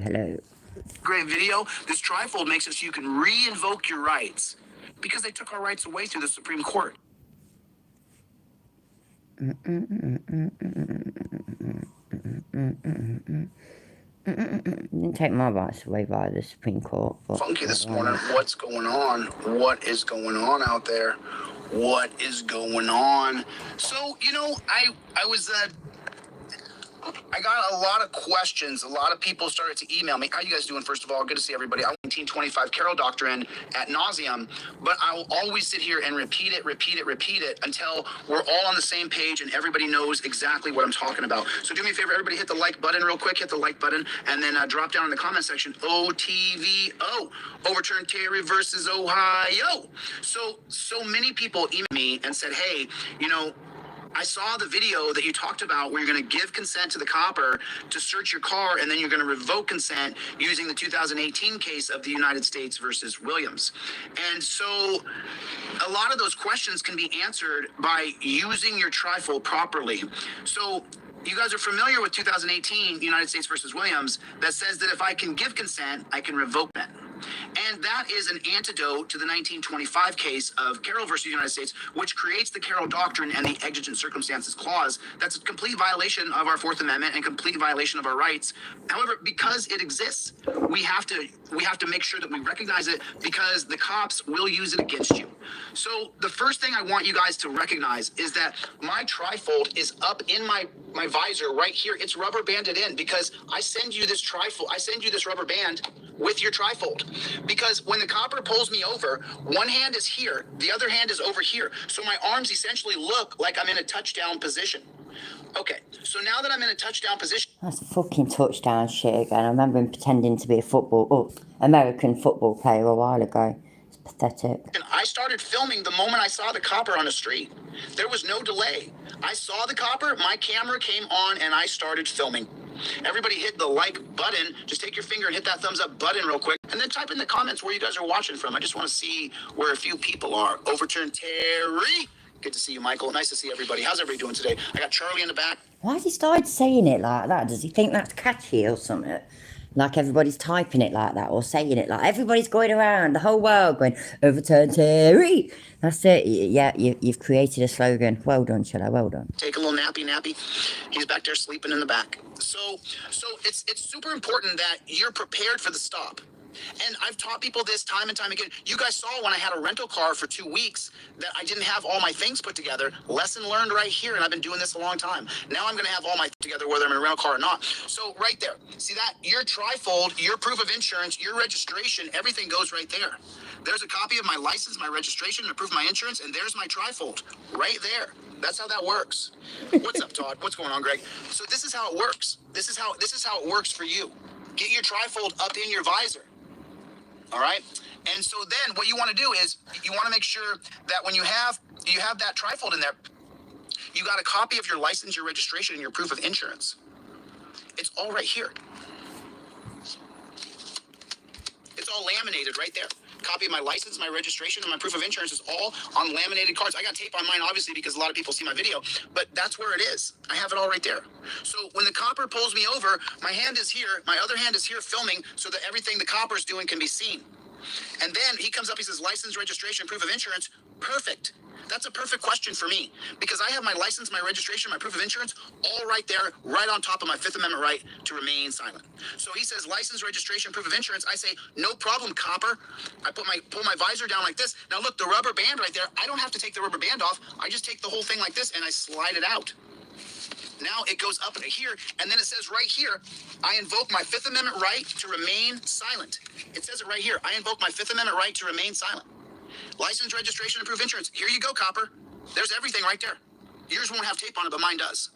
hello. Great video. This trifold makes it so you can re-invoke your rights because they took our rights away through the Supreme Court. Didn't take my rights away by the Supreme Court. Funky this morning. What's going on? What is going on out there? What is going on? So, I got a lot of questions. A lot of people started to email me. How you guys doing, first of all? Good to see everybody. I 1925 Carroll Doctrine ad nauseum, but I will always sit here and repeat it until we're all on the same page and everybody knows exactly what I'm talking about. So do me a favor, everybody hit the like button real quick, hit the like button, and then drop down in the comment section, OTVO, Overturn Terry versus Ohio. So many people emailed me and said, hey, I saw the video that you talked about where you're going to give consent to the copper to search your car, and then you're going to revoke consent using the 2018 case of the United States versus Williams. And so a lot of those questions can be answered by using your trifold properly. So you guys are familiar with 2018 United States versus Williams that says that if I can give consent, I can revoke it. And that is an antidote to the 1925 case of Carroll versus United States, which creates the Carroll Doctrine and the Exigent Circumstances Clause. That's a complete violation of our Fourth Amendment and complete violation of our rights. However, because it exists, we have to make sure that we recognize it because the cops will use it against you. So the first thing I want you guys to recognize is that my trifold is up in my visor right here. It's rubber banded in because I send you this trifold. I send you this rubber band with your trifold. Because when the copper pulls me over, one hand is here, the other hand is over here. So my arms essentially look like I'm in a touchdown position. Okay, so now that I'm in a touchdown position... That's a fucking touchdown shit again. I remember him pretending to be a American football player a while ago. It's pathetic. And I started filming the moment I saw the copper on the street. There was no delay. I saw the copper, my camera came on, and I started filming. Everybody hit the like button. Just take your finger and hit that thumbs up button real quick. And then type in the comments where you guys are watching from. I just want to see where a few people are. Overturn Terry. Good to see you, Michael. Nice to see everybody. How's everybody doing today? I got Charlie in the back. Why has he started saying it like that? Does he think that's catchy or something? Like everybody's typing it like that or saying it like everybody's going around the whole world going, Overturn Terry. That's it. Yeah, you've created a slogan. Well done, Chilla. Well done. Take a little nappy. He's back there sleeping in the back. So it's super important that you're prepared for the stop. And I've taught people this time and time again. You guys saw when I had a rental car for 2 weeks that I didn't have all my things put together. Lesson learned right here, and I've been doing this a long time. Now I'm going to have all my things together whether I'm in a rental car or not. So right there, see that? Your trifold, your proof of insurance, your registration, everything goes right there. There's a copy of my license, my registration, and proof of my insurance, and there's my trifold right there. That's how that works. What's up, Todd? What's going on, Greg? So this is how it works. This is how it works for you. Get your trifold up in your visor. All right. And so then what you want to do is you want to make sure that when you have that trifold in there, you got a copy of your license, your registration, and your proof of insurance. It's all right here. It's all laminated right there. Copy of my license, my registration, and my proof of insurance is all on laminated cards. I got tape on mine, obviously, because a lot of people see my video, but that's where it is. I have it all right there. So when the copper pulls me over, my hand is here, my other hand is here filming so that everything the copper is doing can be seen. And then he comes up, he says, license, registration, proof of insurance. Perfect. That's a perfect question for me because I have my license, my registration, my proof of insurance all right there, right on top of my Fifth Amendment right to remain silent. So he says license, registration, proof of insurance. I say, no problem, copper. I pull my visor down like this. Now look, the rubber band right there, I don't have to take the rubber band off. I just take the whole thing like this and I slide it out. Now it goes up into here, and then it says right here, I invoke my Fifth Amendment right to remain silent. It says it right here. I invoke my Fifth Amendment right to remain silent. License, registration, and proof of insurance. Here you go, copper. There's everything right there. Yours won't have tape on it, but mine does.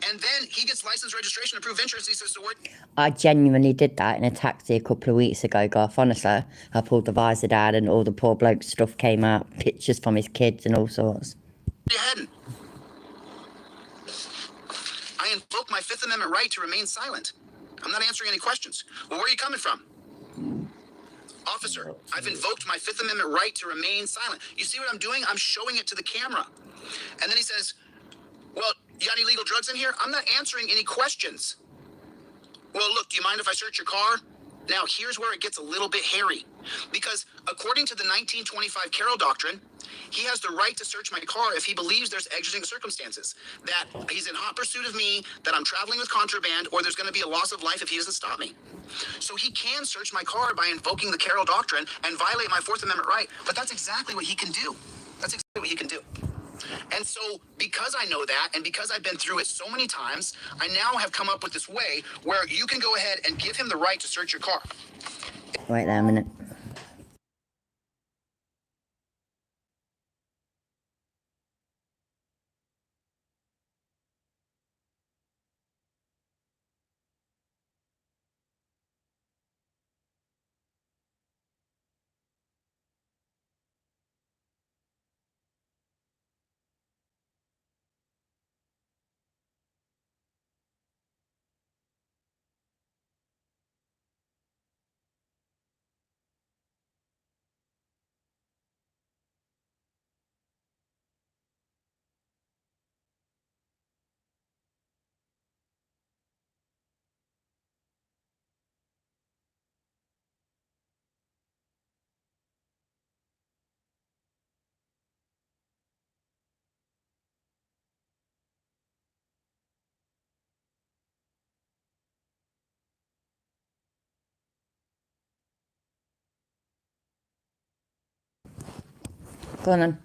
And then he gets license, registration, and proof of insurance. He says, so what? I genuinely did that in a taxi a couple of weeks ago, Garth. Honestly, I pulled the visor down and all the poor bloke's stuff came out. Pictures from his kids and all sorts. Where you heading? I invoke my Fifth Amendment right to remain silent. I'm not answering any questions. Well, where are you coming from? Officer, I've invoked my Fifth Amendment right to remain silent. You see what I'm doing? I'm showing it to the camera. And then he says, well, you got any illegal drugs in here? I'm not answering any questions. Well, look, do you mind if I search your car? Now, here's where it gets a little bit hairy. Because according to the 1925 Carroll Doctrine, he has the right to search my car if he believes there's exigent circumstances, that he's in hot pursuit of me, that I'm traveling with contraband, or there's going to be a loss of life if he doesn't stop me. So he can search my car by invoking the Carroll Doctrine and violate my Fourth Amendment right. But that's exactly what he can do. That's exactly what he can do. And so, because I know that, and because I've been through it so many times, I now have come up with this way where you can go ahead and give him the right to search your car. Wait there a minute. Go on then.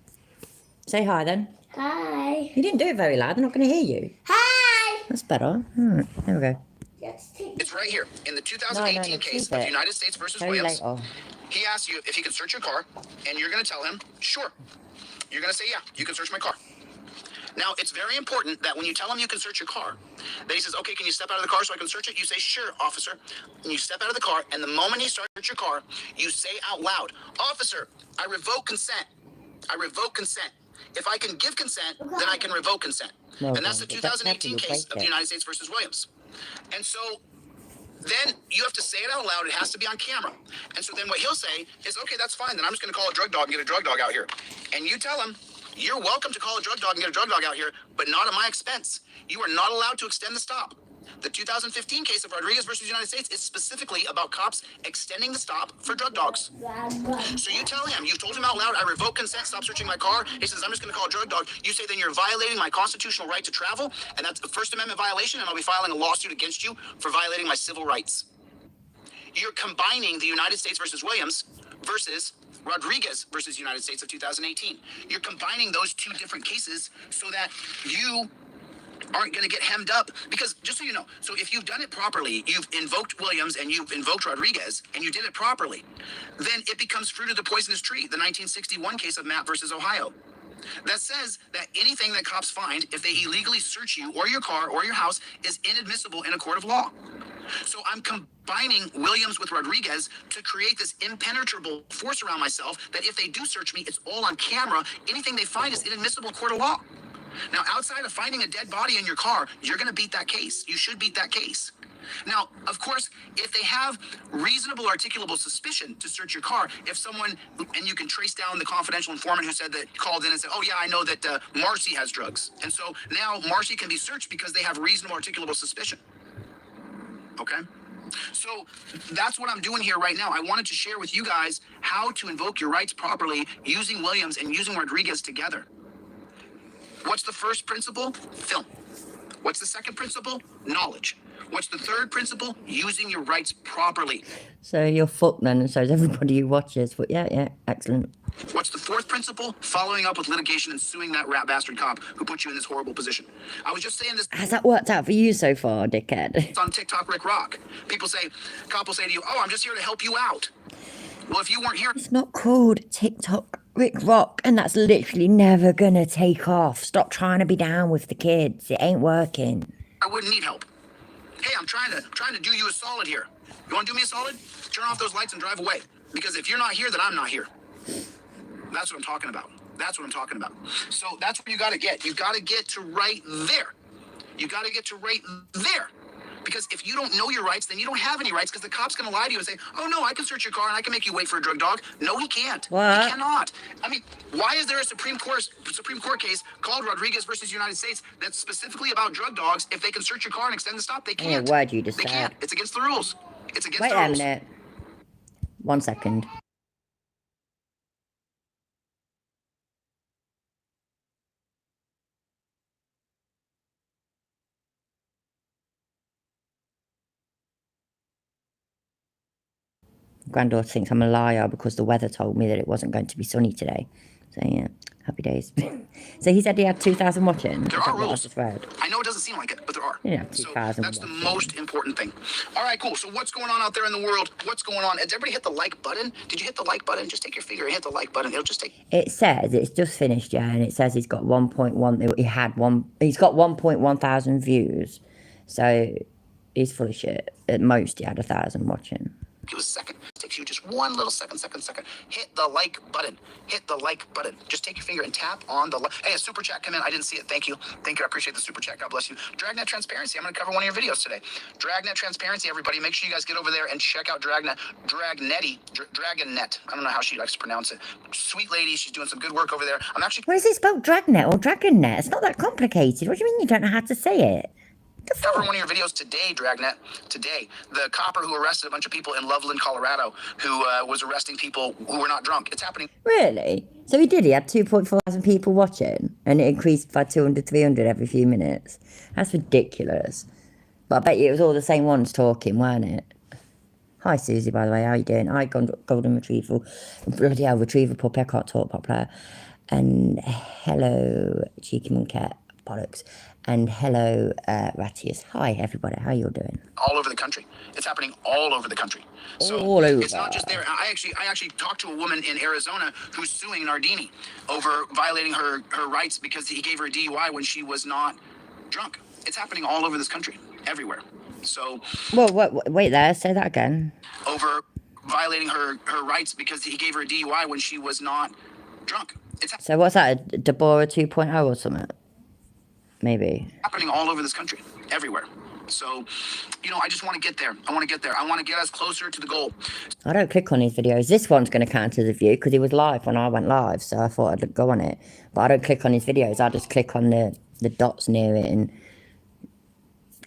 Say hi then. Hi. You didn't do it very loud. They're not going to hear you. Hi. That's better. There we go. It's right here in the 2018 case of United States versus Tell you Williams. later. He asks you if he can search your car, and you're going to tell him, sure. You're going to say, yeah, you can search my car. Now, it's very important that when you tell him you can search your car, that he says, okay, can you step out of the car so I can search it? You say, sure, officer. And you step out of the car, and the moment he starts your car, you say out loud, officer, I revoke consent. I revoke consent. If I can give consent, then I can revoke consent. No, and that's the 2018 case of the United States versus Williams. And so then you have to say it out loud. It has to be on camera. And so then what he'll say is, okay, that's fine. Then I'm just going to call a drug dog and get a drug dog out here. And you tell him, you're welcome to call a drug dog and get a drug dog out here, but not at my expense. You are not allowed to extend the stop. The 2015 case of Rodriguez versus United States is specifically about cops extending the stop for drug dogs. So you tell him, you've told him out loud, I revoke consent, stop searching my car. He says, I'm just going to call a drug dog. You say, then you're violating my constitutional right to travel, and that's a First Amendment violation, and I'll be filing a lawsuit against you for violating my civil rights. You're combining the United States versus Williams versus Rodriguez versus United States of 2018. You're combining those two different cases so that you aren't going to get hemmed up. Because just so you know, so if you've done it properly, you've invoked Williams and you've invoked Rodriguez, and you did it properly, then it becomes fruit of the poisonous tree, the 1961 case of Mapp versus Ohio. That says that anything that cops find, if they illegally search you or your car or your house, is inadmissible in a court of law. So I'm combining Williams with Rodriguez to create this impenetrable force around myself that if they do search me, it's all on camera. Anything they find is inadmissible in court of law. Now, outside of finding a dead body in your car, you're going to beat that case. You should beat that case. Now, of course, if they have reasonable articulable suspicion to search your car, if someone, and you can trace down the confidential informant who said that, called in and said, oh yeah, I know that Marcy has drugs. And so now Marcy can be searched because they have reasonable articulable suspicion. Okay? So that's what I'm doing here right now. I wanted to share with you guys how to invoke your rights properly using Williams and using Rodriguez together. What's the first principle? Film. What's the second principle? Knowledge. What's the third principle? Using your rights properly. So you're fucked then, and so is everybody who watches. But yeah, excellent. What's the fourth principle? Following up with litigation and suing that rat bastard cop who put you in this horrible position. I was just saying this. Has that worked out for you so far, dickhead? It's on TikTok, Rick Rock. People say, cop will say to you, oh, I'm just here to help you out. Well, if you weren't here. It's not called TikTok Rick Rock, and that's literally never gonna take off. Stop trying to be down with the kids. It ain't working. I wouldn't need help. Hey, I'm trying to do you a solid here. You want to do me a solid? Turn off those lights and drive away. Because if you're not here, then I'm not here. That's what I'm talking about. That's what I'm talking about. So that's what you got to get. You got to get to right there. You got to get to right there. Because if you don't know your rights, then you don't have any rights, because the cop's going to lie to you and say, oh, no, I can search your car and I can make you wait for a drug dog. No, he can't. What? He cannot. I mean, why is there a Supreme Court case called Rodriguez versus United States that's specifically about drug dogs? If they can search your car and extend the stop, they Yeah, can't. word you just They said. can't. It's against the rules. It's against Wait the a rules. minute. 1 second. Granddaughter thinks I'm a liar because the weather told me that it wasn't going to be sunny today. So yeah, happy days. So he said he had 2,000 watching. There Is are that what I rules. just read? I know it doesn't seem like it, but there are. Yeah, So 2,000 that's the watching. most important thing. All right, cool. So what's going on out there in the world? What's going on? Did everybody hit the like button? Did you hit the like button? Just take your finger and hit the like button. It'll just take. It says it's just finished, yeah, and it says he's got 1.1. He's got 1.1 thousand views. So he's full of shit. At most, he had 1,000 watching. It was a second. It takes you just one little second. Hit the like button. Hit the like button. Just take your finger and tap on the like. Hey, a super chat come in. I didn't see it. Thank you. Thank you. I appreciate the super chat. God bless you. Dragnet Transparency. I'm going to cover one of your videos today. Dragnet Transparency, everybody. Make sure you guys get over there and check out Dragnet. Dragonnet. I don't know how she likes to pronounce it. Sweet lady. She's doing some good work over there. I'm actually What is it spelled? Dragnet or Dragonnet? It's not that complicated. What do you mean you don't know how to say it? covering one of your videos today, Dragnet. Today, the copper who arrested a bunch of people in Loveland, Colorado, who was arresting people who were not drunk. It's happening. Really? So he did. He had 2.4 thousand people watching, and it increased by 200, 300 every few minutes. That's ridiculous. But I bet you it was all the same ones talking, weren't it? Hi, Susie, by the way. How you doing? Hi, Golden Retrieval. Bloody hell, Retriever puppy. I can't talk properly. And hello, Cheeky Monkey. Bollocks. And hello, Ratius. Hi, everybody. How you all doing? All over the country. It's happening all over the country. So All over. It's not just there. I actually talked to a woman in Arizona who's suing Nardini over violating her rights because he gave her a DUI when she was not drunk. It's happening all over this country, everywhere. So. Well, wait there. Say that again. Over violating her rights because he gave her a DUI when she was not drunk. It's So what's that? A Deborah 2.0 or something? Maybe. happening all over this country, everywhere. So, I just want to get there. I want to get us closer to the goal. I don't click on his videos. This one's going to count as a view because he was live when I went live, so I thought I'd go on it. But I don't click on his videos. I just click on the dots near it and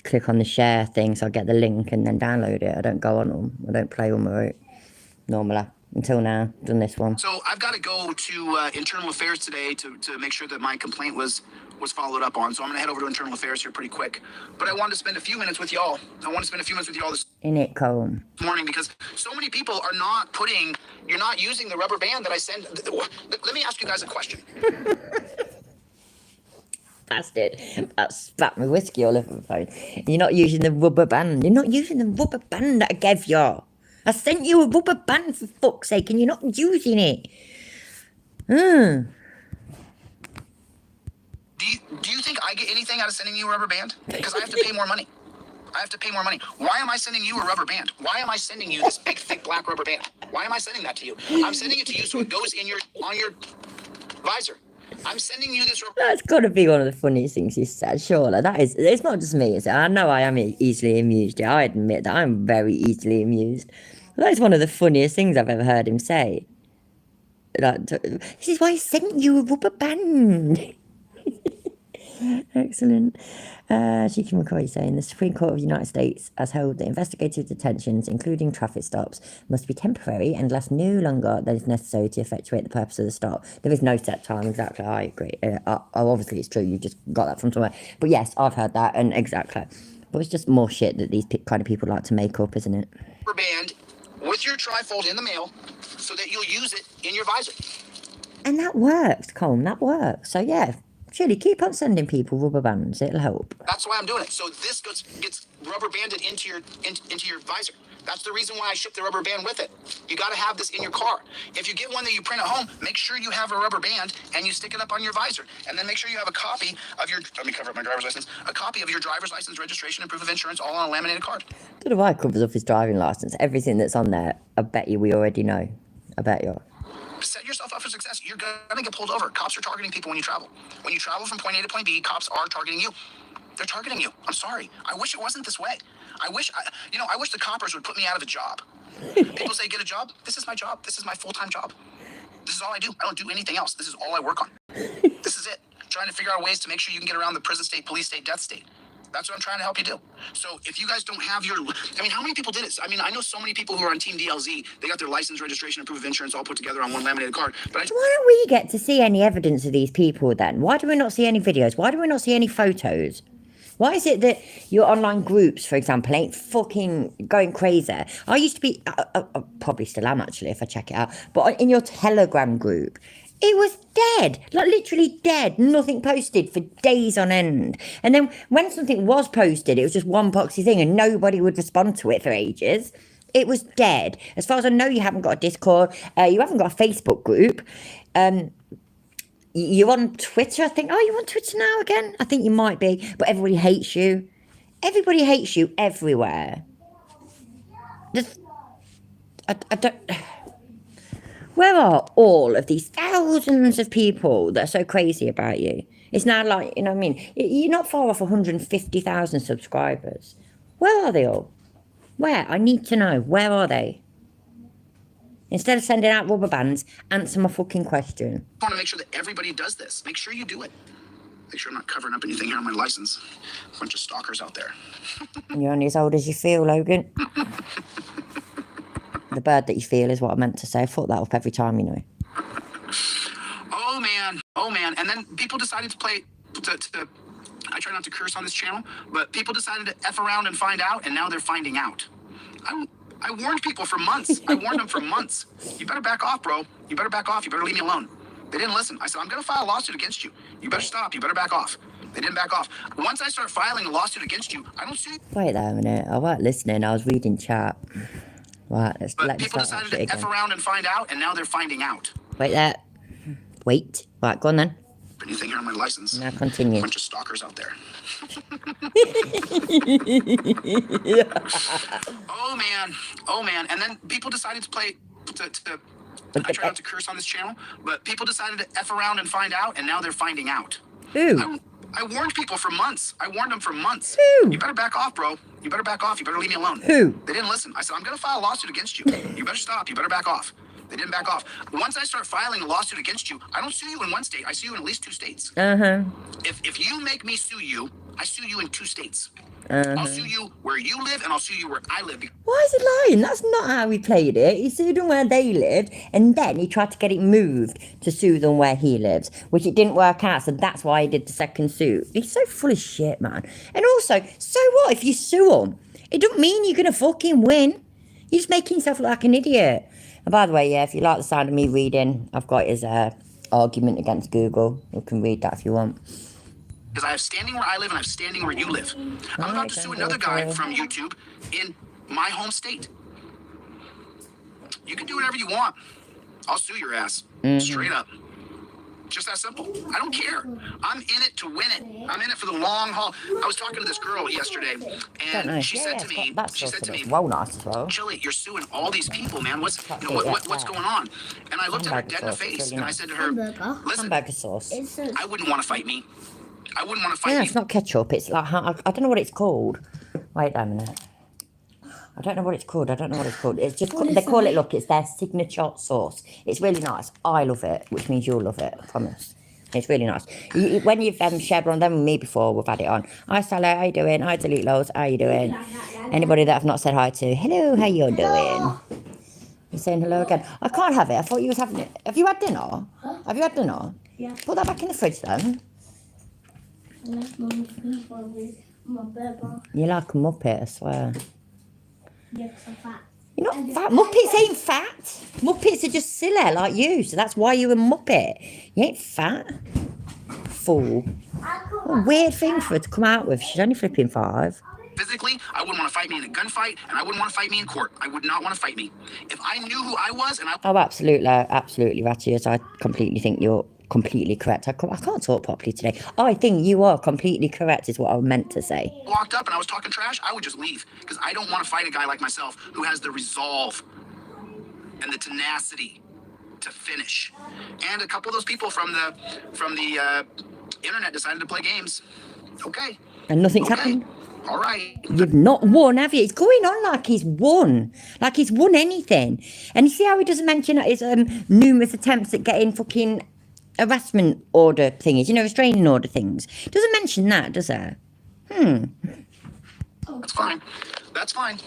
click on the share thing, so I get the link and then download it. I don't go on them. I don't play them normally. Until now, done this one. So I've got to go to Internal Affairs today to make sure that my complaint was followed up on. So I'm going to head over to Internal Affairs here pretty quick. But I wanted to spend a few minutes with y'all. This In it, Colm. morning because so many people are you're not using the rubber band that I send. Let me ask you guys a question. Bastard. That spat my whiskey all over the phone. You're not using the rubber band. You're not using the rubber band that I gave you. I sent you a rubber band for fuck's sake and you're not using it. Do you think I get anything out of sending you a rubber band? Because I have to pay more money. Why am I sending you a rubber band? Why am I sending you this big, thick, black rubber band? Why am I sending that to you? I'm sending it to you so it goes on your visor. I'm sending you this rubber. That's got to be one of the funniest things you said, surely. It's not just me. I know I am easily amused. I admit that I'm very easily amused. That is one of the funniest things I've ever heard him say. This is why I sent you a rubber band. Excellent. Cheeky McCoy saying the Supreme Court of the United States has held that investigative detentions, including traffic stops, must be temporary and last no longer than is necessary to effectuate the purpose of the stop. There is no set time, exactly. I agree. Obviously, it's true. You just got that from somewhere. But yes, I've heard that, and exactly. But it's just more shit that these kind of people like to make up, isn't it? Rubber band with your trifold in the mail so that you'll use it in your visor. And that works, Colm. That works. So yeah. Surely keep on sending people rubber bands. It'll help. That's why I'm doing it. So this gets rubber banded into your visor. That's the reason why I ship the rubber band with it. You got to have this in your car. If you get one that you print at home, make sure you have a rubber band and you stick it up on your visor. And then make sure you have a copy of your, let me cover up my driver's license, a copy of your driver's license, registration, and proof of insurance all on a laminated card. I don't know why it covers up his driving license. Everything that's on there, I bet you we already know. I bet you. Set yourself up for success. You're going to get pulled over. Cops are targeting people when you travel. When you travel from point A to point B, cops are targeting you. They're targeting you. I'm sorry. I wish it wasn't this way. I wish the coppers would put me out of a job. People say, get a job. This is my job. This is my full-time job. This is all I do. I don't do anything else. This is all I work on. This is it. Trying to figure out ways to make sure you can get around the prison state, police state, death state. That's what I'm trying to help you do. So if you guys don't have how many people did it? I mean, I know so many people who are on Team DLZ. They got their license, registration, and proof of insurance all put together on one laminated card. But Why don't we get to see any evidence of these people then? Why do we not see any videos? Why do we not see any photos? Why is it that your online groups, for example, ain't fucking going crazy? I used to be, I probably still am actually if I check it out, but in your Telegram group, it was dead, like literally dead, nothing posted for days on end. And then when something was posted, it was just one poxy thing and nobody would respond to it for ages. It was dead. As far as I know, you haven't got a Discord, you haven't got a Facebook group. You're on Twitter, I think. Oh, you're on Twitter now again? I think you might be, but everybody hates you. Everybody hates you everywhere. I don't... Where are all of these thousands of people that are so crazy about you? It's now like, you know what I mean? You're not far off 150,000 subscribers. Where are they all? Where? I need to know. Where are they? Instead of sending out rubber bands, answer my fucking question. I want to make sure that everybody does this. Make sure you do it. Make sure I'm not covering up anything here on my license. A bunch of stalkers out there. You're only as old as you feel, Logan. The bird that you feel is what I meant to say. I thought that up every time, you know. Oh, man. Oh, man. And then people decided to play... I try not to curse on this channel, but people decided to F around and find out, and now they're finding out. I warned people for months. I warned them for months. You better back off, bro. You better back off. You better leave me alone. They didn't listen. I said, I'm going to file a lawsuit against you. You better stop. You better back off. They didn't back off. Once I start filing a lawsuit against you, I don't see... Wait there a minute. I weren't listening. I was reading chat. Right, but people decided to F around and find out, and now they're finding out. Wait there. Wait. Right, go on then. Anything here on my license. Now continue. A bunch of stalkers out there. Oh, man. Oh, man. And then people decided to play... I try not to curse on this channel, but people decided to F around and find out, and now they're finding out. Who? I warned people for months. I warned them for months. Who? You better back off, bro. You better back off. You better leave me alone. Who? They didn't listen. I said, I'm going to file a lawsuit against you. You better stop. You better back off. They didn't back off. Once I start filing a lawsuit against you, I don't sue you in one state. I sue you in at least 2 states. Uh-huh. If you make me sue you, I sue you in 2 states. Uh-huh. I'll sue you where you live, and I'll sue you where I live. Why is he lying? That's not how he played it. He sued them where they lived, and then he tried to get it moved to sue them where he lives, which it didn't work out, so that's why he did the second suit. He's so full of shit, man. And also, so what if you sue him? It don't mean you're going to fucking win. You're just making yourself look like an idiot. And by the way, yeah, if you like the sound of me reading, I've got his argument against Google. You can read that if you want. Because I have standing where I live and I have standing where you live. I'm about to sue another guy from YouTube in my home state. You can do whatever you want. I'll sue your ass. Straight up. Just that simple. I don't care. I'm in it to win it. I'm in it for the long haul. I was talking to this girl yesterday, and she said to me, well nice as well. Chili, you're suing all these people, man. What's going on? And I looked at her dead in the face, and I said to her, listen, hamburger sauce. I wouldn't want to fight me. I wouldn't want to fight Yeah, me. it's not ketchup. It's like, I don't know what it's called. Wait a minute. I don't know what it's called. It's just, they call it, look, it's their signature sauce. It's really nice. I love it, which means you'll love it, I promise. It's really nice. When you've shared one of them with me before, we've had it on. Hi, Sally, how you doing? Hi, Delete Lows, how you doing? Anybody that I've not said hi to, hello, how you doing? You're saying hello again. I can't have it. I thought you was having it. Have you had dinner? Have you had dinner? Yeah. Put that back in the fridge then. You're like a muppet, I swear. Yeah, 'cause I'm fat. You're not fat. Muppets ain't fat. Muppets are just silly like you, so that's why you're a muppet. You ain't fat. Fool. What a weird thing for her to come out with. She's only flipping 5. Physically, I wouldn't want to fight me in a gunfight, and I wouldn't want to fight me in court. I would not want to fight me. If I knew who I was and I Oh, absolutely, Ratius. I completely think you're completely correct. I can't talk properly today. I think you are completely correct is what I meant to say. walked up and I was talking trash, I would just leave. Because I don't want to fight a guy like myself who has the resolve and the tenacity to finish. And a couple of those people from the internet decided to play games. Okay. And nothing's happened. All right. You've not won, have you? It's going on like he's won. Like he's won anything. And you see how he doesn't mention his numerous attempts at getting fucking harassment order thingies, restraining order things. Doesn't mention that, does he? That's fine. That's fine.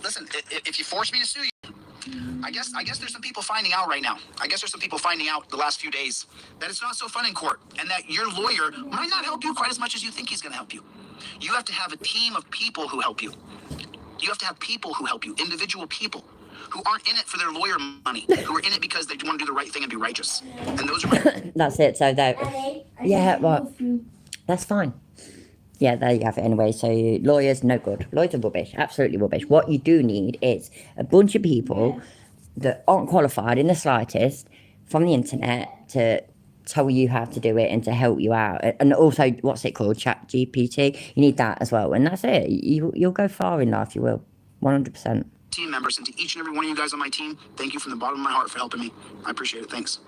Listen, if you force me to sue you, I guess there's some people finding out right now. I guess there's some people finding out the last few days that it's not so fun in court, and that your lawyer might not help you quite as much as you think he's going to help you. You have to have a team of people who help you. You have to have people who help you, individual people who aren't in it for their lawyer money, who are in it because they want to do the right thing and be righteous. And those are my... That's it. So that, Daddy, I yeah, think well, both you- that's fine. Yeah, there you have it anyway. So lawyers, no good. Lawyers are rubbish. Absolutely rubbish. What you do need is a bunch of people that aren't qualified in the slightest from the internet to tell you how to do it and to help you out. And also, what's it called? Chat GPT. You need that as well. And that's it. You'll go far in life. You will. 100%. team members, and to each and every one of you guys on my team, thank you from the bottom of my heart for helping me. I appreciate it. Thanks.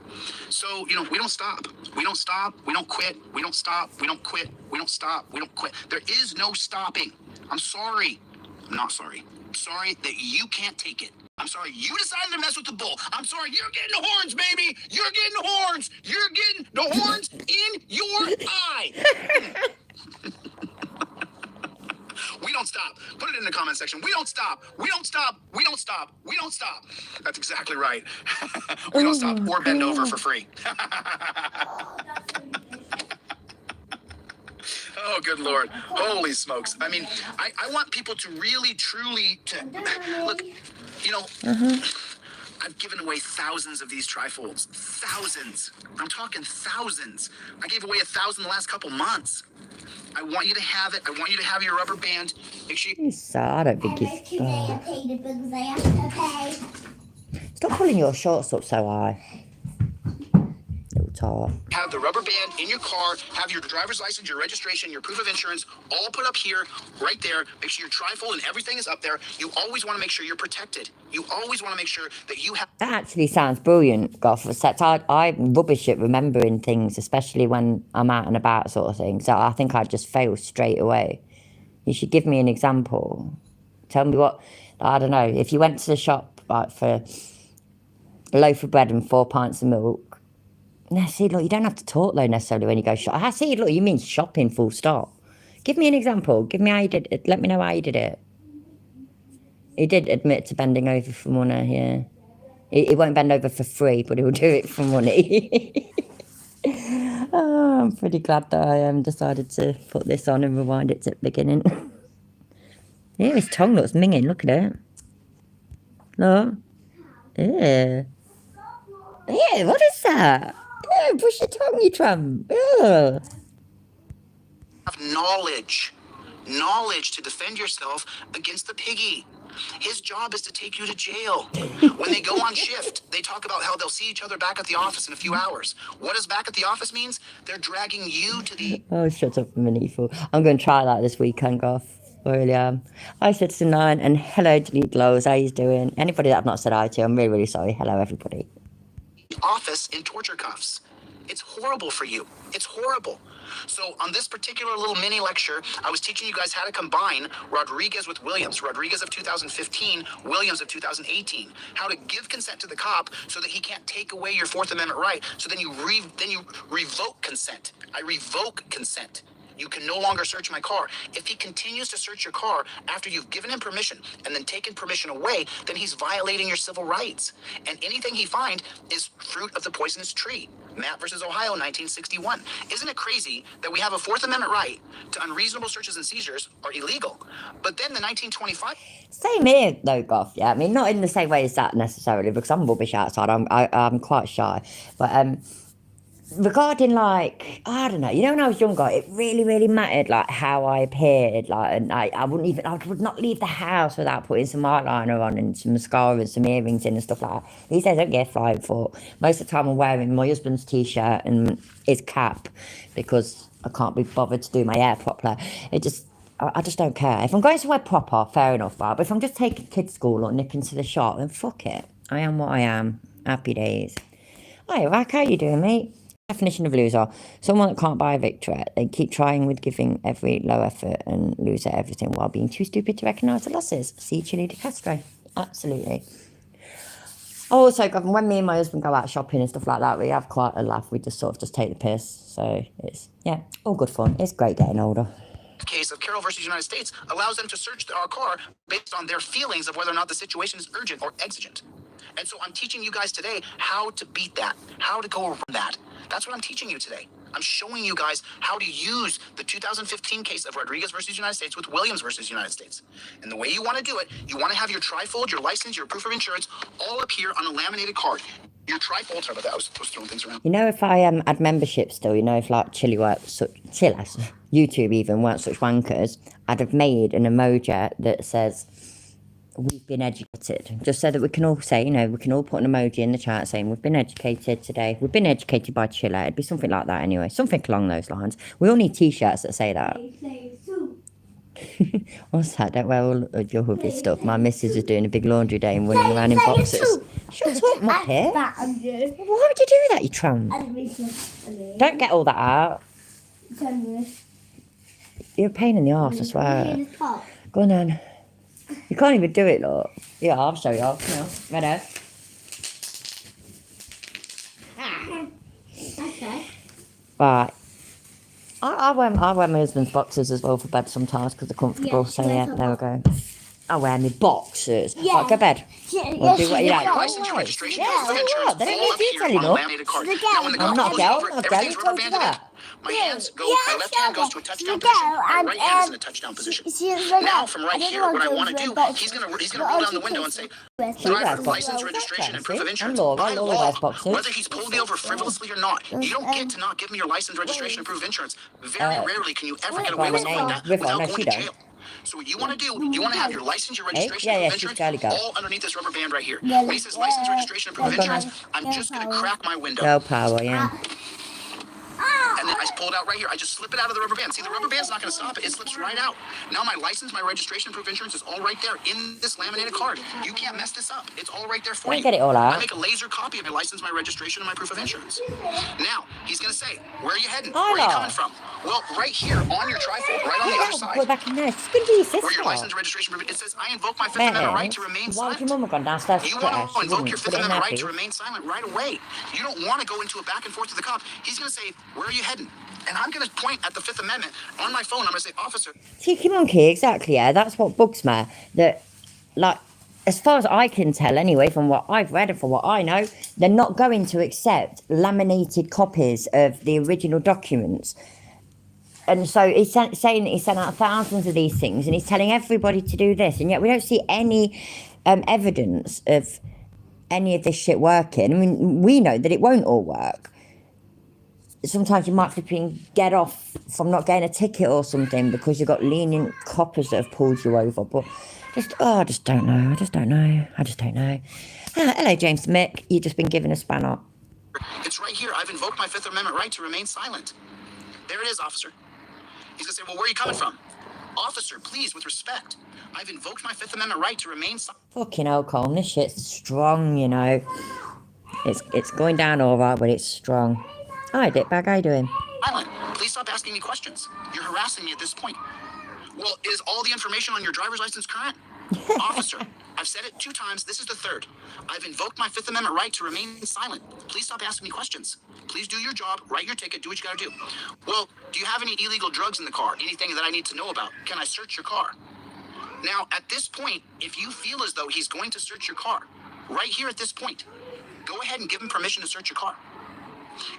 So, we don't stop. We don't stop. We don't quit. We don't stop. We don't quit. We don't stop. We don't quit. There is no stopping. I'm sorry. I'm not sorry. I'm sorry that you can't take it. I'm sorry you decided to mess with the bull. I'm sorry you're getting the horns, baby. You're getting the horns. You're getting the horns in your eye. We don't stop. Put it in the comment section. We don't stop. We don't stop. We don't stop. We don't stop. That's exactly right. We don't stop or bend over for free. Oh, good Lord. Holy smokes. I mean, I want people to really, truly look, I've given away thousands of these trifolds. Thousands. I'm talking thousands. I gave away 1,000 the last couple months. I want you to have it. I want you to have your rubber band. Make sure you... He's sad. I don't think Every he's... two days I pay the bills I have to pay. Stop pulling your shorts up so high. Little tart. have the rubber band in your car, have your driver's license, your registration, your proof of insurance, all put up here, right there. Make sure your trifold and everything is up there. You always want to make sure you're protected. You always want to make sure that you have... That actually sounds brilliant, Goff. Except I'm rubbish at remembering things, especially when I'm out and about sort of thing. So I think I'd just fail straight away. You should give me an example. Tell me what, I don't know, if you went to the shop like for a loaf of bread and 4 pints of milk. No, see, look, you don't have to talk though necessarily when you go shop. I see, look, you mean shopping full stop. Give me an example. Give me how you did it. Let me know how you did it. He did admit to bending over for money, yeah. He won't bend over for free, but he'll do it for money. Oh, I'm pretty glad that I decided to put this on and rewind it to the beginning. Yeah, his tongue looks minging. Look at it. Look. Yeah. Yeah, what is that? Yeah, push your tongue, you tramp. Yeah. Knowledge to defend yourself against the piggy. His job is to take you to jail. When they go on shift, they talk about how they'll see each other back at the office in a few hours. What does back at the office means? They're dragging you to the... Oh, shut up, Manifool. I'm going to try that this weekend, Goff. I really am. Hi, Citizen9, and hello, Delete Glows. How you doing? Anybody that I've not said hi to, I'm really, really sorry. Hello, everybody. office in torture cuffs. It's horrible for you. It's horrible. So on this particular little mini lecture, I was teaching you guys how to combine Rodriguez with Williams. Rodriguez of 2015, Williams of 2018. How to give consent to the cop so that he can't take away your Fourth Amendment right. So then you revoke consent. I revoke consent. You can no longer search my car. If he continues to search your car after you've given him permission and then taken permission away, then he's violating your civil rights. And anything he finds is fruit of the poisonous tree. Matt versus Ohio, 1961. Isn't it crazy that we have a Fourth Amendment right to unreasonable searches and seizures are illegal? But then the 1925... Same here, though, Goff, yeah. I mean, not in the same way as that necessarily, because I'm rubbish outside. I'm quite shy. But, regarding, like, I don't know, when I was younger, it really, really mattered, like, how I appeared, like, and I would not leave the house without putting some eyeliner on and some mascara and some earrings in and stuff like that. These days I don't get flying for. Most of the time I'm wearing my husband's t-shirt and his cap because I can't be bothered to do my hair properly. I just don't care. If I'm going somewhere proper, fair enough, right? But if I'm just taking kids to school or nipping to the shop, then fuck it. I am what I am. Happy days. Hi, Rack, how you doing, mate? Definition of loser: someone that can't buy a victory. They keep trying with giving every low effort and lose at everything while being too stupid to recognise the losses. See Chili de Castro. Absolutely. Also, when me and my husband go out shopping and stuff like that, we have quite a laugh. We just sort of just take the piss. So it's, yeah, all good fun. It's great getting older. Case of Carroll versus United States allows them to search our car based on their feelings of whether or not the situation is urgent or exigent. And so I'm teaching you guys today how to beat that, how to go around that. That's what I'm teaching you today. I'm showing you guys how to use the 2015 case of Rodriguez versus United States with Williams versus United States. And the way you want to do it, you want to have your trifold, your license, your proof of insurance all appear on a laminated card. Your trifold, sorry about that, I was throwing things around. You know, if I had membership still, you know, if like YouTube even weren't such wankers, I'd have made an emoji that says, "We've been educated," just so that we can all say, you know, we can all put an emoji in the chat saying we've been educated today. We've been educated by Chilla. It'd be something like that anyway, something along those lines. We all need t-shirts that say that. What's that? Don't wear all of your hubby stuff. My missus is doing a big laundry day and running around in boxes. Shut up, Muppet. Why would you do that, you tramp? Don't get all that out. You're a pain in the arse, I swear. Go on then. You can't even do it, look. Yeah, I'll show you. No. Ready? Okay. Right. I wear my husband's boxers as well for bed sometimes because they're comfortable. Yeah, So wear yeah, some there we go. I wear my boxers. Yeah. Right, go to bed. We'll do what you like. License, your Oh, registration, yeah, proof of so insurance, what? They don't all need you appear telling on a us. laminated card. So Now, when the I'm cop not pulls girl, you over, I'm not everything's girl, rubber told you banded in. that. My hands go, Yeah, my left hand goes to a touchdown so position. My and, right hand is in a touchdown position. Now, from right here, what I want to do, he's gonna roll down the window and say, driver, license, registration, and proof of insurance. By law, whether he's pulled me over frivolously or not, you don't get to not give me your license, registration, and proof of insurance. Very rarely can you ever get away with something like that River, without no, going she to don't. jail. So what you want to do, you want to have your license, your registration, Yeah, proof yeah, of she's insurance, gotta go. all underneath this rubber band right here. When he says license, registration, and proof of insurance, I'm just going to crack my window. Girl power, yeah. And then I pull it out right here. I just slip it out of the rubber band. See, the rubber band's not going to stop it. It slips right out. Now my license, my registration, proof of insurance is all right there in this laminated card. You can't mess this up. It's all right there for you. Don't get it all out. I make a laser copy of my license, my registration, and my proof of insurance. Now, he's going to say, where are you heading? I Where are you know. coming from? Well, right here on your trifold, right on the other Go side, back in there. She's going to be your where your sister. license, registration, proof, it says, I invoke my Fifth Amendment right to remain Why would silent. your mum have gone downstairs to You get her? want to She invoke wouldn't. your Put Fifth it in Amendment there, right to please. remain silent right away. You don't want to go into a back and forth with the cop. He's going to say, where are you heading? And I'm going to point at the Fifth Amendment on my phone. I'm going to say, officer. Cheeky monkey, exactly, yeah. That's what bugs me. That, like, as far as I can tell anyway, from what I've read and from what I know, they're not going to accept laminated copies of the original documents. And so he's saying that he sent out thousands of these things and he's telling everybody to do this. And yet we don't see any evidence of any of this shit working. I mean, we know that it won't all work. Sometimes you might flipping get off from not getting a ticket or something because you've got lenient coppers that have pulled you over. But I just don't know. I just don't know. Hello, James Mick. You've just been given a spanner. It's right here. I've invoked my Fifth Amendment right to remain silent. There it is, officer. He's going to say, well, where are you coming from? Officer, please, with respect. I've invoked my Fifth Amendment right to remain silent. Fucking hell, Colm. This shit's strong, you know. It's going down all right, but it's strong. Hi, dickbag. How you doing? Please stop asking me questions. You're harassing me at this point. Well, is all the information on your driver's license current? Officer, I've said it 2 times. This is the 3rd. I've invoked my Fifth Amendment right to remain silent. Please stop asking me questions. Please do your job, write your ticket, do what you gotta do. Well, do you have any illegal drugs in the car? Anything that I need to know about? Can I search your car? Now, at this point, if you feel as though he's going to search your car, right here at this point, go ahead and give him permission to search your car.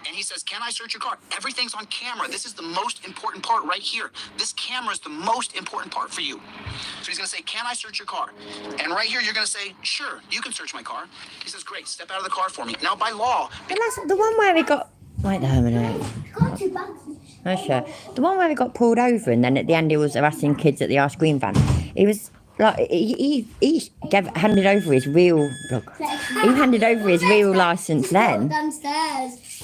And he says, can I search your car? Everything's on camera. This is the most important part right here. This camera is the most important part for you. So he's going to say, can I search your car? And right here, you're going to say, sure, you can search my car. He says, great, step out of the car for me. Now, by law... The one where we got... Wait there a minute. Got 2 bags. Oh, sure. The one where we got pulled over and then at the end he was harassing kids at the ice cream van. He was... Like, he handed over his real... Look, he handed over his real licence then. Downstairs.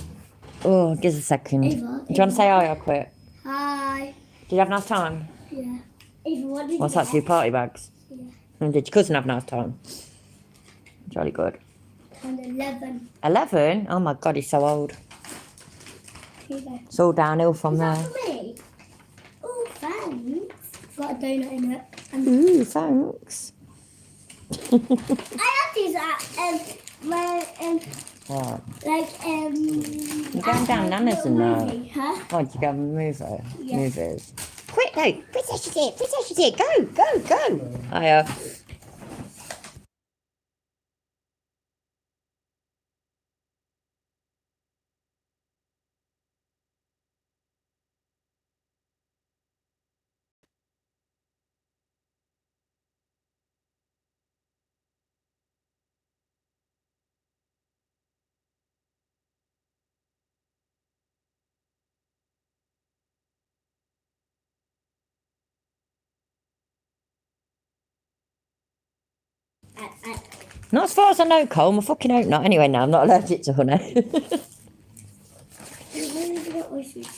Oh, give us a second. Ava, Do you want to say hi or quit? Hi. Did you have a nice time? Yeah. Ava, what did What's you that for your party bags? Yeah. And did your cousin have a nice time? Jolly good. And 11. 11? Oh my god, he's so old. Here you go. It's all downhill from Is there. that for me? Oh, thanks. Got a donut in it. And Ooh, thanks. I had these at Oh, You're going down Nana's and that. Huh? oh, did you go and move her? Yeah. Movers. Quick, though. Princess is here. Princess is here. Go, go, go. Hiya. Not as far as I know, Cole. I fucking hope not. Anyway, no, I'm not allergic to honey.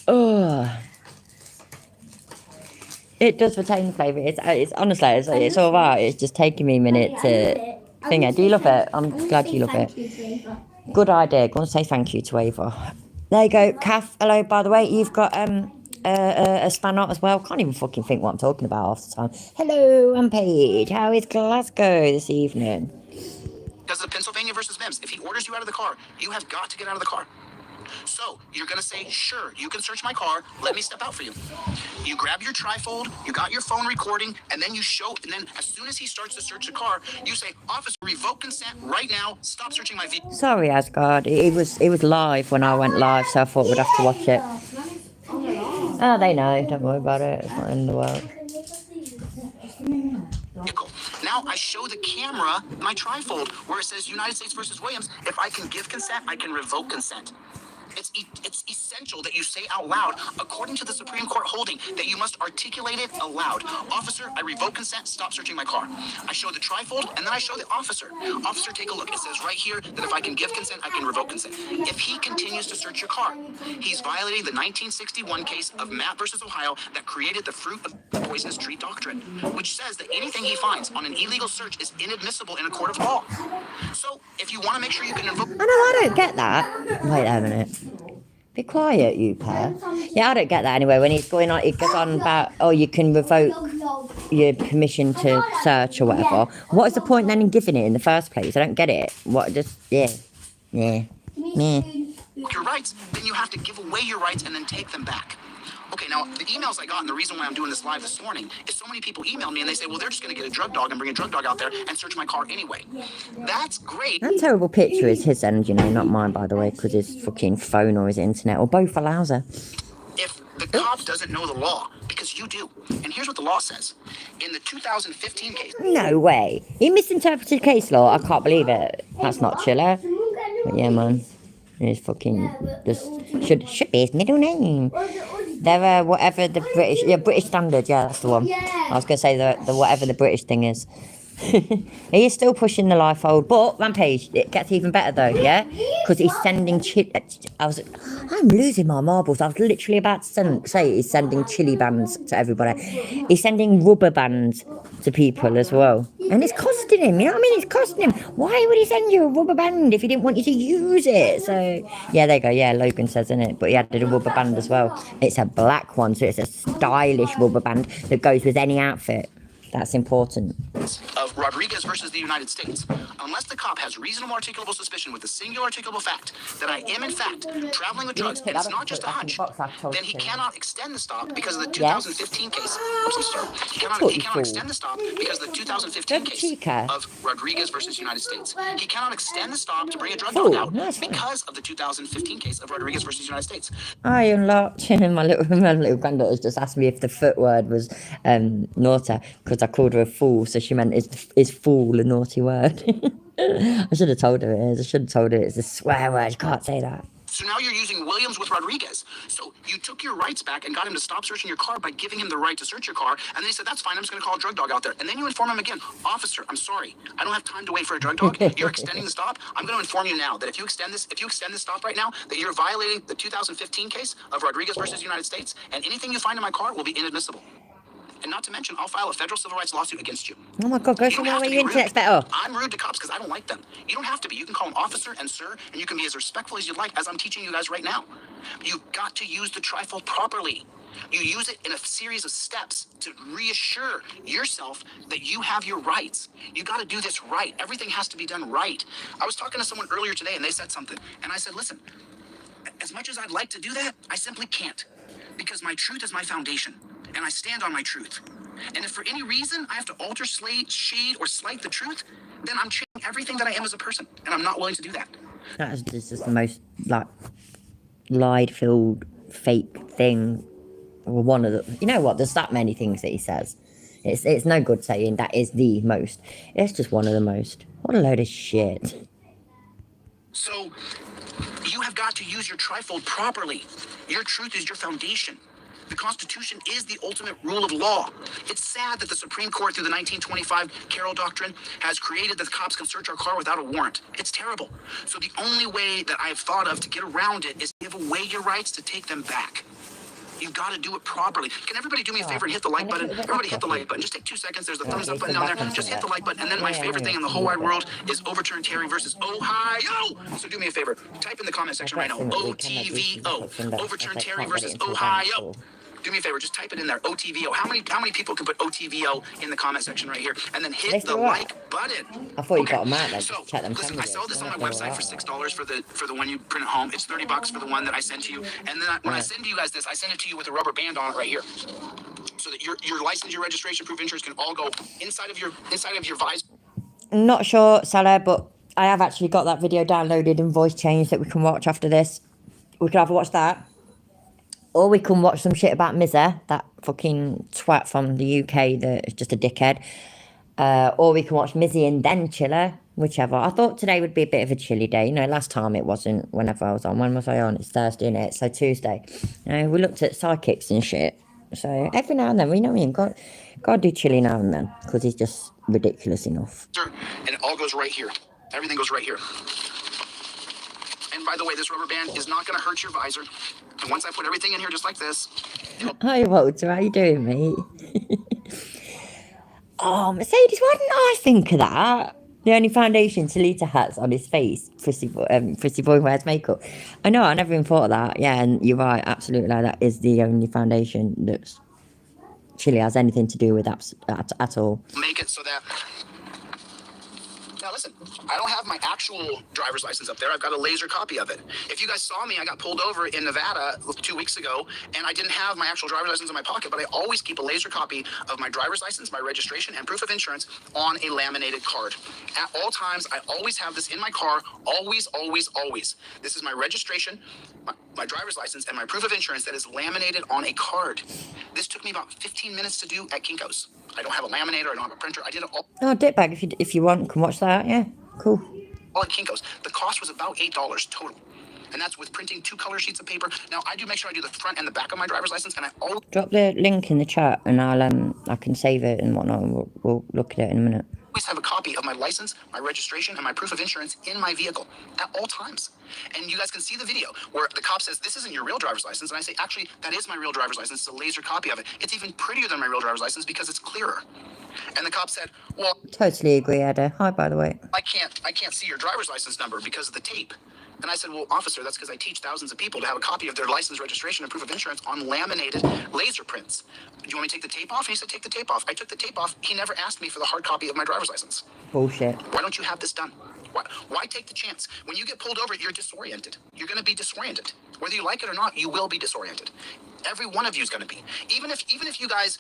Oh, it does retain the flavour. It's honestly, it's all right. It's just taking me a minute to think it. Do you love it? I'm glad you love it. Good idea. Go and say thank you to Ava. There you go, Kath. Hello, by the way. You've got a spanner as well. Can't even fucking think what I'm talking about half the time. Hello, I'm Paige. How is Glasgow this evening? Because of Pennsylvania versus Mims, if he orders you out of the car, you have got to get out of the car. So you're going to say, sure, you can search my car. Let me step out for you. You grab your trifold, you got your phone recording, and then you show, and then as soon as he starts to search the car, you say, officer, revoke consent right now. Stop searching my vehicle. Sorry, Asgard. It was live when I went live, so I thought we'd have to watch it. Oh, they know. Don't worry about it. It's not in the world. Now I show the camera my trifold where it says United States versus Williams. If I can give consent, I can revoke consent. It's essential that you say out loud, according to the Supreme Court holding, that you must articulate it aloud. Officer, I revoke consent. Stop searching my car. I show the trifold, and then I show the officer. Officer, take a look. It says right here that if I can give consent, I can revoke consent. If he continues to search your car, he's violating the 1961 case of Matt versus Ohio that created the fruit of the poisonous tree doctrine, which says that anything he finds on an illegal search is inadmissible in a court of law. So if you want to make sure you can invoke... I don't get that. Wait a minute. Be quiet, you pair. Yeah, I don't get that anyway. When he's going on, it goes on about, oh, you can revoke your permission to search or whatever. What is the point then in giving it in the first place? I don't get it. What, just, yeah. Your rights, then you have to give away your rights and then take them back. Okay, now the emails I got, and the reason why I'm doing this live this morning is so many people email me and they say, well, they're just going to get a drug dog and bring a drug dog out there and search my car anyway. That's great. That terrible picture is his end, you know, not mine, by the way, because his fucking phone or his internet, or both allows her. If the cop doesn't know the law, because you do. And here's what the law says. In the 2015 case... No way. He misinterpreted case law. I can't believe it. That's not chiller. But yeah, man. He's fucking... Should be his middle name. They're whatever the British... Yeah, British Standard. Yeah, that's the one. I was going to say the whatever the British thing is. He is still pushing the life-old, but Rampage, it gets even better though, yeah? Because he's sending I'm losing my marbles. I was literally about to say he's sending chili bands to everybody. He's sending rubber bands to people as well. And it's costing him, you know what I mean? It's costing him. Why would he send you a rubber band if he didn't want you to use it? So, yeah, there you go. Yeah, Logan says, isn't it? But he added a rubber band as well. It's a black one, so it's a stylish rubber band that goes with any outfit. That's important. Of Rodriguez versus the United States, unless the cop has reasonable articulable suspicion with a singular articulable fact that I am in fact traveling with drugs and it's not just a hunch, then he cannot extend the stop because of the 2015 case. Oops, I'm sorry. He cannot extend the stop because of the 2015 case of Rodriguez versus United States. He cannot extend the stop to bring a drug dog out because of the 2015 case of Rodriguez versus United States. I unlocked. my little granddaughter just asked me if the foot word was naughty because I called her a fool, so she meant is fool a naughty word. I should have told her it is. I should have told her it's a swear word. You can't say that. So now you're using Williams with Rodriguez. So you took your rights back and got him to stop searching your car by giving him the right to search your car. And then he said, that's fine, I'm just going to call a drug dog out there. And then you inform him again, officer, I'm sorry. I don't have time to wait for a drug dog. You're extending the stop. I'm going to inform you now that if you extend this stop right now, that you're violating the 2015 case of Rodriguez versus United States. And anything you find in my car will be inadmissible. And not to mention, I'll file a federal civil rights lawsuit against you. Oh my God, go You don't somewhere have where to your be internet's rude. better. I'm rude to cops because I don't like them. You don't have to be. You can call them officer and sir, and you can be as respectful as you'd like, as I'm teaching you guys right now. You've got to use the trifold properly. You use it in a series of steps to reassure yourself that you have your rights. You got to do this right. Everything has to be done right. I was talking to someone earlier today, and they said something, and I said, listen, as much as I'd like to do that, I simply can't, because my truth is my foundation, and I stand on my truth. And if for any reason I have to alter, shade, or slight the truth, then I'm changing everything that I am as a person, and I'm not willing to do that. That is just the most, like, lied-filled, fake thing. Or one of the... You know what? There's that many things that he says. It's no good saying that is the most. It's just one of the most. What a load of shit. So, you have got to use your trifold properly. Your truth is your foundation. The Constitution is the ultimate rule of law. It's sad that the Supreme Court, through the 1925 Carroll Doctrine, has created that the cops can search our car without a warrant. It's terrible. So the only way that I've thought of to get around it is to give away your rights to take them back. You've got to do it properly. Can everybody do me a favor and hit the like button? Everybody hit the like button. Just take 2 seconds. There's the thumbs up button down there. Just hit the like button. And then my favorite thing in the whole wide world is Overturn Terry versus Ohio. So do me a favor. Type in the comment section right now. OTVO. Overturn Terry versus Ohio. Do me a favor, just type it in there, OTVO. How many people can put OTVO in the comment section right here? And then hit the like button. I thought you got them out there. So, Check them. listen, I sell this on my website for $6 for the one you print at home. It's $30 for the one that I send to you. And then when I send you guys this, I send it to you with a rubber band on it right here, so that your license, your registration, proof of insurance can all go inside of your visor. Not sure, Salah, but I have actually got that video downloaded and voice changed that we can watch after this. We could either watch that, or we can watch some shit about Mizza, that fucking twat from the UK that is just a dickhead. Or we can watch Mizzy and then Chiller, whichever. I thought today would be a bit of a chilly day. You know, last time it wasn't whenever I was on. When was I on? It's Thursday, innit? So Tuesday. You know, we looked at psychics and shit. So every now and then, we know him. Got to do chilly now and then, because he's just ridiculous enough. And it all goes right here. Everything goes right here. And by the way, this rubber band is not going to hurt your visor. And once I put everything in here just like this... Hi, Walter. How you doing, mate? Oh, Mercedes, why didn't I think of that? The only foundation Talita has on his face, Prissy Boy wears makeup. I know, I never even thought of that. Yeah, and you're right, absolutely. That is the only foundation that's Chile has anything to do with at all. Make it so that... Now listen, I don't have my actual driver's license up there. I've got a laser copy of it. If you guys saw me, I got pulled over in Nevada 2 weeks ago, and I didn't have my actual driver's license in my pocket, but I always keep a laser copy of my driver's license, my registration, and proof of insurance on a laminated card. At all times, I always have this in my car, always, always, always. This is my registration, my driver's license, and my proof of insurance that is laminated on a card. This took me about 15 minutes to do at Kinko's. I don't have a laminator, I don't have a printer, I did it all. Oh, Dickbag, if you want, can watch that, yeah, cool. All at Kinko's. The cost was about $8 total. And that's with printing 2 color sheets of paper. Now, I do make sure I do the front and the back of my driver's license, and I always... Drop the link in the chat, and I can save it and whatnot, and we'll look at it in a minute. have a copy of my license, my registration, and my proof of insurance in my vehicle at all times. And you guys can see the video where the cop says, this isn't your real driver's license. And I say, actually, that is my real driver's license. It's a laser copy of it. It's even prettier than my real driver's license because it's clearer. And the cop said, well... Totally agree, Ada. Hi, by the way. I can't see your driver's license number because of the tape. And I said, well, officer, that's because I teach thousands of people to have a copy of their license, registration, and proof of insurance on laminated laser prints. Do you want me to take the tape off? And he said, take the tape off. I took the tape off. He never asked me for the hard copy of my driver's license. Bullshit. Why don't you have this done? Why take the chance? When you get pulled over, you're disoriented. You're going to be disoriented. Whether you like it or not, you will be disoriented. Every one of you is going to be. Even if you guys,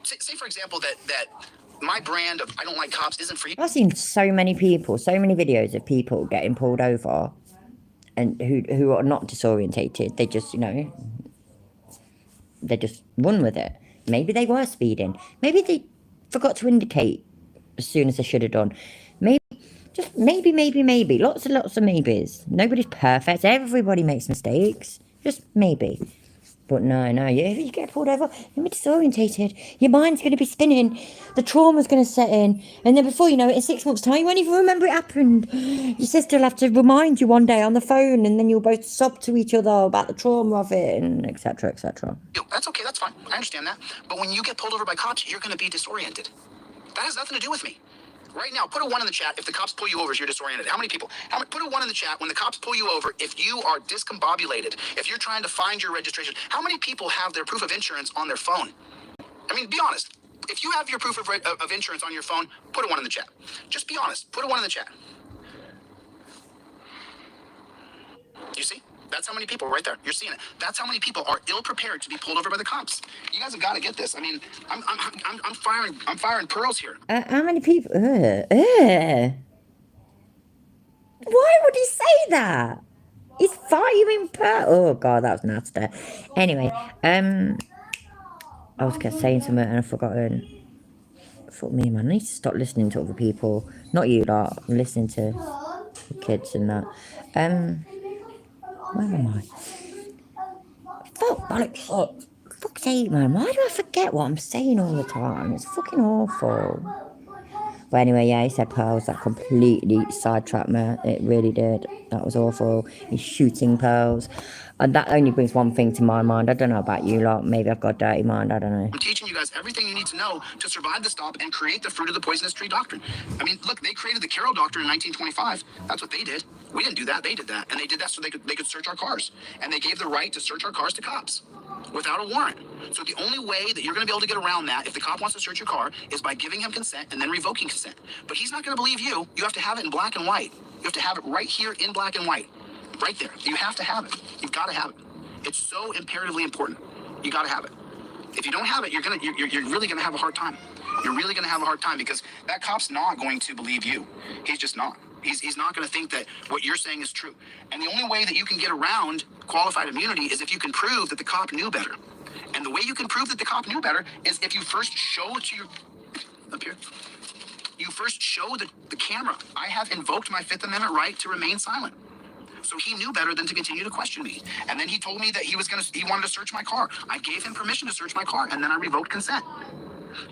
say for example, that my brand of I don't like cops isn't for you. I've seen so many people, so many videos of people getting pulled over and who are not disorientated. They just, they just run with it. Maybe they were speeding. Maybe they forgot to indicate as soon as they should have done. Maybe. Lots and lots of maybes. Nobody's perfect. Everybody makes mistakes. Just maybe. But no, you get pulled over, you'll be disorientated. Your mind's going to be spinning. The trauma's going to set in. And then before you know it, in 6 months' time, you won't even remember it happened. Your sister will have to remind you one day on the phone, and then you'll both sob to each other about the trauma of it, and etc., etc. That's okay. That's fine. I understand that. But when you get pulled over by cops, you're going to be disoriented. That has nothing to do with me. Right now, put a 1 in the chat if the cops pull you over if you're disoriented. How many people? Put a 1 in the chat when the cops pull you over if you are discombobulated, if you're trying to find your registration. How many people have their proof of insurance on their phone? I mean, be honest. If you have your proof of insurance on your phone, put a 1 in the chat. Just be honest. Put a 1 in the chat. You see? That's how many people right there. You're seeing it. That's how many people are ill prepared to be pulled over by the cops. You guys have got to get this. I mean, I'm firing pearls here. How many people? Why would he say that? He's firing oh god, that was nasty. Anyway, I was saying something and I've forgotten. Fuck me, man. I need to stop listening to other people. Not you lot. I'm listening to kids and that. Where am I? Fuck, bollocks. Fuck's sake, man. Why do I forget what I'm saying all the time? It's fucking awful. But anyway, yeah, he said pearls. That completely sidetracked me. It really did. That was awful. He's shooting pearls. And that only brings one thing to my mind. I don't know about you lot. Maybe I've got a dirty mind. I don't know. I'm teaching you guys everything you need to know to survive the stop and create the fruit of the poisonous tree doctrine. I mean, look, they created the Carroll Doctrine in 1925. That's what they did. We didn't do that. They did that. And they did that so they could search our cars. And they gave the right to search our cars to cops without a warrant. So the only way that you're going to be able to get around that, if the cop wants to search your car, is by giving him consent and then revoking consent. But he's not going to believe you. You have to have it in black and white. You have to have it right here in black and white. Right there. You have to have it. You've got to have it. It's so imperatively important. You got to have it. If you don't have it, you're really gonna have a hard time. You're really gonna have a hard time because that cop's not going to believe you. He's just not. He's not gonna think that what you're saying is true. And the only way that you can get around qualified immunity is if you can prove that the cop knew better. And the way you can prove that the cop knew better is if you first show it to your up here. You first show the camera. I have invoked my Fifth Amendment right to remain silent. So he knew better than to continue to question me. And then he told me that he wanted to search my car. I gave him permission to search my car, and then I revoked consent.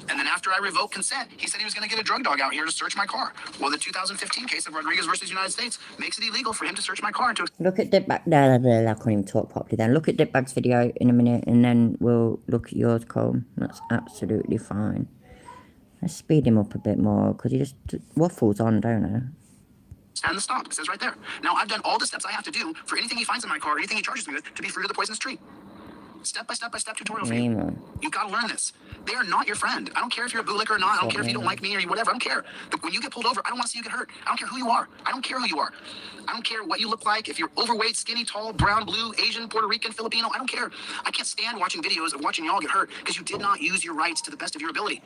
And then after I revoked consent, he said he was going to get a drug dog out here to search my car. Well, the 2015 case of Rodriguez versus United States makes it illegal for him to search my car. Look at Dipbag. I can't even talk properly then. Look at Dipbag's video in a minute, and then we'll look at yours, Cole. That's absolutely fine. Let's speed him up a bit more, because he just waffles on, don't I? And the stop. It says right there. Now, I've done all the steps I have to do for anything he finds in my car, anything he charges me with, to be fruit of the poisonous tree. Step by step tutorial for you. You've got to learn this. They are not your friend. I don't care if you're a bootlicker or not. I don't care if you don't like me or whatever. I don't care. But when you get pulled over, I don't want to see you get hurt. I don't care who you are. I don't care who you are. I don't care what you look like. If you're overweight, skinny, tall, brown, blue, Asian, Puerto Rican, Filipino, I don't care. I can't stand watching videos of watching y'all get hurt because you did not use your rights to the best of your ability.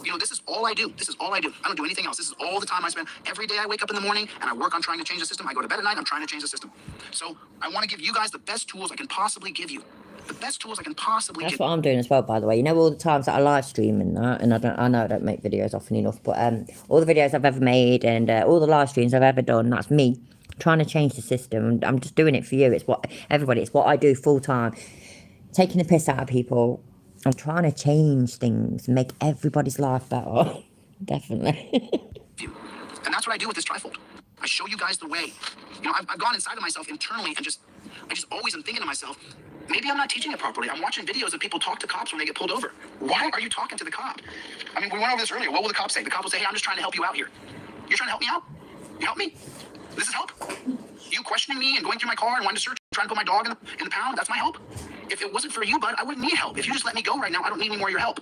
You know, this is all I do. This is all I do. I don't do anything else. This is all the time I spend. Every day I wake up in the morning and I work on trying to change the system. I go to bed at night, I'm trying to change the system. So I want to give you guys the best tools I can possibly give you. The best tools I can possibly give you. That's what I'm doing as well, by the way. You know, all the times that I live stream and that, and I know I don't make videos often enough, but all the videos I've ever made and all the live streams I've ever done, that's me trying to change the system. I'm just doing it for you. It's what I do full time. Taking the piss out of people. I'm trying to change things, make everybody's life better. Definitely. And that's what I do with this trifold. I show you guys the way. You know, I've gone inside of myself internally and I just always am thinking to myself, maybe I'm not teaching it properly. I'm watching videos of people talk to cops when they get pulled over. Why are you talking to the cop? I mean, we went over this earlier. What will the cop say? The cop will say, hey, I'm just trying to help you out here. You're trying to help me out? You help me? This is help? You questioning me and going through my car and wanting to search, trying to put my dog in the pound, that's my help? If it wasn't for you, bud, I wouldn't need help. If you just let me go right now, I don't need any more of your help.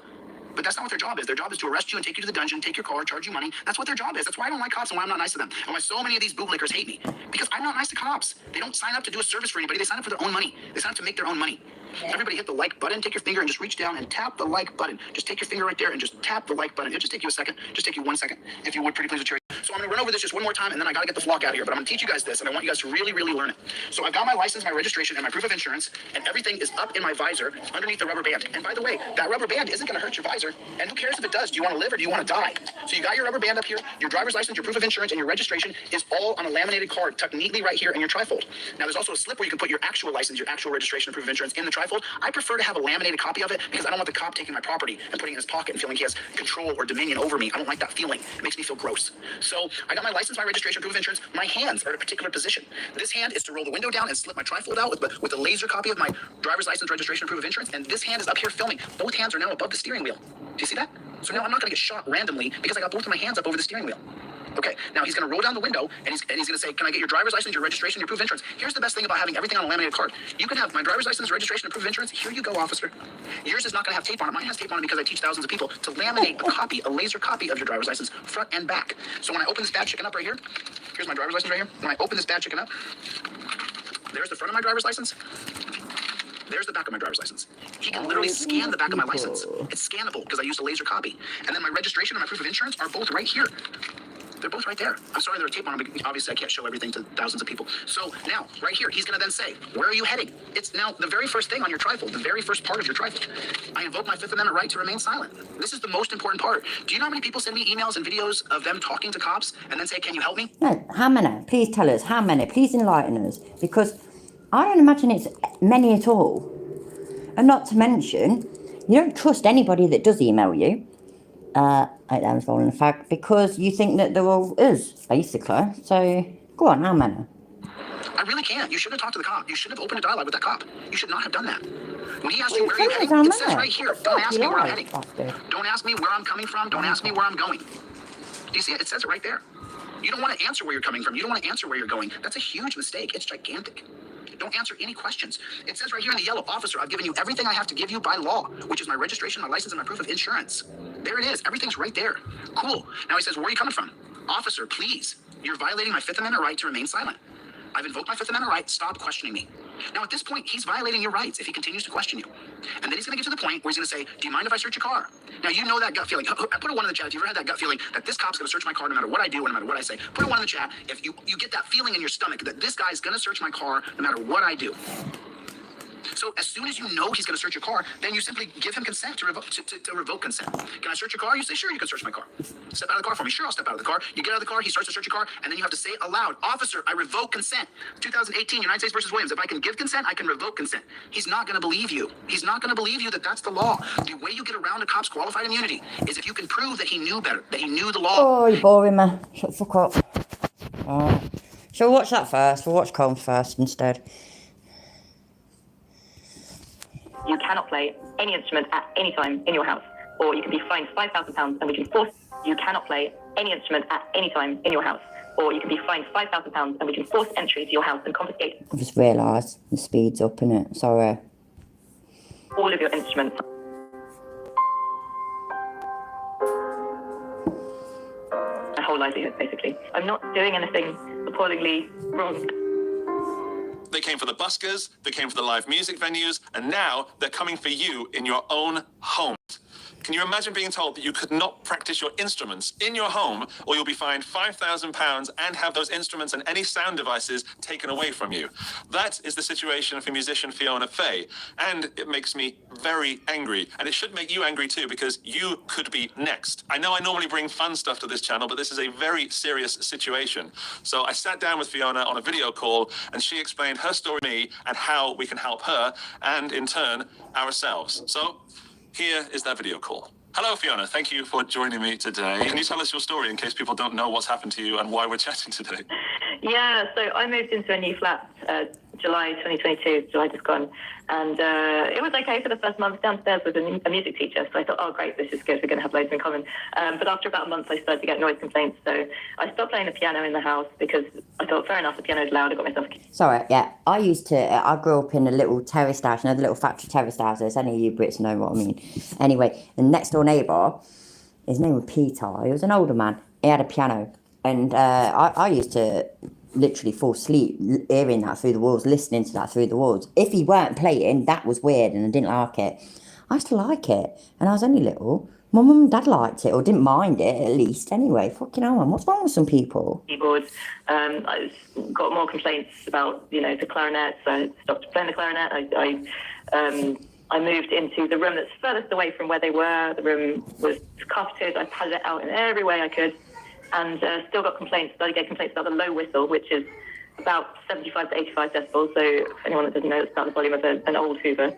But that's not what their job is. Their job is to arrest you and take you to the dungeon, take your car, charge you money. That's what their job is. That's why I don't like cops and why I'm not nice to them. And why so many of these bootlickers hate me. Because I'm not nice to cops. They don't sign up to do a service for anybody. They sign up for their own money. They sign up to make their own money. Everybody hit the like button, take your finger and just reach down and tap the like button. Just take your finger right there and just tap the like button. It'll just take you a second. Just take you 1 second. If you would, pretty please, with Cherry. So I'm going to run over this just one more time, and then I got to get the flock out of here. But I'm going to teach you guys this, and I want you guys to really, really learn it. So I've got my license, my registration, and my proof of insurance, and everything is up in my visor underneath the rubber band. And by the way, that rubber band isn't going to hurt your visor, and who cares if it does? Do you want to live or do you want to die? So you got your rubber band up here, your driver's license, your proof of insurance, and your registration is all on a laminated card tucked neatly right here in your trifold. Now there's also a slip where you can put your actual license, your actual registration, and proof of insurance in the trifold. I prefer to have a laminated copy of it because I don't want the cop taking my property and putting it in his pocket and feeling he has control or dominion over me. I don't like that feeling. It makes me feel gross. So I got my license, my registration, proof of insurance. My hands are in a particular position. This hand is to roll the window down and slip my trifold out with a laser copy of my driver's license, registration, proof of insurance. And this hand is up here filming. Both hands are now above the steering wheel. Do you see that? So now I'm not going to get shot randomly because I got both of my hands up over the steering wheel. Okay, now he's going to roll down the window and he's going to say, can I get your driver's license, your registration, your proof of insurance? Here's the best thing about having everything on a laminated card. You can have my driver's license, registration, and proof of insurance. Here you go, officer. Yours is not going to have tape on it. Mine has tape on it because I teach thousands of people to laminate a copy, a laser copy of your driver's license, front and back. So when I open this bad chicken up right here, here's my driver's license right here. When I open this bad chicken up, there's the front of my driver's license. There's the back of my driver's license. He can literally scan the back of my license. It's scannable because I used a laser copy. And then my registration and my proof of insurance are both right here. They're both right there. I'm sorry there's tape on them. Obviously, I can't show everything to thousands of people. So now, right here, he's going to then say, where are you heading? It's now the very first thing on your trifold, the very first part of your trifold. I invoke my Fifth Amendment right to remain silent. This is the most important part. Do you know how many people send me emails and videos of them talking to cops and then say, can you help me? No, how many? Please tell us, how many? Please enlighten us. Because I don't imagine it's many at all. And not to mention, you don't trust anybody that does email you. That was falling the fact because you think that they're all us, basically. So, go on, how many? I really can't. You shouldn't have talked to the cop. You should have opened a dialogue with that cop. You should not have done that. When he asked you where are you heading, it says right here. Don't ask me where I'm heading. Don't ask me where I'm coming from. Don't ask me where I'm going. Do you see it? It says it right there. You don't want to answer where you're coming from. You don't want to answer where you're going. That's a huge mistake. It's gigantic. Don't answer any questions. It says right here in the yellow, officer, I've given you everything I have to give you by law, which is my registration, my license, and my proof of insurance. There it is. Everything's right there. Cool. Now he says, where are you coming from? Officer, please. You're violating my Fifth Amendment right to remain silent. I've invoked my Fifth Amendment right. Stop questioning me. Now, at this point, he's violating your rights if he continues to question you. And then he's going to get to the point where he's going to say, do you mind if I search your car? Now, you know that gut feeling. I put a one in the chat. If you ever had that gut feeling that this cop's going to search my car no matter what I do, no matter what I say, put a one in the chat. If you get that feeling in your stomach that this guy's going to search my car no matter what I do. So as soon as you know he's going to search your car, then you simply give him consent to revoke consent. Can I search your car? You say, sure, you can search my car. Step out of the car for me. Sure, I'll step out of the car. You get out of the car, he starts to search your car, and then you have to say aloud, officer, I revoke consent. 2018, United States versus Williams. If I can give consent, I can revoke consent. He's not going to believe you. He's not going to believe you that that's the law. The way you get around a cop's qualified immunity is if you can prove that he knew better, that he knew the law. Oh, you're boring, man. Shut the fuck up. Alright. So we'll watch that first. We'll watch Combs first instead. You cannot play any instrument at any time in your house, or you can be fined £5,000 and we can force you cannot play any instrument at any time in your house, or you can be fined £5,000 and we can force entry to your house and confiscate. I just realised the speed's up, innit? Sorry. All of your instruments. My whole livelihood, basically. I'm not doing anything appallingly wrong. They came for the buskers, they came for the live music venues, and now they're coming for you in your own home. Can you imagine being told that you could not practice your instruments in your home, or you'll be fined £5,000 and have those instruments and any sound devices taken away from you? That is the situation for musician Fiona Fay, and it makes me very angry. And it should make you angry too, because you could be next. I know I normally bring fun stuff to this channel, but this is a very serious situation. So I sat down with Fiona on a video call, and she explained her story to me and how we can help her, and in turn, ourselves. So here is that video call. Hello, Fiona. Thank you for joining me today. Can you tell us your story in case people don't know what's happened to you and why we're chatting today? Yeah, so I moved into a new flat July 2022, July just gone. And it was okay for the first month. Downstairs was a music teacher, so I thought, oh, great, this is good. We're going to have loads in common. But after about a month, I started to get noise complaints. So I stopped playing the piano in the house because I thought, fair enough, the piano's loud. I got myself... Sorry, yeah. I grew up in a little terraced house, you know, the little factory terraced houses. Any of you Brits know what I mean. Anyway, the next door neighbour, his name was Peter. He was an older man. He had a piano. And I used to literally fall asleep hearing that through the walls, listening to that through the walls. If he weren't playing, that was weird and I didn't like it. I used to like it. And I was only little, My mum and dad liked it, or didn't mind it, at least. Anyway, fucking hell, man. What's wrong with some people? Keyboards. I got more complaints about, the clarinet, so I stopped playing the clarinet. I moved into the room that's furthest away from where they were. The room was carpeted. I padded it out in every way I could, and still got complaints. Started getting complaints about the low whistle, which is about 75 to 85 decibels. So if anyone that doesn't know, it's about the volume of an old Hoover.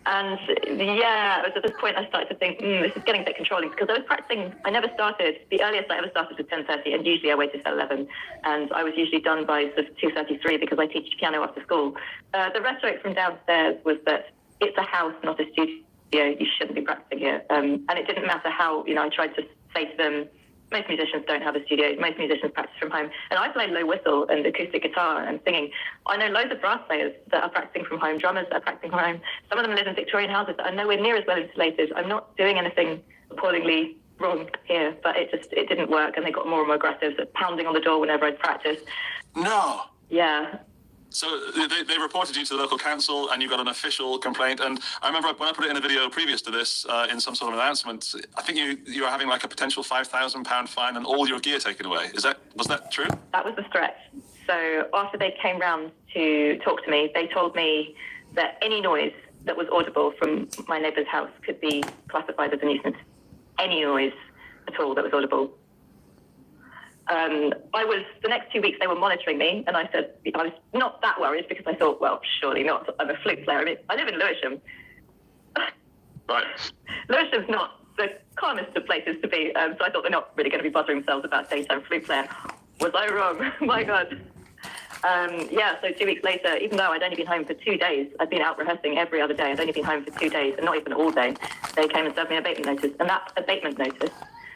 And yeah, it was at this point I started to think, this is getting a bit controlling, because I was practicing. I never started. The earliest I ever started was 10:30, and usually I waited till 11. And I was usually done by sort of 2:33 because I teach piano after school. The rhetoric from downstairs was that it's a house, not a studio. You shouldn't be practicing here. And it didn't matter how, I tried to say to them, most musicians don't have a studio. Most musicians practice from home. And I play low whistle and acoustic guitar and singing. I know loads of brass players that are practicing from home, drummers that are practicing from home. Some of them live in Victorian houses that are nowhere near as well insulated. I'm not doing anything appallingly wrong here, but it didn't work, and they got more and more aggressive, so pounding on the door whenever I'd practice. No. Yeah. So they reported you to the local council, and you got an official complaint. And I remember when I put it in a video previous to this, in some sort of announcement, I think you were having like a potential £5,000 fine and all your gear taken away. Was that true? That was the threat. So after they came round to talk to me, they told me that any noise that was audible from my neighbour's house could be classified as a nuisance. Any noise at all that was audible. The next 2 weeks they were monitoring me, and I said, I was not that worried, because I thought, well, surely not. I'm a flute player. I mean, I live in Lewisham. Right. Lewisham's not the calmest of places to be, so I thought they're not really going to be bothering themselves about daytime flute player. Was I wrong? My God. So 2 weeks later, even though I'd only been home for 2 days, I'd been out rehearsing every other day. I'd only been home for 2 days, and not even all day. They came and served me an abatement notice, and that abatement notice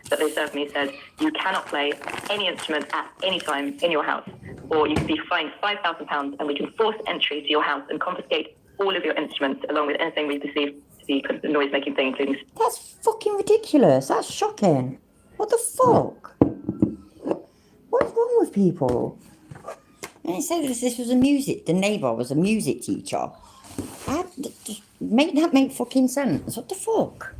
that they served me said, you cannot play any instrument at any time in your house, or you can be fined £5,000, and we can force entry to your house and confiscate all of your instruments, along with anything we perceive to be a noise-making thing, including... That's fucking ridiculous. That's shocking. What the fuck? What's wrong with people? And it said this was the neighbour was a music teacher. That make fucking sense. What the fuck?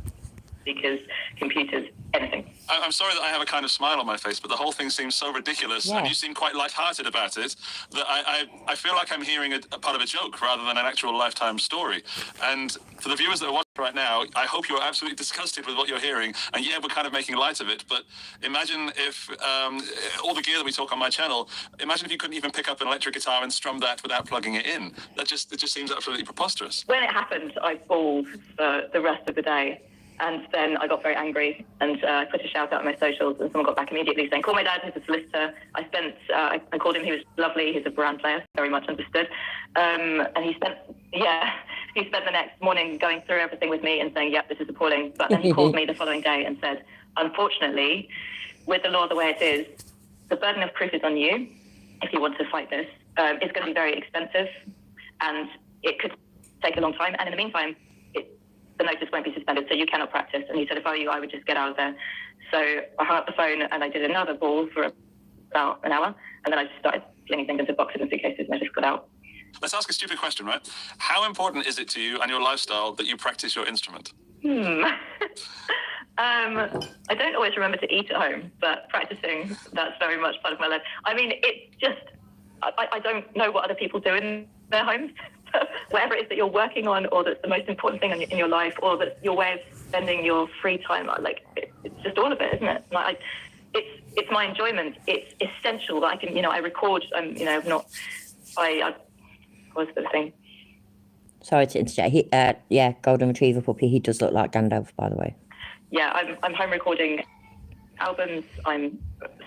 Because computers, anything. I'm sorry that I have a kind of smile on my face, but the whole thing seems so ridiculous, Yeah. and you seem quite lighthearted about it, that I feel like I'm hearing a part of a joke rather than an actual lifetime story. And for the viewers that are watching right now, I hope you're absolutely disgusted with what you're hearing, and yeah, we're kind of making light of it, but imagine if all the gear that we talk on my channel, imagine if you couldn't even pick up an electric guitar and strum that without plugging it in. It just seems absolutely preposterous. When it happened, I bawled for the rest of the day. And then I got very angry, and I put a shout out on my socials, and someone got back immediately saying, call my dad, he's a solicitor. I called him, he was lovely, he's a brand player, very much understood. And he spent the next morning going through everything with me and saying, yep, this is appalling. But then he called me the following day and said, unfortunately, with the law the way it is, the burden of proof is on you if you want to fight this. It's going to be very expensive, and it could take a long time. And in the meantime, the notice won't be suspended, so you cannot practice. And he said, if I were you, I would just get out of there. So I hung up the phone, and I did another ball for about an hour, and then I just started flinging things into boxes and suitcases, and I just got out. Let's ask a stupid question, right? How important is it to you and your lifestyle that you practice your instrument? I don't always remember to eat at home, but practicing, that's very much part of my life. I mean, it's just, I don't know what other people do in their homes. Whatever it is that you're working on, or that's the most important thing in your life, or that's your way of spending your free time, it's just all of it, isn't it? It's my enjoyment. It's essential that I can, I record. What's the thing? Sorry to interject. Golden Retriever puppy. He does look like Gandalf, by the way. Yeah, I'm home recording albums. I'm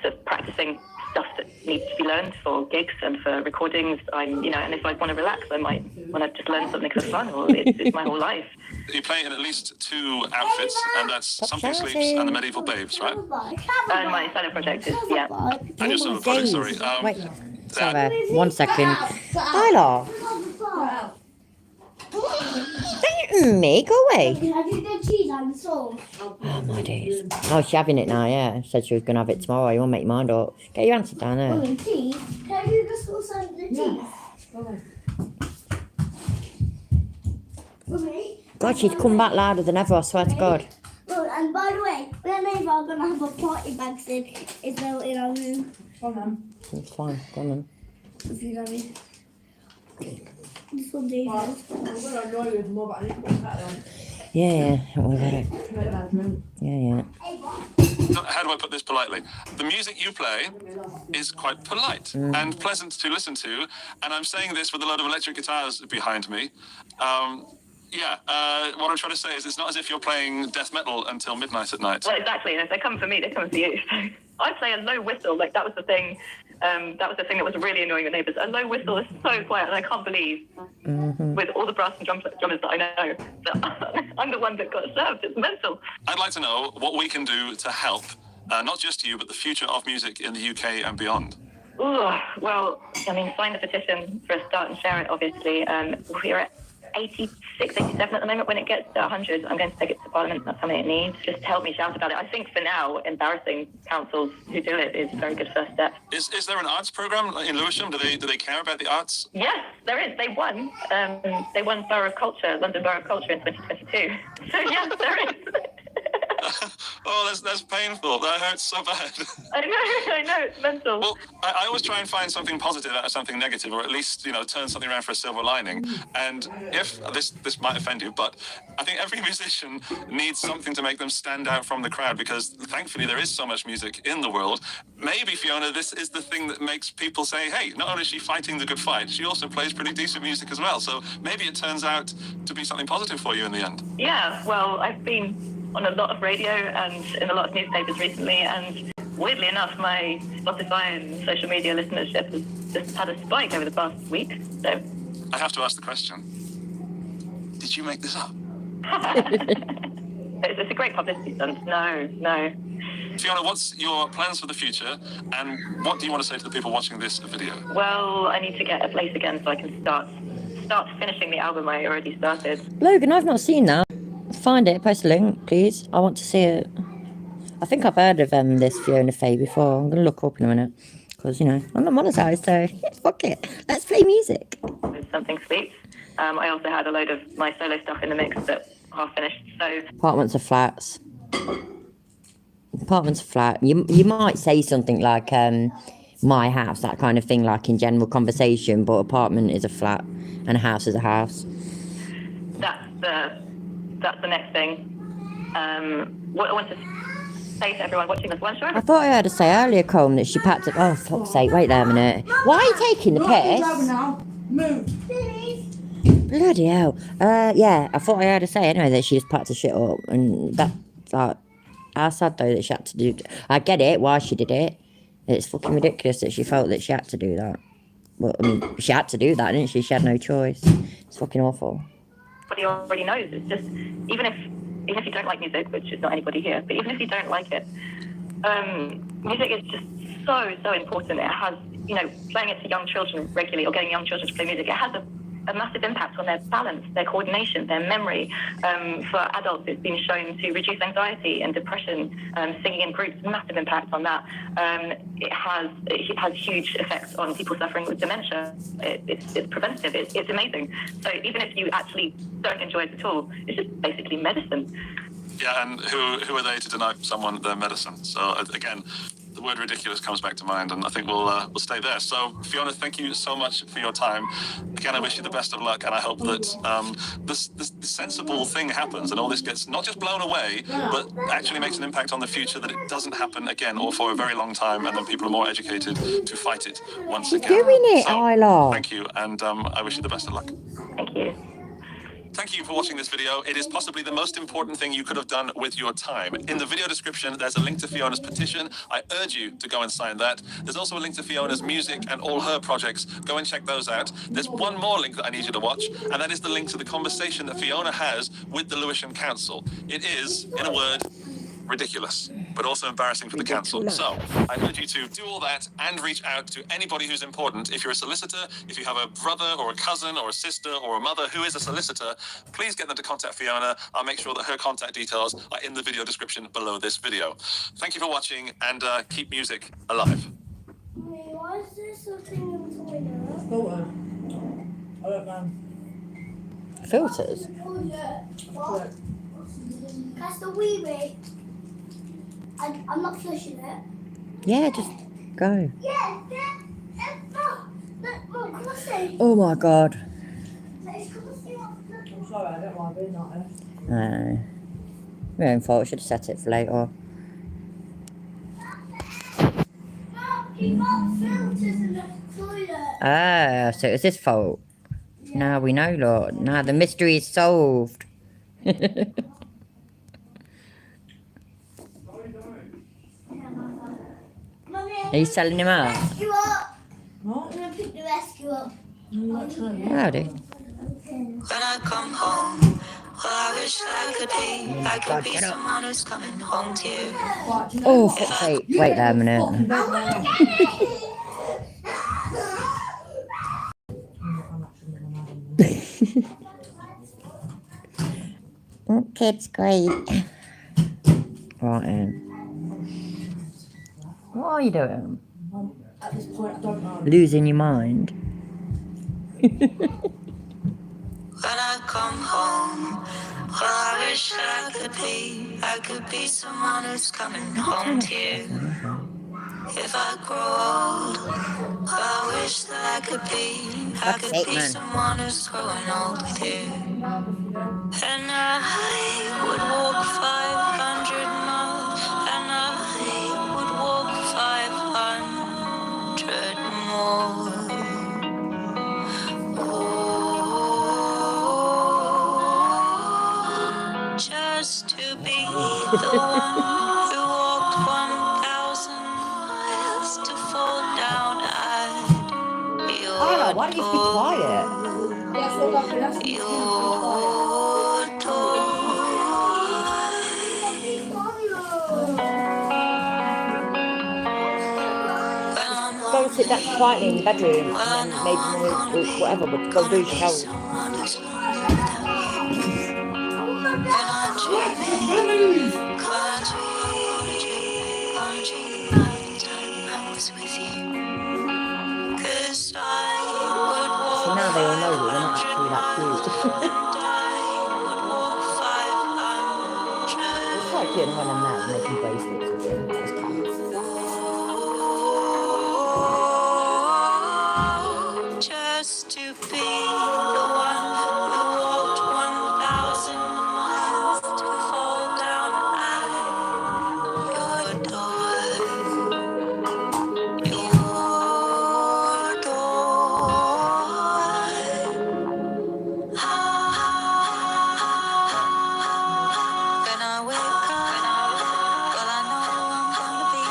sort of practicing stuff that needs to be learned for gigs and for recordings. And if I want to relax, I might want to just learn something for fun, or it's my whole life. You play in at least 2 outfits, and that's Something Sleeps and the Medieval Babes, right? And my solo project is, yeah. And your solo project, sorry. Wait, sorry, 1 second. Lila. Me, go away. Can I do the cheese and the sauce? Oh, my days. Oh, she's having it now, yeah. Said she was going to have it tomorrow. You won't make your mind up. Get your answer down there. Mummy, cheese? Can I do the sauce and the cheese? Mummy? God, she'd come back louder than ever, I swear to God. Look, and by the way, we don't know if I'm going to have a party bag soon. It's now in our room. Come on. It's fine, go on then. If you know me. This one's easy. Right. I'm going to annoy you with more, but I need to put that on. Yeah, don't worry about it. Make management. Yeah. How do I put this politely? The music you play is quite polite and pleasant to listen to, and I'm saying this with a load of electric guitars behind me. What I'm trying to say is it's not as if you're playing death metal until midnight at night. Well, exactly. And if they come for me, they come for you. I play a low whistle. Like, that was the thing. That was the thing that was really annoying the neighbours. A low whistle is so quiet, and I can't believe, with all the brass and drummers that I know, that I'm the one that got served. It's mental. I'd like to know what we can do to help, not just you, but the future of music in the UK and beyond. Ooh, well, I mean, sign the petition for a start and share it, obviously. We're at 86, 87 at the moment. When it gets to 100, I'm going to take it to Parliament. That's how many it needs. Just help me shout about it. I think for now, embarrassing councils who do it is a very good first step. Is there an arts programme in Lewisham? Do they care about the arts? Yes, there is. They won. They won Borough of Culture, London Borough of Culture in 2022. So yes, there is. Oh, that's painful. That hurts so bad. I know, it's mental. Well, I always try and find something positive out of something negative, or at least, turn something around for a silver lining. And if this might offend you, but I think every musician needs something to make them stand out from the crowd, because thankfully there is so much music in the world. Maybe, Fiona, this is the thing that makes people say, hey, not only is she fighting the good fight, she also plays pretty decent music as well. So maybe it turns out to be something positive for you in the end. Yeah, well, I've been on a lot of radio and in a lot of newspapers recently, and weirdly enough, my Spotify and social media listenership has just had a spike over the past week. So I have to ask the question, did you make this up? it's a great publicity stunt. No. Fiona, what's your plans for the future, and what do you want to say to the people watching this video? Well, I need to get a place again so I can start finishing the album I already started. Logan, I've not seen that. Find it, post a link, please. I want to see it. I think I've heard of this Fiona Fay before. I'm going to look up in a minute. Because, I'm not monetized, so fuck it. Let's play music. With something sweet. I also had a load of my solo stuff in the mix that half finished, so... Apartments are flats. Apartments are flat. You might say something like my house, that kind of thing, like in general conversation, but apartment is a flat and a house is a house. That's the next thing. What I want to say to everyone watching this one, sure. I thought I heard her say earlier, Colm, that she packed up. Oh, fuck's sake, wait there a minute. Why are you taking the piss? Now. Move. Bloody hell. Yeah, I thought I heard her say anyway that she just packed her shit up. And that's like, how sad though that she had to do. I get it, why she did it. It's fucking ridiculous that she felt that she had to do that. Well, I mean, she had to do that, didn't she? She had no choice. It's fucking awful. Everybody already knows. It's just, even if you don't like music, which is not anybody here, but even if you don't like it, music is just so important. It has, playing it to young children regularly, or getting young children to play music, it has a massive impact on their balance, their coordination, their memory. For adults, it's been shown to reduce anxiety and depression. Singing in groups, massive impact on that. It has huge effects on people suffering with dementia. It's preventative. It's amazing. So even if you actually don't enjoy it at all, it's just basically medicine. Yeah, and who are they to deny someone their medicine? So again, the word ridiculous comes back to mind, and I think we'll stay there. So Fiona, thank you so much for your time. Again, I wish you the best of luck, and I hope that this sensible thing happens, and all this gets not just blown away, but actually makes an impact on the future, that it doesn't happen again or for a very long time, and then people are more educated to fight it once again. Doing it, so, Isla. thank you, and I wish you the best of luck. Thank you. Thank you for watching this video. It is possibly the most important thing you could have done with your time. In the video description, there's a link to Fiona's petition. I urge you to go and sign that. There's also a link to Fiona's music and all her projects. Go and check those out. There's one more link that I need you to watch, and that is the link to the conversation that Fiona has with the Lewisham Council. It is, in a word, ridiculous, but also embarrassing for the council. So I urge you to do all that and reach out to anybody who's important. If you're a solicitor, if you have a brother or a cousin or a sister or a mother who is a solicitor, please get them to contact Fiona. I'll make sure that her contact details are in the video description below this video. Thank you for watching, and keep music alive. Mommy, why is there something in the toilet? Go on. I don't know. Filters? What? That's the wee wee. I'm not flushing it. Yeah, just go. Yeah, look, come on, see. Oh my god. Come on, see what. I'm sorry, I don't like being like this. No. Your own fault. Should have set it for later. He got filters in the toilet. Ah, so it was his fault. Now we know, Lord. Now the mystery is solved. Mummy, Are you selling him out? rescue up. What? I'm gonna pick the rescue up. You like to know? Howdy. When I come home, well, I wish I could be. I God, could be get up. someone who's coming home to you. Right, do you know Oh, what? fuck's sake. You Wait get there a the minute. fucking bed now. Get it. I'm actually gonna have them. Okay, it's great. Right then. What are you doing? At this point, I don't know. Losing your mind? When I come home, well, I wish I could be someone who's coming home to you. If I grow old, well, I wish that I Fuck's could sake, be man. someone who's growing old with you. And I would walk 500 miles, and I would walk 500 more. Oh, just to be the one who walked 1,000 miles to fall down at your Anna, why don't you be quiet? That's all I've been asking you to do. your door. Go and sit down quietly in your bedroom and then maybe whatever, but go do shower. So now they all know that we're not actually that cute. It's quite cute when I'm there making bracelets with them. It's cute. Just to be the one who walked 1,000 miles to fall down at your door. Your door. When I wake up, well, I know I'm gonna be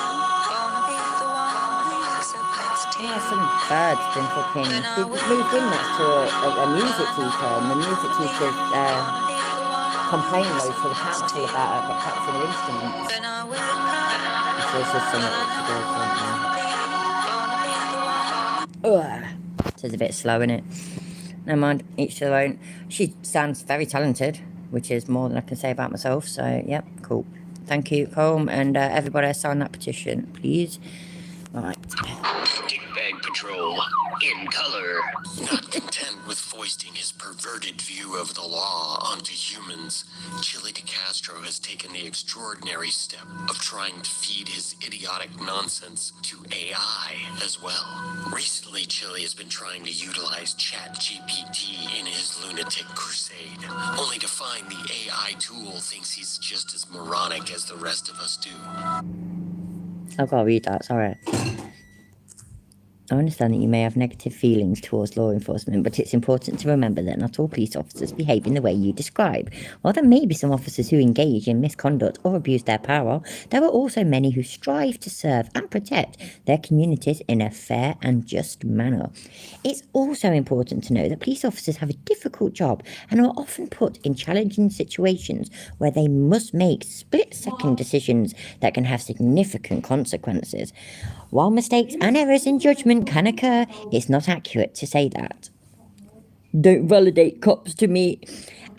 the one who accepts Yeah, some bird's been fucking. We moved in next to a music teacher, and the music teacher's complaining loads to the council about practicing her instruments. When I wake up, So it's just something that she does, don't you? Ugh. So it's a bit slow, innit? Never mind, each to their own. She sounds very talented, which is more than I can say about myself. So, yep, cool. Thank you, Colm, and everybody sign that petition, please. Right. Dick Bag Patrol in color. Not content with foisting his perverted view of the law onto humans, Chile de Castro has taken the extraordinary step of trying to feed his idiotic nonsense to AI as well. Recently, Chile has been trying to utilize ChatGPT in his lunatic crusade, only to find the AI tool thinks he's just as moronic as the rest of us do. I've got to read that, sorry. I understand that you may have negative feelings towards law enforcement, but it's important to remember that not all police officers behave in the way you describe. While there may be some officers who engage in misconduct or abuse their power, there are also many who strive to serve and protect their communities in a fair and just manner. It's also important to know that police officers have a difficult job and are often put in challenging situations where they must make split-second decisions that can have significant consequences. While mistakes and errors in judgment can occur, it's not accurate to say that. Don't validate cops to me.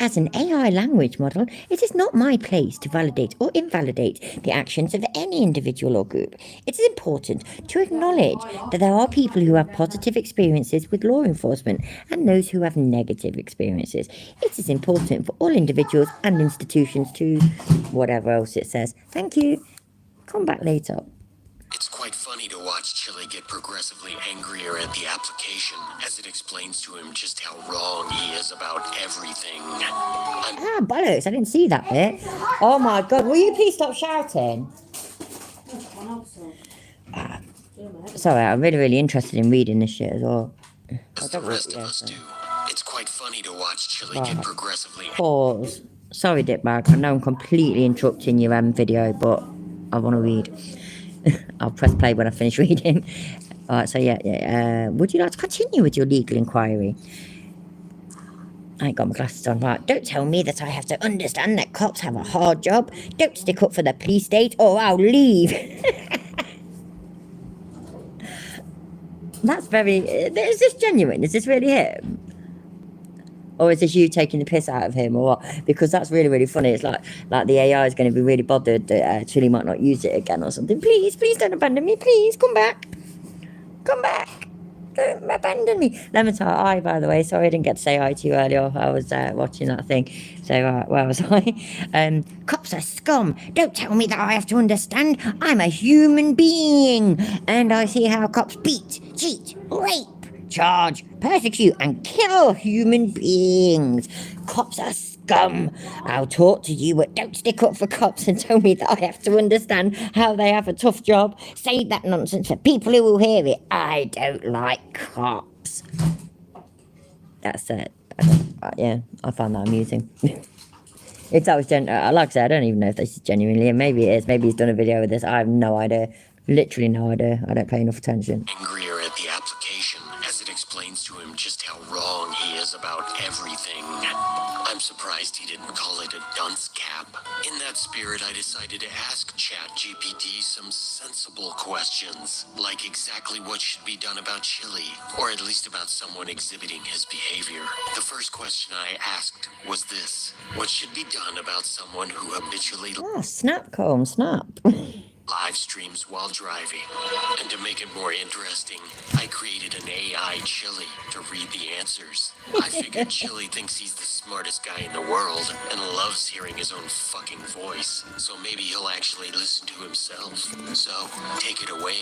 As an AI language model, it is not my place to validate or invalidate the actions of any individual or group. It is important to acknowledge that there are people who have positive experiences with law enforcement and those who have negative experiences. It is important for all individuals and institutions to whatever else it says. Thank you. Come back later. It's quite funny to watch Chili get progressively angrier at the application as it explains to him just how wrong he is about everything. Ah, bollocks, I didn't see that bit. Oh my god, will you please stop shouting? Sorry, I'm really interested in reading this shit as well. As the rest of us do, it's quite funny to watch Chili get progressively... Pause. Sorry, Dickbag, I know I'm completely interrupting your video, but I want to read. I'll press play when I finish reading. Alright, so would you like to continue with your legal inquiry? I ain't got my glasses on. Right, don't tell me that I have to understand that cops have a hard job. Don't stick up for the police state or I'll leave. That's very... Is this genuine? Is this really him? Or is this you taking the piss out of him or what? Because that's really funny. It's like the AI is going to be really bothered that Chili might not use it again or something. Please don't abandon me. Please, come back. Come back. Don't abandon me. Lemitar, hi, by the way. Sorry I didn't get to say hi to you earlier. I was watching that thing. So, where was I? Cops are scum. Don't tell me that I have to understand. I'm a human being. And I see how cops beat, cheat, rape, charge, persecute, and kill human beings. Cops are scum. I'll talk to you, but don't stick up for cops and tell me that I have to understand how they have a tough job. Save that nonsense for people who will hear it. I don't like cops. That's it. Yeah, I found that amusing. It's always like I said, I don't even know if this is genuinely, and maybe it is. Maybe he's done a video with this. I have no idea. Literally no idea. I don't pay enough attention. Angrier at the application as it explains to him just how wrong he is about everything. I'm surprised he didn't call it a dunce cap. In that spirit, I decided to ask ChatGPT some sensible questions, like exactly what should be done about Chili, or at least about someone exhibiting his behavior. The first question I asked was this: what should be done about someone who habitually... Oh, snap, Colm, snap. live streams while driving. And to make it more interesting, I created an AI Chili to read the answers. I figured Chili thinks he's the smartest guy in the world and loves hearing his own fucking voice. So maybe he'll actually listen to himself. So take it away,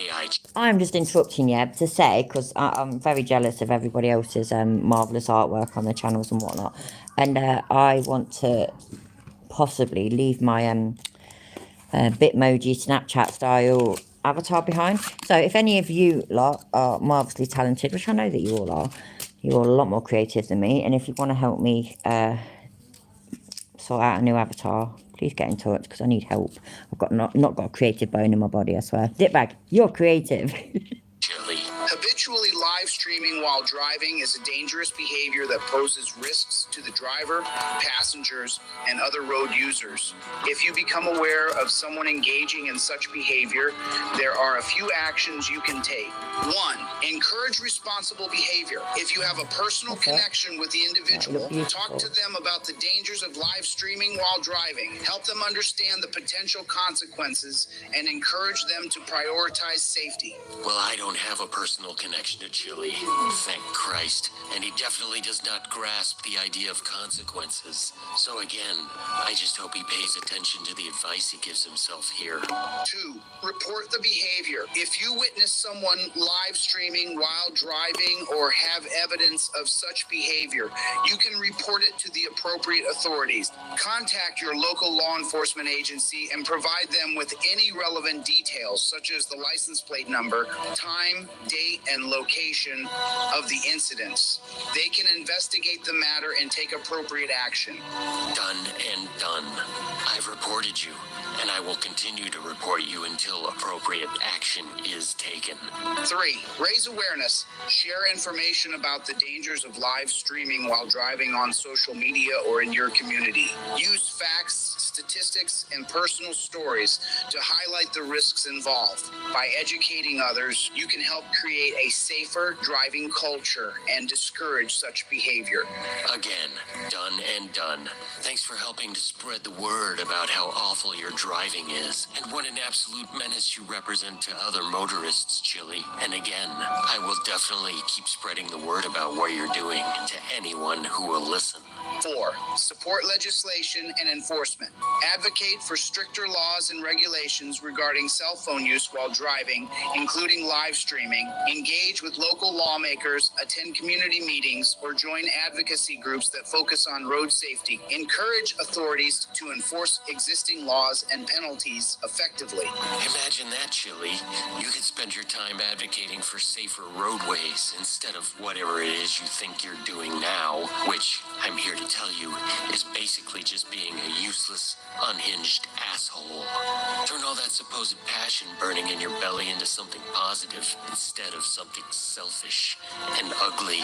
AI. I'm just interrupting you to say, because I'm very jealous of everybody else's marvellous artwork on their channels and whatnot. And I want to possibly leave my Bitmoji Snapchat style avatar behind. So if any of you lot are marvellously talented, which I know that you all are, you're all a lot more creative than me, and if you want to help me sort out a new avatar, please get in touch, because I need help. I've got not got a creative bone in my body, I swear. Dipbag, you're creative. Chili. Habitually live streaming while driving is a dangerous behavior that poses risks to the driver, passengers, and other road users. If you become aware of someone engaging in such behavior, there are a few actions you can take. 1. Encourage responsible behavior. If you have a personal connection with the individual, talk to them about the dangers of live streaming while driving. Help them understand the potential consequences and encourage them to prioritize safety. Well, I don't have a personal connection to Chili, thank Christ, and he definitely does not grasp the idea of consequences. So again, I just hope he pays attention to the advice he gives himself here. 2. Report the behavior. If you witness someone live streaming while driving or have evidence of such behavior, you can report it to the appropriate authorities. Contact your local law enforcement agency and provide them with any relevant details, such as the license plate number, time, date, and location of the incidents. They can investigate the matter and take appropriate action. Done and done. I've reported you, and I will continue to report you until appropriate action is taken. 3. Raise awareness. Share information about the dangers of live streaming while driving on social media or in your community. Use facts, statistics, and personal stories to highlight the risks involved. By educating others, you can help create a safer driving culture and discourage such behavior. Again, done and done. Thanks for helping to spread the word about how awful your driving is and what an absolute menace you represent to other motorists, Chili. And again, I will definitely keep spreading the word about what you're doing to anyone who will listen. 4. Support legislation and enforcement. Advocate for stricter laws and regulations regarding cell phone use while driving, including live streaming. Engage with local lawmakers, attend community meetings, or join advocacy groups that focus on road safety. Encourage authorities to enforce existing laws and penalties effectively. Imagine that, Chili. You could spend your time advocating for safer roadways instead of whatever it is you think you're doing now, which I'm here to tell you is basically just being a useless, unhinged asshole. Turn all that supposed passion burning in your belly into something positive instead of something selfish and ugly.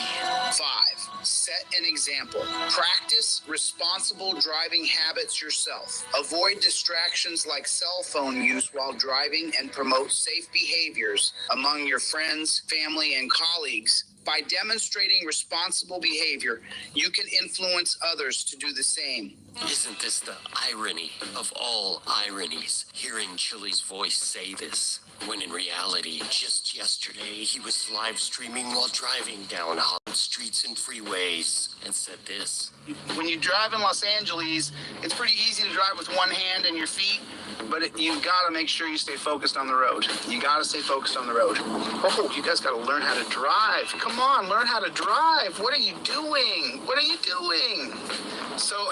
5. Set an example. Practice responsible driving habits yourself. Avoid distractions like cell phone use while driving and promote safe behaviors among your friends, family, and colleagues. By demonstrating responsible behavior, you can influence others to do the same. Isn't this the irony of all ironies, hearing Chili's voice say this, when in reality, just yesterday, he was live streaming while driving down hot streets and freeways and said this. When you drive in Los Angeles, it's pretty easy to drive with one hand and your feet, but you've got to make sure you stay focused on the road. You got to stay focused on the road. Oh, you guys got to learn how to drive. Come on, learn how to drive. What are you doing? What are you doing? So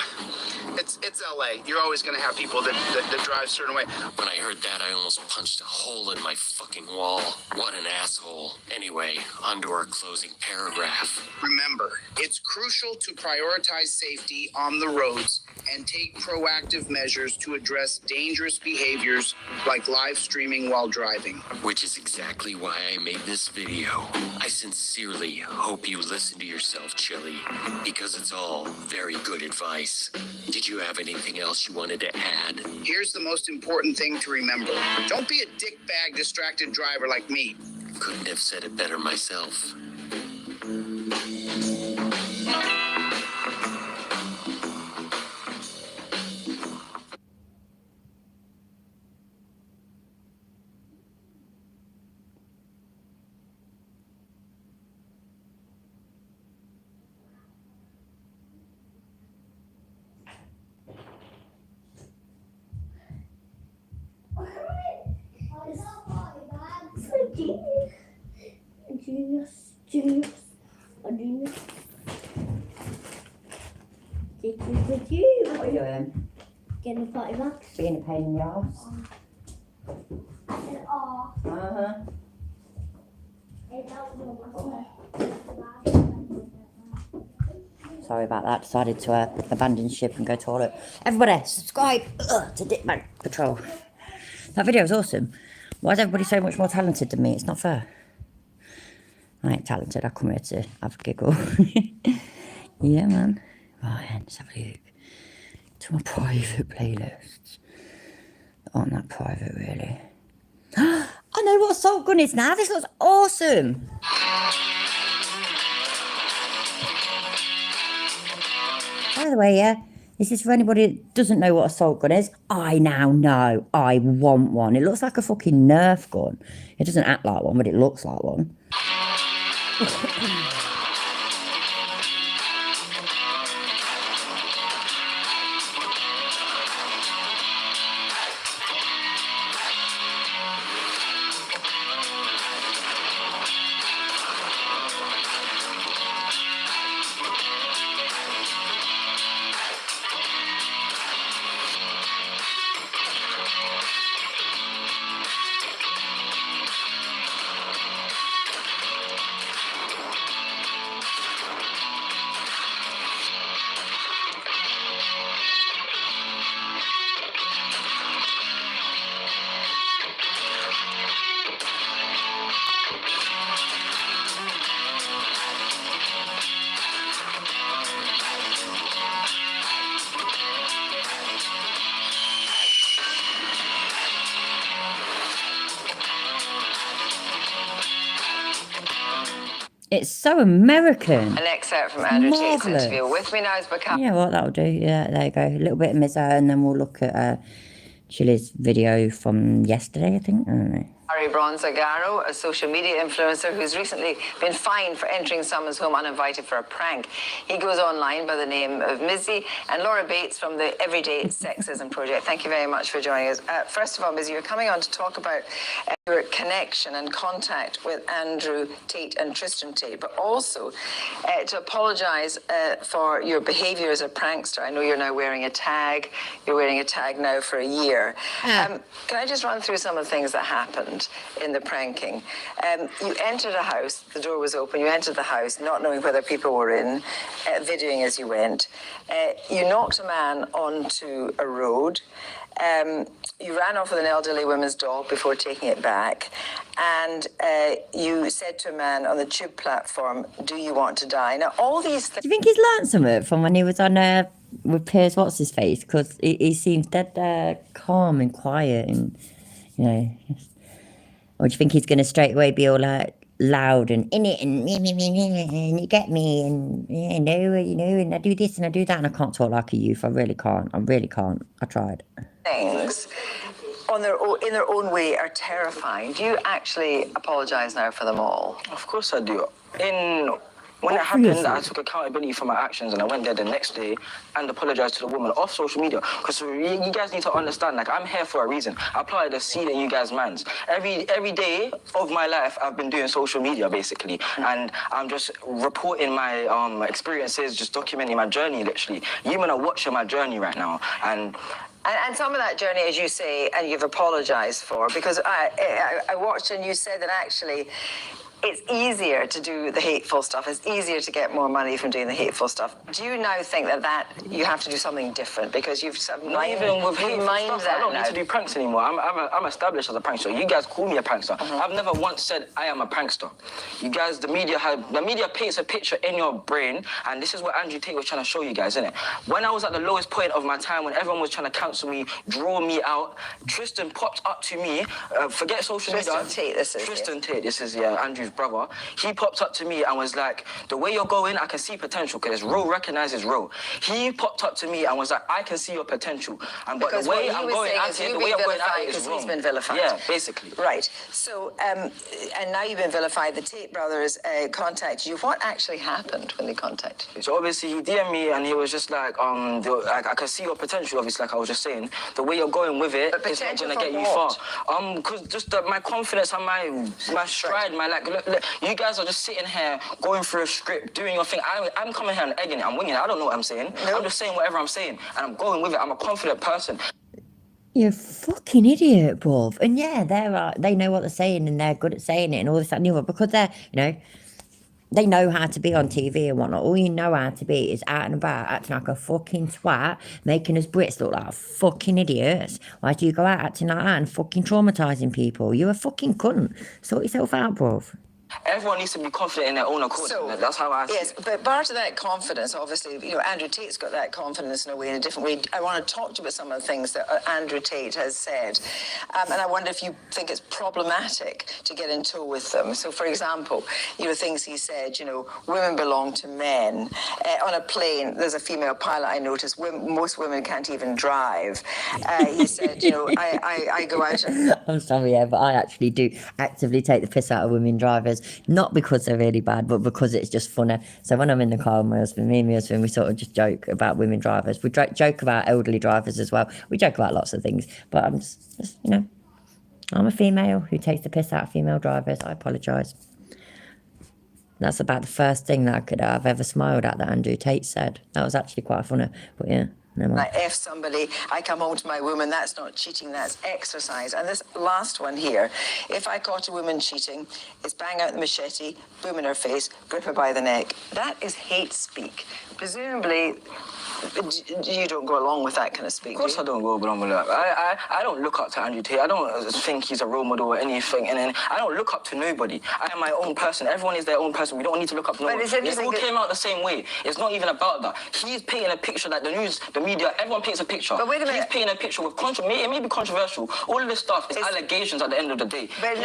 it's LA. You're always going to have people that drive a certain way. When I heard that, I almost punched a hole in my fucking wall. What an asshole. Anyway, on to our closing paragraph. Remember, it's crucial to prioritize safety on the roads and take proactive measures to address dangerous behaviors like live streaming while driving. Which is exactly why I made this video. I sincerely hope you listen to yourself, Chili, because it's all very good advice. Did you have anything else you wanted to add? Here's the most important thing to remember. Don't be a dickbag distracted driver like me. Couldn't have said it better myself. Genius. What are you doing? Getting the party back. Being a pain in the arse. Uh-huh. Sorry about that. Decided to abandon ship and go to toilet. Everybody, subscribe to Dickbag Patrol. That video was awesome. Why is everybody so much more talented than me? It's not fair. I ain't talented. I come here to have a giggle. Yeah, man. Right, let's have a look. To my private playlists. Aren't that private, really? I know what assault gun is now. This looks awesome. By the way, yeah, this is for anybody that doesn't know what assault gun is. I now know. I want one. It looks like a fucking Nerf gun. It doesn't act like one, but it looks like one. It's so American. An excerpt from Andrew Tate's Marvellous. interview. With me now is Bakari. Yeah, what that'll do. Yeah, there you go. A little bit of Mizzo, and then we'll look at Chili's video from yesterday, I think. I don't know. Bronzagaro, a social media influencer who's recently been fined for entering someone's home uninvited for a prank. He goes online by the name of Mizzy, and Laura Bates from the Everyday Sexism Project. Thank you very much for joining us. First of all, Mizzy, you're coming on to talk about your connection and contact with Andrew Tate and Tristan Tate, but also to apologise for your behaviour as a prankster. I know you're now wearing a tag. You're wearing a tag now for a year. Can I just run through some of the things that happened in the pranking? You entered a house, the door was open, you entered the house not knowing whether people were in, videoing as you went. You knocked a man onto a road. You ran off with an elderly woman's dog before taking it back, and you said to a man on the tube platform, "Do you want to die?" Now, all these things. Do you think he's learnt something from when he was on with Piers What's his face? Because he seems dead calm and quiet, and you know. Or do you think he's going to straight away be all loud and in it and you get me and and I do this and I do that and I can't talk like a youth. I really can't. I tried. Things in their own way are terrifying. Do you actually apologise now for them all? Of course I do. When it happened, I took accountability for my actions and I went there the next day and apologized to the woman off social media. Because you guys need to understand, like, I'm here for a reason. I planted a seed in you guys' minds. Every day of my life, I've been doing social media, basically. And I'm just reporting my experiences, just documenting my journey, literally. You men are watching my journey right now. And some of that journey, as you say, and you've apologised for, because I watched and you said that actually it's easier to do the hateful stuff. It's easier to get more money from doing the hateful stuff. Do you now think that you have to do something different because you've not even with hateful stuff? I don't need to do pranks anymore. I'm established as a prankster. You guys call me a prankster. I've never once said I am a prankster. You guys, the media paints a picture in your brain, and this is what Andrew Tate was trying to show you guys, innit? When I was at the lowest point of my time, when everyone was trying to cancel me, draw me out, Tristan popped up to me. Forget social media. Tristan Tate, this is Andrew's brother. He popped up to me and was like, the way you're going, I can see potential because Ro recognizes Ro. He popped up to me and was like, I can see your potential. And but the way I'm going at it, the way I'm going at it is wrong. He's been vilified. Yeah, basically. Right. So, and now you've been vilified. The Tate brothers contacted you. What actually happened when they contacted you? So obviously he DM'd me and he was just like, I can see your potential, obviously, like I was just saying. The way you're going with it, it's not going to get you far. Because just my confidence and my stride, look, you guys are just sitting here going through a script, doing your thing. I'm coming here and egging it. I'm winging it. I don't know what I'm saying. No. I'm just saying whatever I'm saying, and I'm going with it. I'm a confident person. You're a fucking idiot, bruv. And yeah, they know what they're saying and they're good at saying it and all this, that, and the other, because they're, they know how to be on TV and whatnot. All you know how to be is out and about, acting like a fucking twat, making us Brits look like fucking idiots. Why do you go out acting like that and fucking traumatising people? You're a fucking cunt. Sort yourself out, bruv. Everyone needs to be confident in their own accord. So, that's how I see it. Yes, but part of that confidence, obviously, Andrew Tate's got that confidence in a way, in a different way. I want to talk to you about some of the things that Andrew Tate has said. And I wonder if you think it's problematic to get in tow with them. So, for example, things he said, women belong to men. On a plane, there's a female pilot I noticed. Most women can't even drive. He said, I go out and... I'm sorry, but I actually do actively take the piss out of women drivers. Not because they're really bad, but because it's just funny. So when I'm in the car with my husband, me and my husband, we sort of just joke about women drivers. We joke about elderly drivers as well. We joke about lots of things. But I'm just I'm a female who takes the piss out of female drivers. I apologise. That's about the first thing that I could have ever smiled at that Andrew Tate said. That was actually quite funny. But yeah. I F somebody, I come home to my woman, that's not cheating, that's exercise. And this last one here, if I caught a woman cheating, it's bang out the machete, boom in her face, grip her by the neck. That is hate speak. Presumably, You don't go along with that kind of speak. Of course I don't go along with that. I don't look up to Andrew Tate. I don't think he's a role model or anything. And then I don't look up to nobody. I am my own person. Everyone is their own person. We don't need to look up to nobody. It all came out the same way. It's not even about that. He's painting a picture that the news, the media, everyone paints a picture. But wait a minute. He's painting a picture with it may be controversial. All of this stuff is allegations at the end of the day. But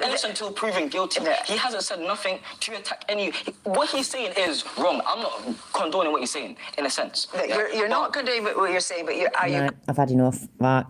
innocent until proven guilty. He hasn't said nothing to attack any. What he's saying is wrong. I'm not condoning what he's saying in a sense. You're not condoning what you're saying, but are you? No, I've had enough. Right.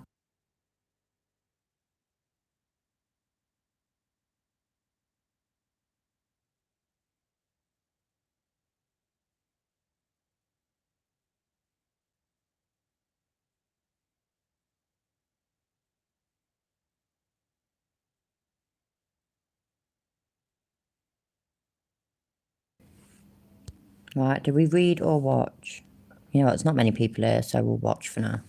Right, do we read or watch? You know what, there's not many people here, so we'll watch for now.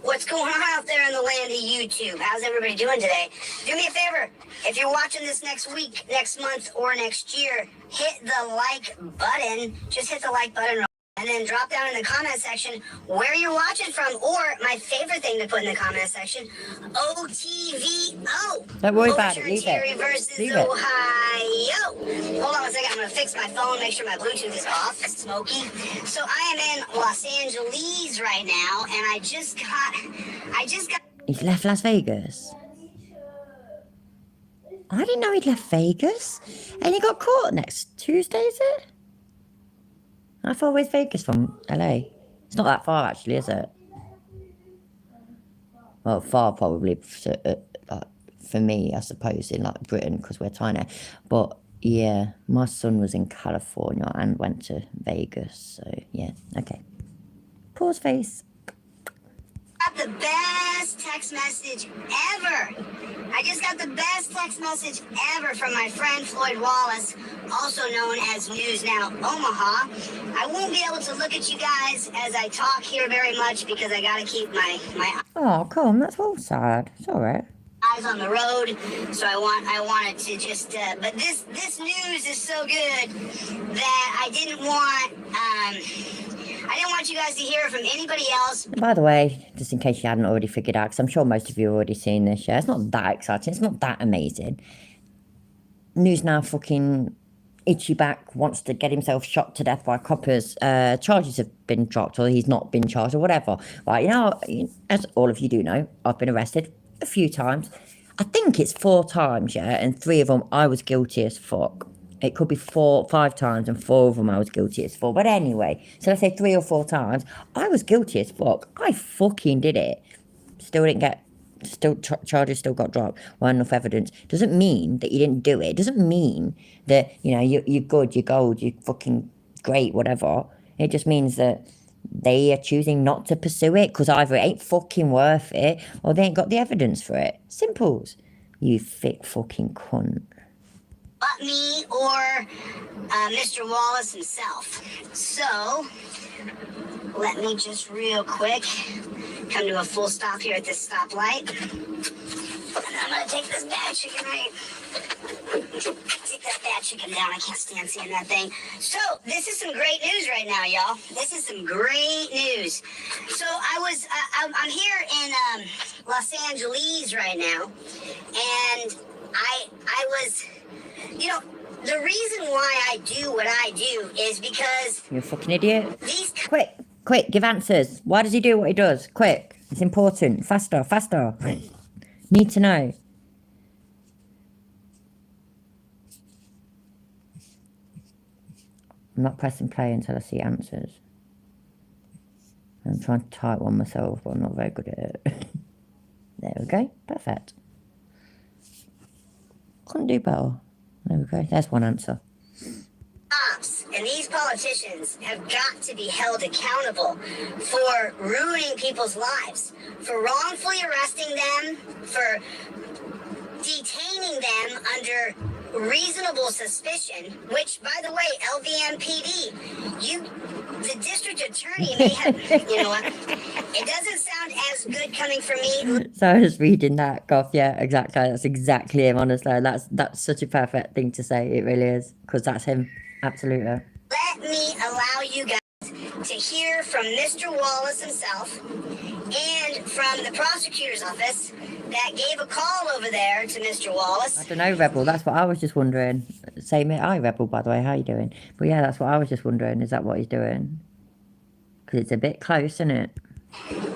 What's going on out there in the land of YouTube? How's everybody doing today? Do me a favor. If you're watching this next week, next month, or next year, hit the like button. Just hit the like button. And then drop down in the comment section where you're watching from, or my favorite thing to put in the comment section, OTVO. Don't worry about it, Overture leave Terry it. versus Leave it. Ohio. Hold on a second, I'm gonna fix my phone, make sure my Bluetooth is off. It's smoky. So I am in Los Angeles right now, and I just got. He's left Las Vegas. I didn't know he'd left Vegas. And he got caught next Tuesday, is it? I thought where's Vegas from LA? It's not that far actually, is it? Well, far probably for me, I suppose, in like Britain, because we're tiny. But yeah, my son was in California and went to Vegas. So yeah, okay. Pause face. Got the best text message ever. I just got the best text message ever from my friend Floyd Wallace, also known as News Now Omaha. I won't be able to look at you guys as I talk here very much because I gotta keep my Oh, come, that's all sad. It's alright. eyes on the road. So I wanted to just but this news is so good that I didn't want you guys to hear it from anybody else. By the way, just in case you hadn't already figured out, because I'm sure most of you have already seen this, yeah, it's not that exciting, it's not that amazing. News Now fucking Itchy Back wants to get himself shot to death by coppers. Charges have been dropped, or he's not been charged, or whatever. Right, you know, as all of you do know, I've been arrested a few times. I think it's 4 times, yeah, and 3 of them I was guilty as fuck. It could be 5 times, and 4 of them I was guilty as fuck. But anyway, so let's say 3 or 4 times, I was guilty as fuck. I fucking did it. Still didn't get, charges still got dropped. Weren't enough evidence. Doesn't mean that you didn't do it. Doesn't mean that, you know, you're good, you're gold, you're fucking great, whatever. It just means that they are choosing not to pursue it because either it ain't fucking worth it or they ain't got the evidence for it. Simples. You thick fucking cunt. But me or Mr. Wallace himself. So, let me just real quick come to a full stop here at this stoplight. And I'm gonna take this bad chicken right. Take that bad chicken down. I can't stand seeing that thing. So, this is some great news right now, y'all. This is some great news. So, I'm here in Los Angeles right now, and I was, you know, the reason why I do what I do is because You're a fucking idiot. Quick, give answers. Why does he do what he does? Quick. It's important. Faster. Need to know. I'm not pressing play until I see answers. I'm trying to type one myself, but I'm not very good at it. There we go. Perfect. Couldn't do better. There we go. There's one answer. cops and these politicians have got to be held accountable for ruining people's lives, for wrongfully arresting them, for detaining them under reasonable suspicion, which, by the way, LVMPD, the district attorney may have, you know what, it doesn't sound as good coming from me. So I was reading that, Goff. Yeah, exactly. That's exactly him, honestly. That's such a perfect thing to say. It really is, because that's him. Absolutely. let me allow you guys to hear from Mr. Wallace himself and from the prosecutor's office that gave a call over there to Mr. Wallace. I don't know, Rebel. That's what I was just wondering. Same here. Hi, Rebel, by the way. How you doing? But yeah, that's what I was just wondering. Is that what he's doing? Because it's a bit close, isn't it?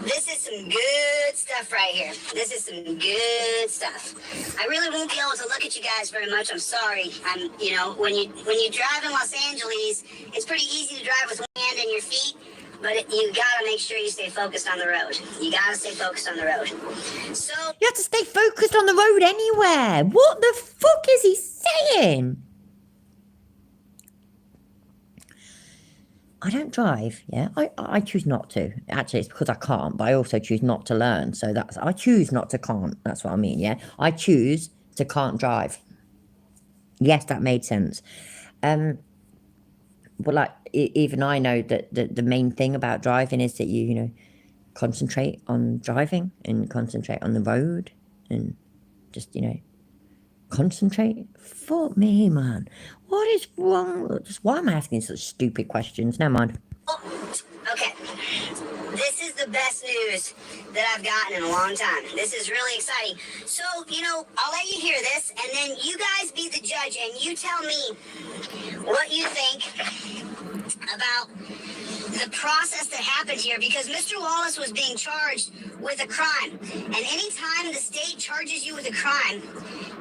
This is some good stuff right here. This is some good stuff. I really won't be able to look at you guys very much. I'm sorry. You know, when you drive in Los Angeles, it's pretty easy to drive with one hand in your feet, but you gotta make sure you stay focused on the road. You gotta stay focused on the road. So you have to stay focused on the road anywhere. What the fuck is he saying? I don't drive, yeah. I choose not to. Actually, it's because I can't, but I also choose not to learn. So I choose not to can't. That's what I mean, yeah. I choose to can't drive. Yes, that made sense. But like, even I know that the main thing about driving is that you know, concentrate on driving and concentrate on the road and just, you know, concentrate. Fuck me, man. What is wrong? Just why am I asking such stupid questions? Never mind. okay, this is the best news that I've gotten in a long time. This is really exciting. So, you know, I'll let you hear this, and then you guys be the judge, and you tell me what you think about the process that happened here, because Mr. Wallace was being charged with a crime. And anytime the state charges you with a crime,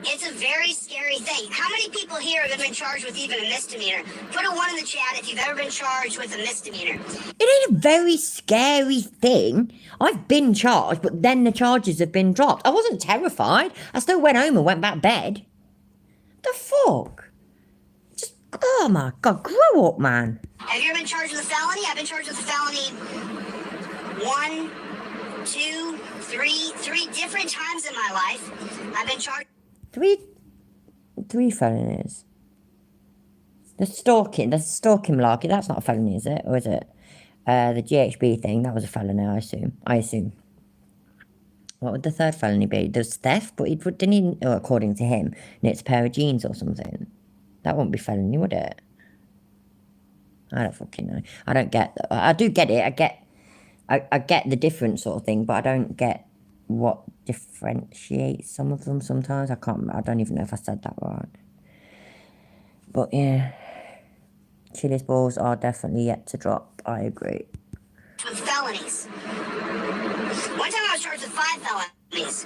it's a very scary thing. How many people here have been charged with even a misdemeanor? Put a 1 in the chat if you've ever been charged with a misdemeanor. It ain't a very scary thing. I've been charged, but then the charges have been dropped. I wasn't terrified. I still went home and went back to bed. The fuck? Just, oh my God, grow up, man. Have you ever been charged with a felony? I've been charged with a felony 1, 2, 3 different times in my life. I've been charged. Three felonies. The stalking malarkey, that's not a felony, is it? Or is it? The GHB thing, that was a felony, I assume. What would the third felony be? There's theft, but didn't he, according to him, knit a pair of jeans or something. That wouldn't be felony, would it? I don't fucking know. I don't get that. I do get it. I get the different sort of thing, but I don't get what differentiates some of them sometimes. I don't even know if I said that right. But yeah, Chili's balls are definitely yet to drop. I agree. With felonies. One time I was charged with 5 felonies.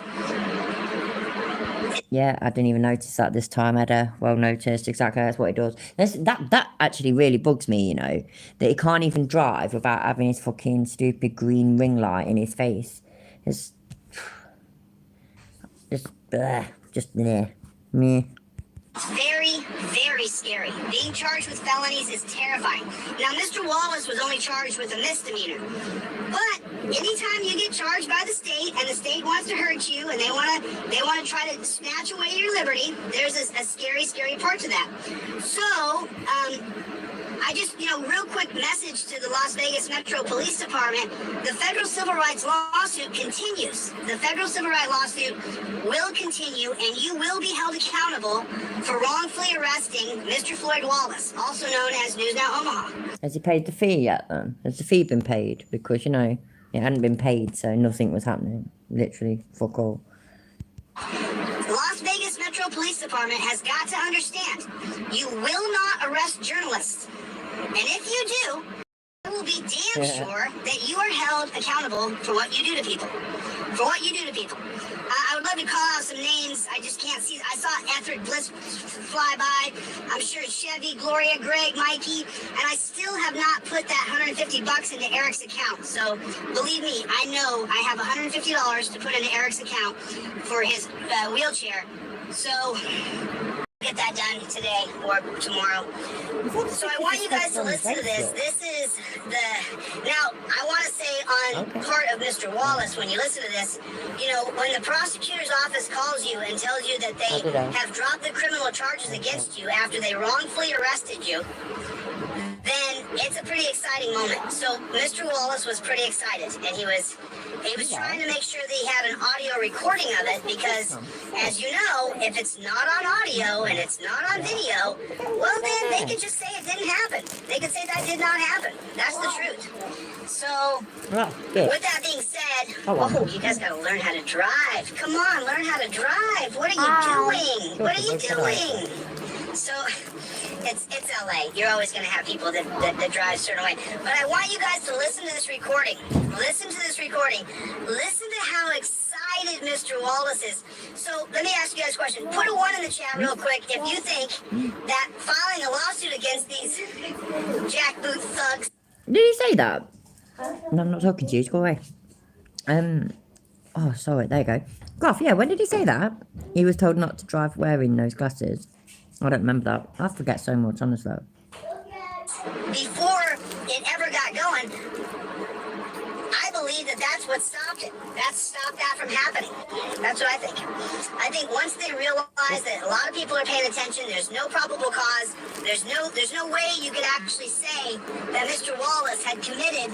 Yeah, I didn't even notice that this time, Edda. Well noticed. Exactly, that's what it does. That actually really bugs me, you know, that he can't even drive without having his fucking stupid green ring light in his face. It's just meh. Very, very scary. Being charged with felonies is terrifying. Now, Mr. Wallace was only charged with a misdemeanor. But anytime you get charged by the state and the state wants to hurt you and they want to try to snatch away your liberty, there's a scary, scary part to that. So, I just, real quick message to the Las Vegas Metro Police Department. The federal civil rights lawsuit continues. The federal civil rights lawsuit will continue, and you will be held accountable for wrongfully arresting Mr. Floyd Wallace, also known as News Now Omaha. Has he paid the fee yet, then? Has the fee been paid? Because, it hadn't been paid, so nothing was happening. Literally, fuck all. The Las Vegas Metro Police Department has got to understand, you will not arrest journalists. And if you do, I will be damn sure that you are held accountable for what you do to people. I would love to call out some names. I just can't see. I saw Etherick Bliss fly by. I'm sure Chevy, Gloria, Greg, Mikey. And I still have not put that $150 into Eric's account. So believe me, I know I have $150 to put into Eric's account for his wheelchair. So get that done today or tomorrow. So I want you guys to listen to this. This is now I want to say on part of Mr. Wallace, when you listen to this, when the prosecutor's office calls you and tells you that they have dropped the criminal charges against you after they wrongfully arrested you, then it's a pretty exciting moment. So Mr. Wallace was pretty excited, and he was trying to make sure that he had an audio recording of it because, as you know, if it's not on audio and it's not on video, well then they could just say it didn't happen. They could say that did not happen. That's the truth. So, with that being said, oh, you guys gotta learn how to drive. Come on, learn how to drive. What are you doing? What are you doing? So, it's LA. You're always going to have people that drive a certain way. But I want you guys to listen to this recording. Listen to this recording. Listen to how excited Mr. Wallace is. So let me ask you guys a question. Put a 1 in the chat real quick if you think that filing a lawsuit against these jackboot thugs. Did he say that? No, I'm not talking to you. Go away. Oh, sorry. There you go. Goff, yeah, when did he say that? He was told not to drive wearing those glasses. I don't remember that. I forget so much, honestly. Before it ever got going, I believe that that's what stopped it. That stopped that from happening. That's what I think. I think once they realize that a lot of people are paying attention, there's no probable cause, there's no way you could actually say that Mr. Wallace had committed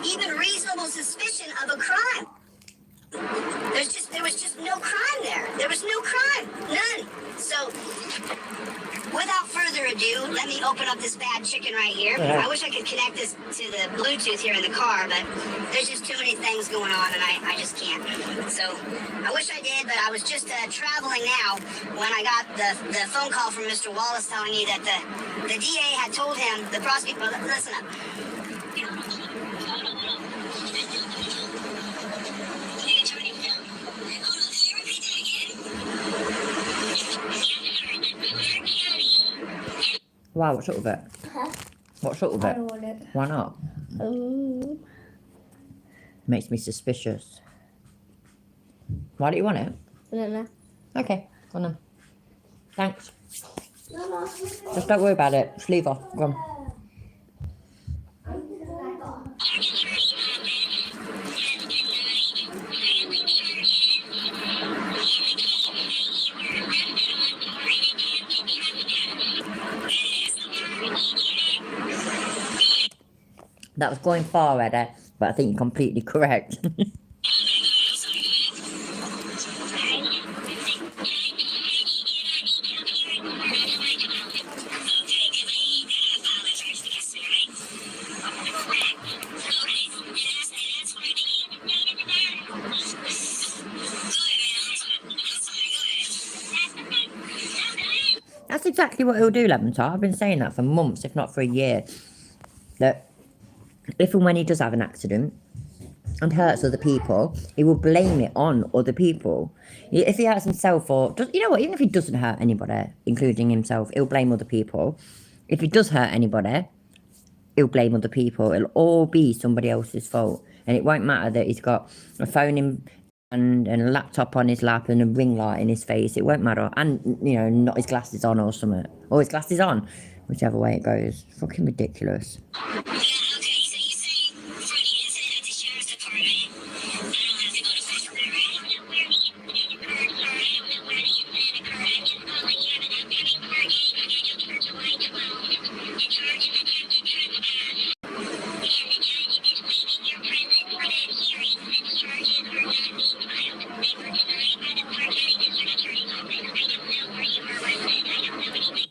even reasonable suspicion of a crime. There was just no crime there. There was no crime. None. So, without further ado, let me open up this bad chicken right here. I wish I could connect this to the Bluetooth here in the car, but there's just too many things going on, and I just can't. So, I wish I did, but I was just traveling now when I got the phone call from Mr. Wallace telling me that the DA had told him, the prosecutor, well, listen up. Wow, what's up with it? Huh? What's up with I it? don't want it. Why not? Makes me suspicious. Why do you want it? I don't know. Okay, go on then. Thanks. Mama, Just don't worry about it. Just leave off. Go on. That was going far, Edda, but I think you're completely correct. That's exactly what he'll do, Lemon Tart. I've been saying that for months, if not for a year. That if and when he does have an accident and hurts other people, he will blame it on other people. If he hurts himself or... you know what? Even if he doesn't hurt anybody, including himself, he'll blame other people. If he does hurt anybody, he'll blame other people. It'll all be somebody else's fault. And it won't matter that he's got a phone in and a laptop on his lap and a ring light in his face. It won't matter. And, you know, not his glasses on or something. Or his glasses on. Whichever way it goes. Fucking ridiculous.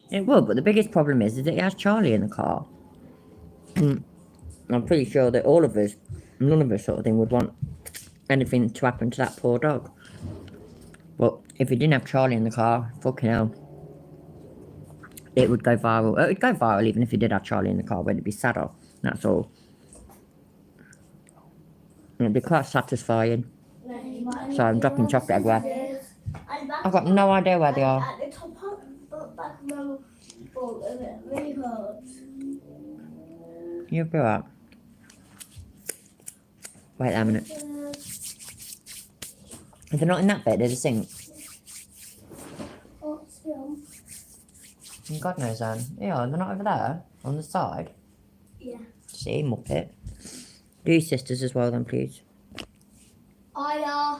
It would, but the biggest problem is that he has Charlie in the car. I'm pretty sure that all of us, none of us sort of thing, would want anything to happen to that poor dog. But if he didn't have Charlie in the car, fucking hell, it would go viral. It would go viral even if he did have Charlie in the car, but it'd be sadder. That's all. It'd be quite satisfying. So I'm dropping chocolate everywhere. I've got no idea where they are. At the top back of my book, and it really hurts. You'll be right. Wait a minute. If they're not in that bit, they're the sink. Oh, still. God knows, Anne. Yeah, they're not over there, on the side. Yeah. See, Muppet. Do your sisters as well then, please. I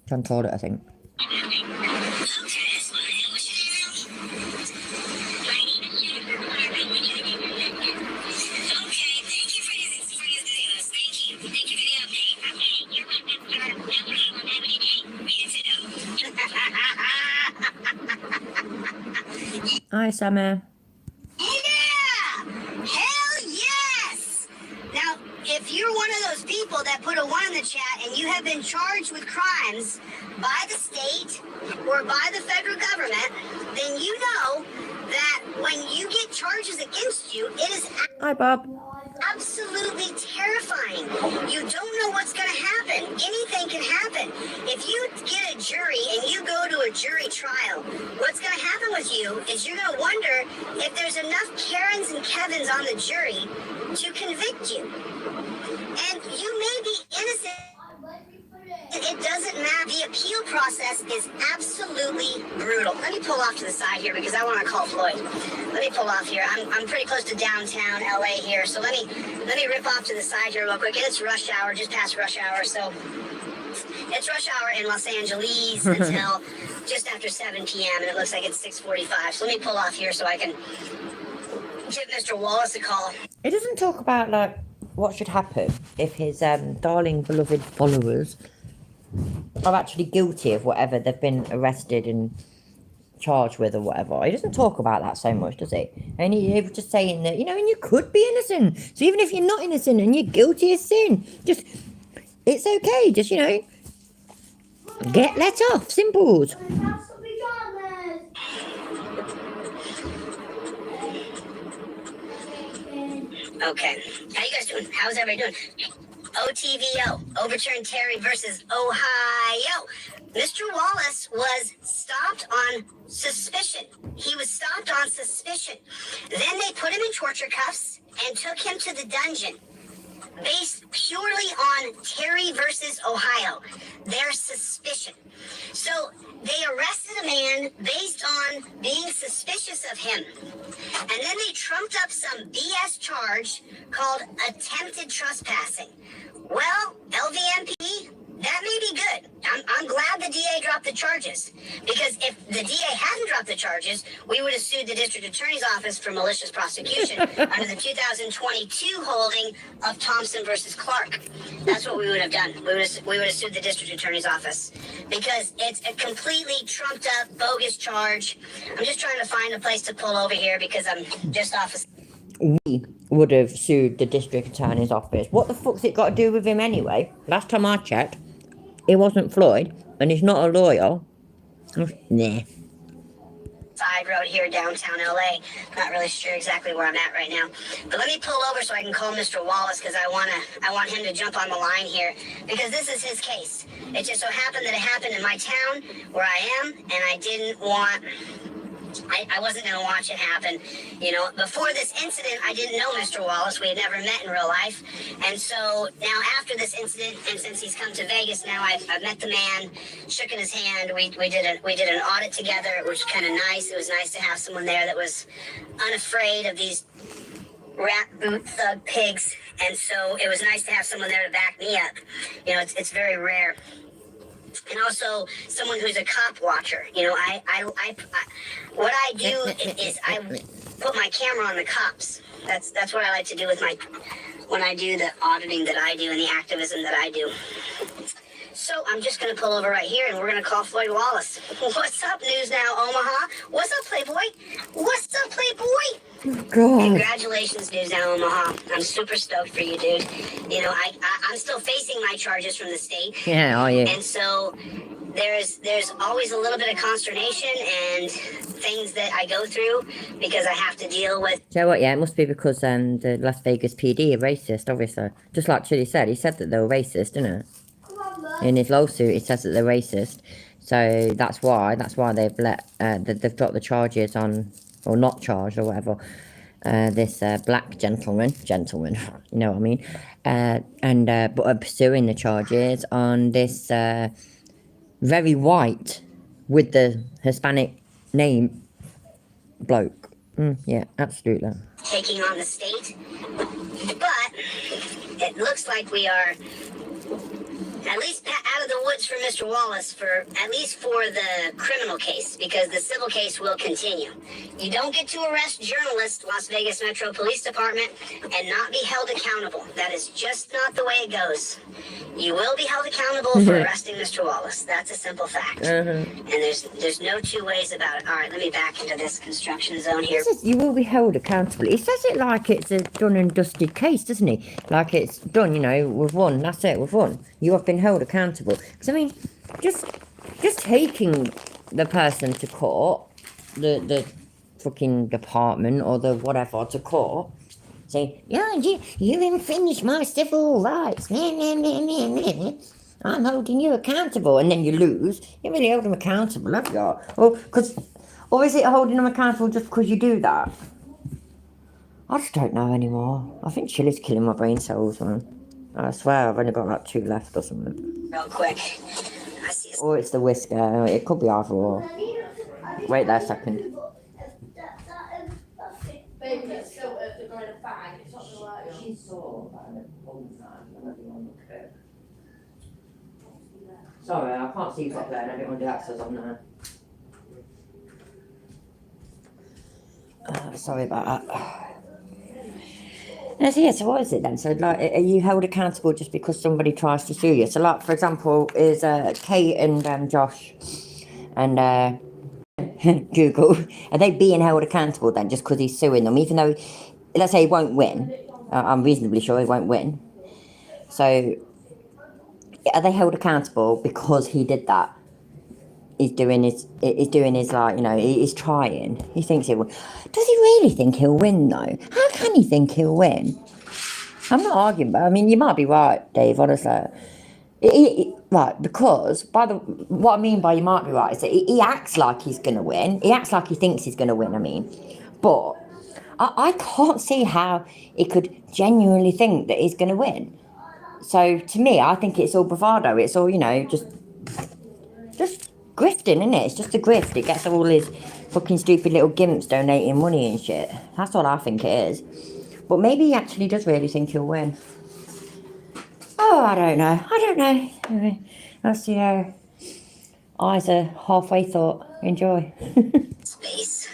It's on toilet, I think. Hi, Summer. Yeah! Hell yes! Now, if you're one of those people that put a 1 in the chat and you have been charged with crimes by the state or by the federal government, then you know that when you get charges against you, it is Hi, Bob. absolutely terrifying. You don't know what's going to happen. Anything can happen. If you get a jury and you go to a jury trial, what's going to happen with you is you're going to wonder if there's enough Karens and Kevins on the jury to convict you. And you may be innocent. It doesn't matter. The appeal process is absolutely brutal. Let me pull off to the side here because I want to call Floyd. Let me pull off here. I'm pretty close to downtown LA here, so let me rip off to the side here real quick. And it's rush hour, just past rush hour, so it's rush hour in Los Angeles until just after 7 p.m. and it looks like it's 6:45. So let me pull off here so I can give Mr. Wallace a call. It doesn't talk about, like, what should happen if his darling beloved followers are actually guilty of whatever they've been arrested and charged with or whatever. He doesn't talk about that so much, does he? And he was just saying that, you know, and you could be innocent. So even if you're not innocent and you're guilty of sin, just, it's okay. Just, you know, get let off. Simples. Okay. How you guys doing? How's everybody doing? OTVO, overturned Terry versus Ohio. Mr. Wallace was stopped on suspicion. He was stopped on suspicion. Then they put him in torture cuffs and took him to the dungeon based purely on Terry versus Ohio, their suspicion. So they arrested a man based on being suspicious of him. And then they trumped up some BS charge called attempted trespassing. Well, LVMP, that may be good. I'm glad the DA dropped the charges. Because if the DA hadn't dropped the charges, we would have sued the district attorney's office for malicious prosecution under the 2022 holding of Thompson versus Clark. That's what we would have done. We would have sued the district attorney's office. Because it's a completely trumped up, bogus charge. I'm just trying to find a place to pull over here because I'm just off of... We would have sued the district attorney's office. What the fuck's it got to do with him anyway? Last time I checked, it wasn't Floyd, and he's not a lawyer. Nah. Side road here, downtown LA. Not really sure exactly where I'm at right now. But let me pull over so I can call Mr. Wallace because I want him to jump on the line here because this is his case. It just so happened that it happened in my town where I am, and I didn't want... I wasn't going to watch it happen. You know, before this incident, I didn't know Mr. Wallace. We had never met in real life. And so now after this incident, and since he's come to Vegas now, I've met the man, shook in his hand. We did an audit together. It was kind of nice. It was nice to have someone there that was unafraid of these rat boot thug pigs. And so it was nice to have someone there to back me up. You know, it's very rare. And also someone who's a cop watcher. You know, what I do is I put my camera on the cops. That's what I like to do when I do the auditing that I do and the activism that I do. So I'm just going to pull over right here and we're going to call Floyd Wallace. What's up, News Now Omaha? What's up, Playboy? What's up, Playboy? God. Congratulations, News Now Omaha. I'm super stoked for you, dude. You know, I'm still facing my charges from the state. Yeah, are you? And so there's always a little bit of consternation and things that I go through because I have to deal with. So what? Yeah, it must be because the Las Vegas PD are racist, obviously. Just like Chili said, he said that they were racist, didn't it? In his lawsuit, it says that they're racist. So that's why they've they've dropped the charges on, or not charged or whatever. This black gentleman, you know what I mean? But are pursuing the charges on this very white with the Hispanic name bloke. Yeah, absolutely. Taking on the state, but it looks like we are At least out of the woods for Mr. Wallace, at least for the criminal case, because the civil case will continue. You don't get to arrest journalists, Las Vegas Metro Police Department, and not be held accountable. That is just not the way it goes. You will be held accountable for arresting Mr. Wallace. That's a simple fact. And there's no two ways about it. All right, let me back into this construction zone here. It says you will be held accountable. He says it like it's a done and dusted case, doesn't he? Like it's done, you know, we've won. That's it, we've won. You have been held accountable. Because, I mean, just taking the person to court, the fucking department or the whatever to court, say, yeah, you infringed my civil rights. I'm holding you accountable. And then you lose. You really hold them accountable, have you? Or is it holding them accountable just because you do that? I just don't know anymore. I think chili's killing my brain cells, man. I swear I've only got like 2 left or something. Real quick. I see Or it's the whisker. It could be either or. Wait there a second. Baby, it's still going in a bag. It's not gonna work. She's sore. Sorry, I can't see properly and I don't want to do access on there. Sorry about that. So what is it then? So, like, are you held accountable just because somebody tries to sue you? So, like, for example, is Kate and Josh and Google, are they being held accountable then just because he's suing them? Even though, let's say he won't win, I'm reasonably sure he won't win. So, are they held accountable because he did that? He's doing his like, you know, he's trying. He thinks he'll win. Does he really think he'll win though? How can he think he'll win? I'm not arguing, but I mean, you might be right, Dave, honestly. Right, because what I mean by you might be right is that he acts like he's going to win. He acts like he thinks he's going to win, I mean. But I can't see how he could genuinely think that he's going to win. So, to me, I think it's all bravado. It's all, you know, just grifting, isn't it? It's just a grift. It gets all his fucking stupid little gimps donating money and shit. That's what I think it is. But maybe he actually does really think he'll win. Oh, I don't know. That's, you know, eyes are halfway thought. Enjoy. Space.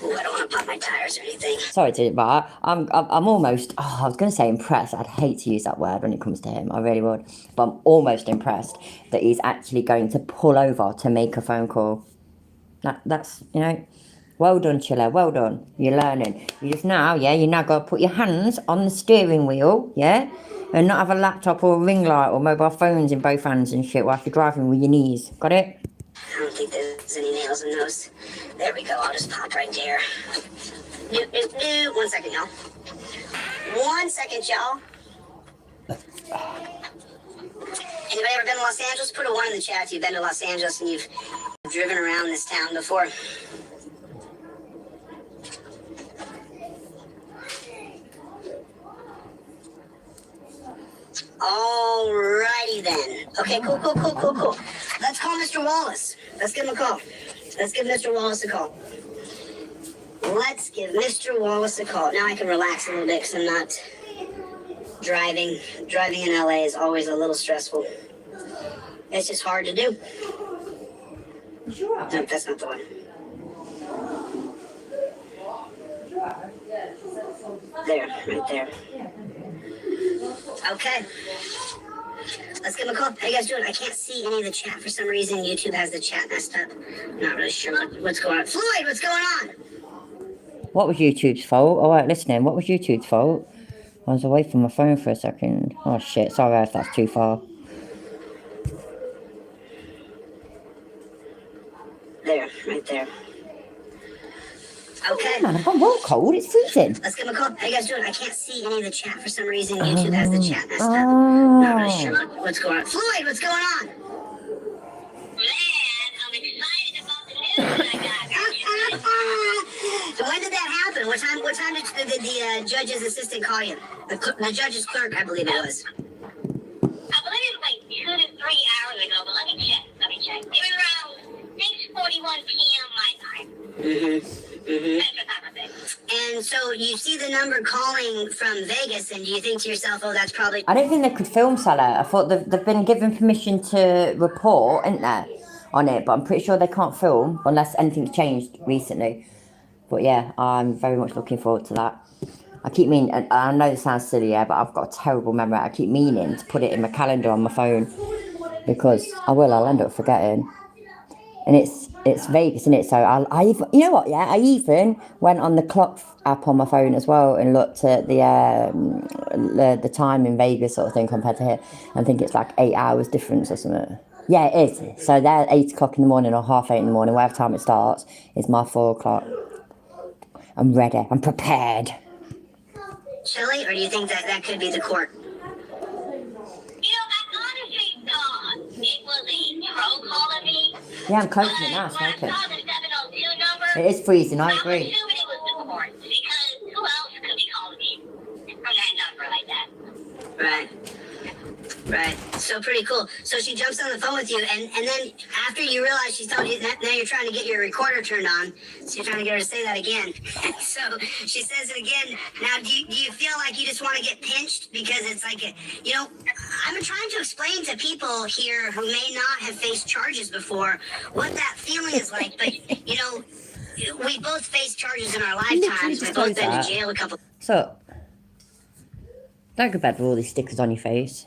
Ooh, I don't want to pop my tires or anything. Sorry to, but I'm almost, I was going to say impressed. I'd hate to use that word when it comes to him. I really would. But I'm almost impressed that he's actually going to pull over to make a phone call. That's, you know, well done, Chiller. Well done. You're learning. You now got to put your hands on the steering wheel, yeah? And not have a laptop or a ring light or mobile phones in both hands and shit while you're driving with your knees. Got it? I don't think there's any nails in those. There we go. I'll just pop right there. 1 second, y'all. 1 second, y'all. Anybody ever been to Los Angeles? Put a 1 in the chat if you've been to Los Angeles and you've driven around this town before. Alrighty then. Okay, cool. Let's call Mr. Wallace. Let's give him a call. Let's give Mr. Wallace a call. Let's give Mr. Wallace a call. Now I can relax a little bit because I'm not driving. Driving in LA is always a little stressful. It's just hard to do. Sure. No, that's not the one. There, right there. Okay. Let's give him a call. How you guys doing? I can't see any of the chat for some reason. YouTube has the chat messed up. I'm not really sure what's going on. Floyd, what's going on? What was YouTube's fault? All right, listening. What was YouTube's fault? I was away from my phone for a second. Oh shit, sorry if that's too far. There, right there. Okay. Man, I've gone well cold. It's freezing. Let's give him a call. How you guys doing? I can't see any of the chat for some reason. YouTube has the chat messed up. Not really sure what's going on. Floyd, what's going on? Man, I'm excited about the news I got. So when did that happen? What time did the judge's assistant call you? The judge's clerk, I believe it was. I believe it was like 2 to 3 hours ago, but let me check. It was around 6:41 p.m. my time. And and so you see the number calling from Vegas, and do you think to yourself, "Oh, that's probably"? I don't think they could film Salah. I thought they've been given permission to report, isn't there, on it? But I'm pretty sure they can't film unless anything's changed recently. But yeah, I'm very much looking forward to that. I keep meaning, and I know this sounds silly, yeah, but I've got a terrible memory. I keep meaning to put it in my calendar on my phone because I'll end up forgetting. And it's Vegas, isn't it? So I even, you know what? Yeah, I even went on the clock app on my phone as well and looked at the time in Vegas sort of thing compared to here. I think it's like 8 hours difference or something. Yeah, it is. So they're 8 o'clock in the morning or 8:30 in the morning, whatever time it starts, is my 4 o'clock. I'm ready. I'm prepared. Chili, or do you think that could be the court? You know, I honestly thought it was a troll calling me. Yeah, I'm closing it now, smoke it. When I saw the 702 number, It is freezing, I I'm agree. assuming it was the court, because who else could be calling me from that number like that? Right. So pretty cool. So she jumps on the phone with you, and then after you realize she's told you that, now you're trying to get your recorder turned on. So you're trying to get her to say that again. So she says it again. Now, do you feel like you just want to get pinched? Because it's like, you know, I've been trying to explain to people here who may not have faced charges before what that feeling is like. But, you know, we both faced charges in our lifetimes. We've both been to jail a couple. So, don't go to bed with all these stickers on your face.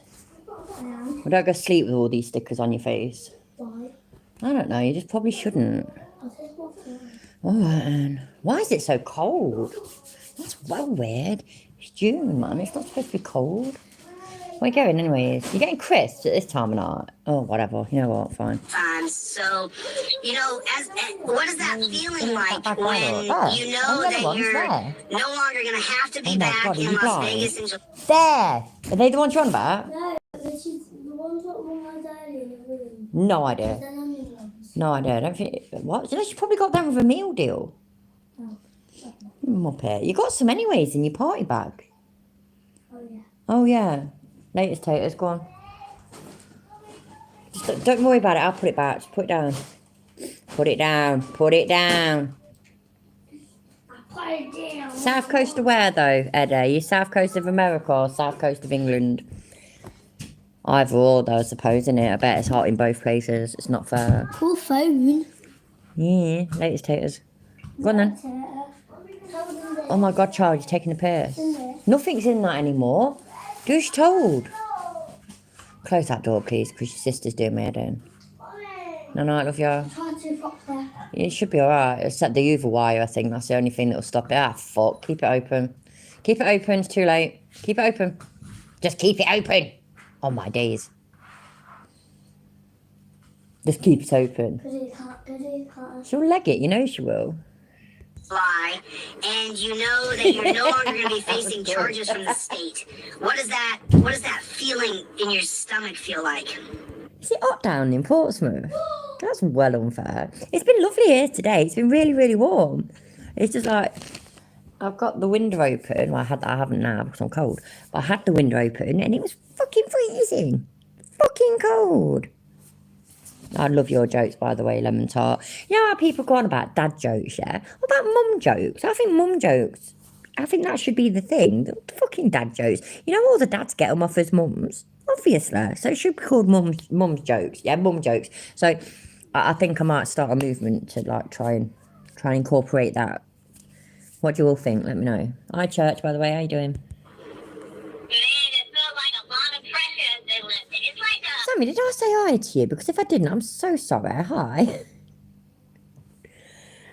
Or don't go to sleep with all these stickers on your face. Why? I don't know, you just probably shouldn't. Oh, man. Why is it so cold? That's well weird. It's June, man. It's not supposed to be cold. Where are you going anyways? You're getting crisps at this time of night. Oh, whatever. You know what? Fine. So, you know, what is that feeling like when you know that you're no longer going to have to be back in Las Vegas in July? There! Are they the ones you're on about? No, this is the ones that were my daddy in the room. No idea. They're the only ones. No idea. I don't think... What? You know, she probably got them with a meal deal. Oh. Muppet. You got some anyways in your party bag. Oh, yeah. Oh, yeah. Latest taters, go on. Just don't worry about it, I'll put it back. Just put it down. Put it down. Put it down. I put it down. South coast of where, though, Eddie? Are you south coast of America or south coast of England? Either or, though, I suppose, isn't it? I bet it's hot in both places. It's not fair. Cool phone. Yeah, latest taters. Go on, then. Oh, my God, child, you're taking the piss. Nothing's in that anymore. Do as you're told. Close that door, please, because your sister's doing me head in. No, I love you. It should be alright. Except the UV wire, I think. That's the only thing that'll stop it. Ah, fuck. Keep it open. Keep it open. It's too late. Keep it open. Just keep it open. Oh, my days. Just keep it open. She'll leg it. You know she will. Fly, and you know that you're no longer going to be facing charges from the state. What does that feeling in your stomach feel like? Is it hot down in Portsmouth? That's well unfair. It's been lovely here today. It's been really, really warm. It's just like I've got the window open. Well, I haven't now because I'm cold. But I had the window open and it was fucking freezing. Fucking cold. I love your jokes, by the way, Lemon Tart. You know how people go on about dad jokes, yeah? What about mum jokes? I think mum jokes, I think that should be the thing. The fucking dad jokes. You know all the dads get them off as mums? Obviously. So it should be called mum's jokes. Yeah, mum jokes. So I think I might start a movement to like try and incorporate that. What do you all think? Let me know. Hi, Church, by the way. How you doing? Sammy, did I say hi to you? Because if I didn't, I'm so sorry. Hi.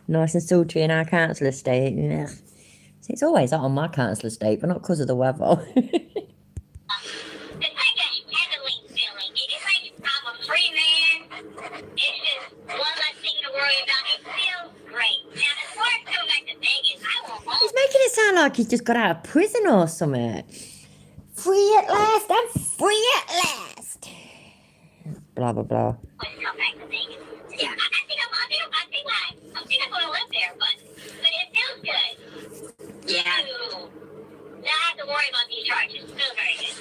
Nice and sultry in our council estate. Yeah. See, it's always hot on my council estate, but not because of the weather. It's like a heavenly feeling. It's like I'm a free man. It's just one less thing to worry about. It feels great. Now, as far as coming back to Vegas, I won't hold. He's making it sound like he's just got out of prison or something. Free at last. I'm free at last. Blah, blah, blah. Come back to Vegas. Yeah, I think I'm going to live there, but it feels good. Yeah. To not have to worry about these charges. It feels very good.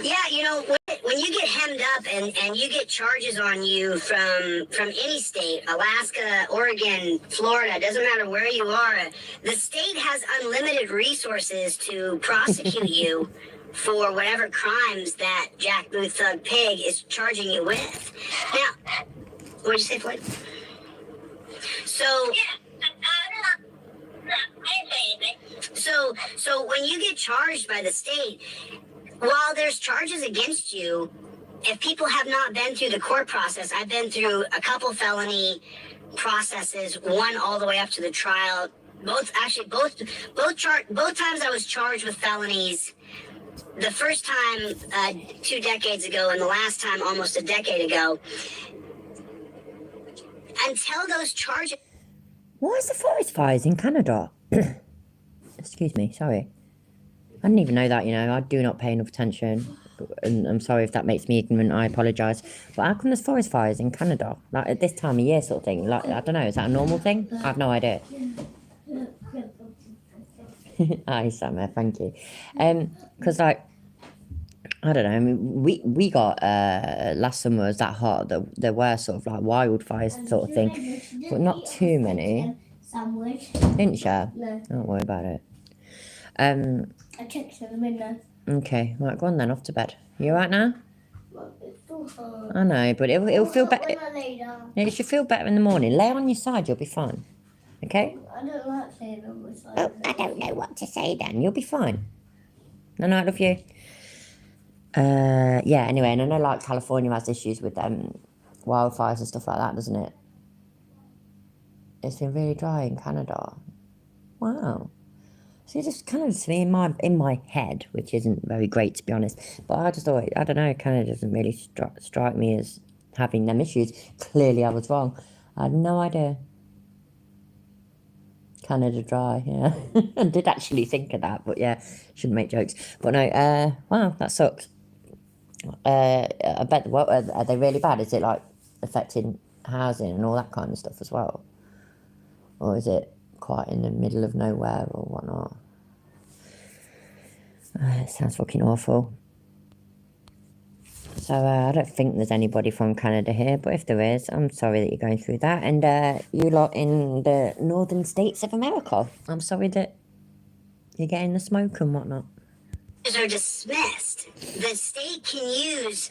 Yeah, you know, when you get hemmed up and and you get charges on you from any state, Alaska, Oregon, Florida, doesn't matter where you are, the state has unlimited resources to prosecute you for whatever crimes that Jack Booth Thug Pig is charging you with. Now, what'd you say, Floyd? So when you get charged by the state, while there's charges against you, if people have not been through the court process, I've been through a couple felony processes, one all the way up to the trial. Both times I was charged with felonies. The first time 2 decades ago, and the last time almost a decade ago. Until those charges. Why is the forest fires in Canada? Excuse me, sorry. I didn't even know that, you know. I do not pay enough attention. And I'm sorry if that makes me ignorant, I apologise. But how come there's forest fires in Canada? Like at this time of year sort of thing? Like, I don't know, is that a normal thing? I have no idea. Hi, Summer, thank you. Because like, I don't know, I mean, we got, last summer was that hot that there were sort of like wildfires sort of thing. But not too many. Sandwich. Didn't you? No. Don't worry about it. I checked them in there. Okay, right, go on then, off to bed. You alright now? Well, it's still hard. I know, but it'll feel better. When I lay down. It should feel better in the morning. Lay on your side, you'll be fine. Okay? I don't like saying on my side. Oh, I don't know what to say then. You'll be fine. I know I love you. Yeah, anyway, and I know like California has issues with wildfires and stuff like that, doesn't it? It's been really dry in Canada. Wow. So just kind of me in my head, which isn't very great to be honest. But I just thought, I don't know, Canada doesn't really strike me as having them issues. Clearly I was wrong. I had no idea. Canada dry, yeah. I did actually think of that, but yeah, shouldn't make jokes. But no, wow, that sucks. I bet, what, are they really bad? Is it like affecting housing and all that kind of stuff as well? Or is it quite in the middle of nowhere or whatnot? It sounds fucking awful. So I don't think there's anybody from Canada here, but if there is, I'm sorry that you're going through that. And you lot in the northern states of America, I'm sorry that you're getting the smoke and whatnot. Are dismissed. The state can use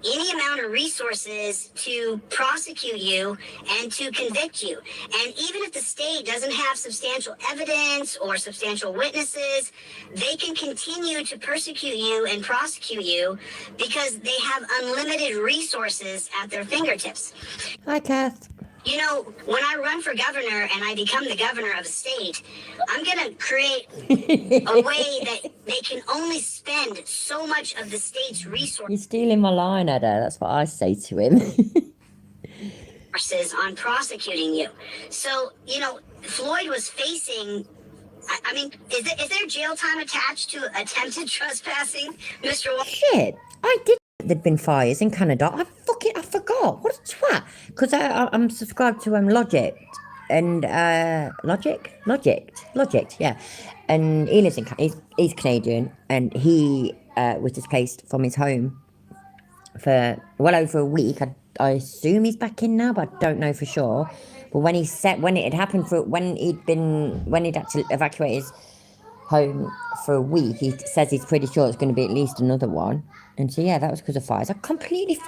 any amount of resources to prosecute you and to convict you. And even if the state doesn't have substantial evidence or substantial witnesses, they can continue to persecute you and prosecute you because they have unlimited resources at their fingertips. Hi, Kath. You know, when I run for governor and I become the governor of a state, I'm going to create a way that they can only spend so much of the state's resources. You're stealing my line, Edda. That's what I say to him. On prosecuting you. So, you know, Floyd was facing, I mean, is there jail time attached to attempted trespassing, Mr. Wall? Shit, I did. There'd been fires in Canada. I forgot. What a twat. Because I'm subscribed to Logic. And, Logic, yeah. And he lives in, he's Canadian. And he was displaced from his home for well over a week. I assume he's back in now, but I don't know for sure. But when he said, when it had happened when he'd had to evacuate his home for a week, he says he's pretty sure it's going to be at least another one. And so yeah, that was because of fires. I can't believe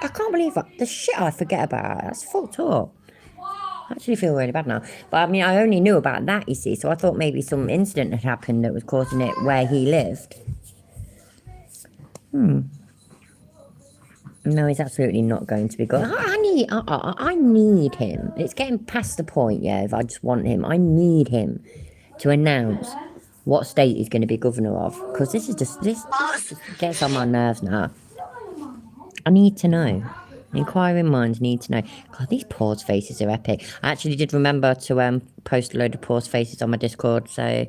the shit I forget about. That's fucked up. I actually feel really bad now. But I mean, I only knew about that, you see, so I thought maybe some incident had happened that was causing it where he lived. No, he's absolutely not going to be good. I need him. It's getting past the point, yeah, if I just want him. I need him to announce what state he's going to be governor of. Because this gets on my nerves now. I need to know. Inquiring minds need to know. God, these pause faces are epic. I actually did remember to post a load of pause faces on my Discord, so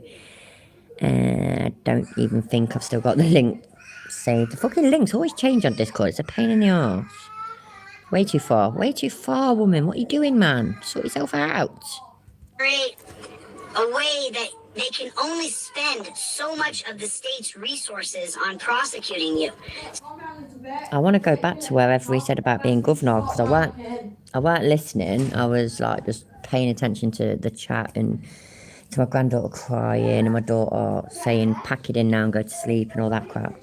I don't even think I've still got the link saved. The fucking links always change on Discord. It's a pain in the arse. Way too far, woman. What are you doing, man? Sort yourself out. Create a way that they can only spend so much of the state's resources on prosecuting you. I want to go back to wherever he said about being governor, because I weren't listening. I was like just paying attention to the chat and to my granddaughter crying and my daughter saying pack it in now and go to sleep and all that crap.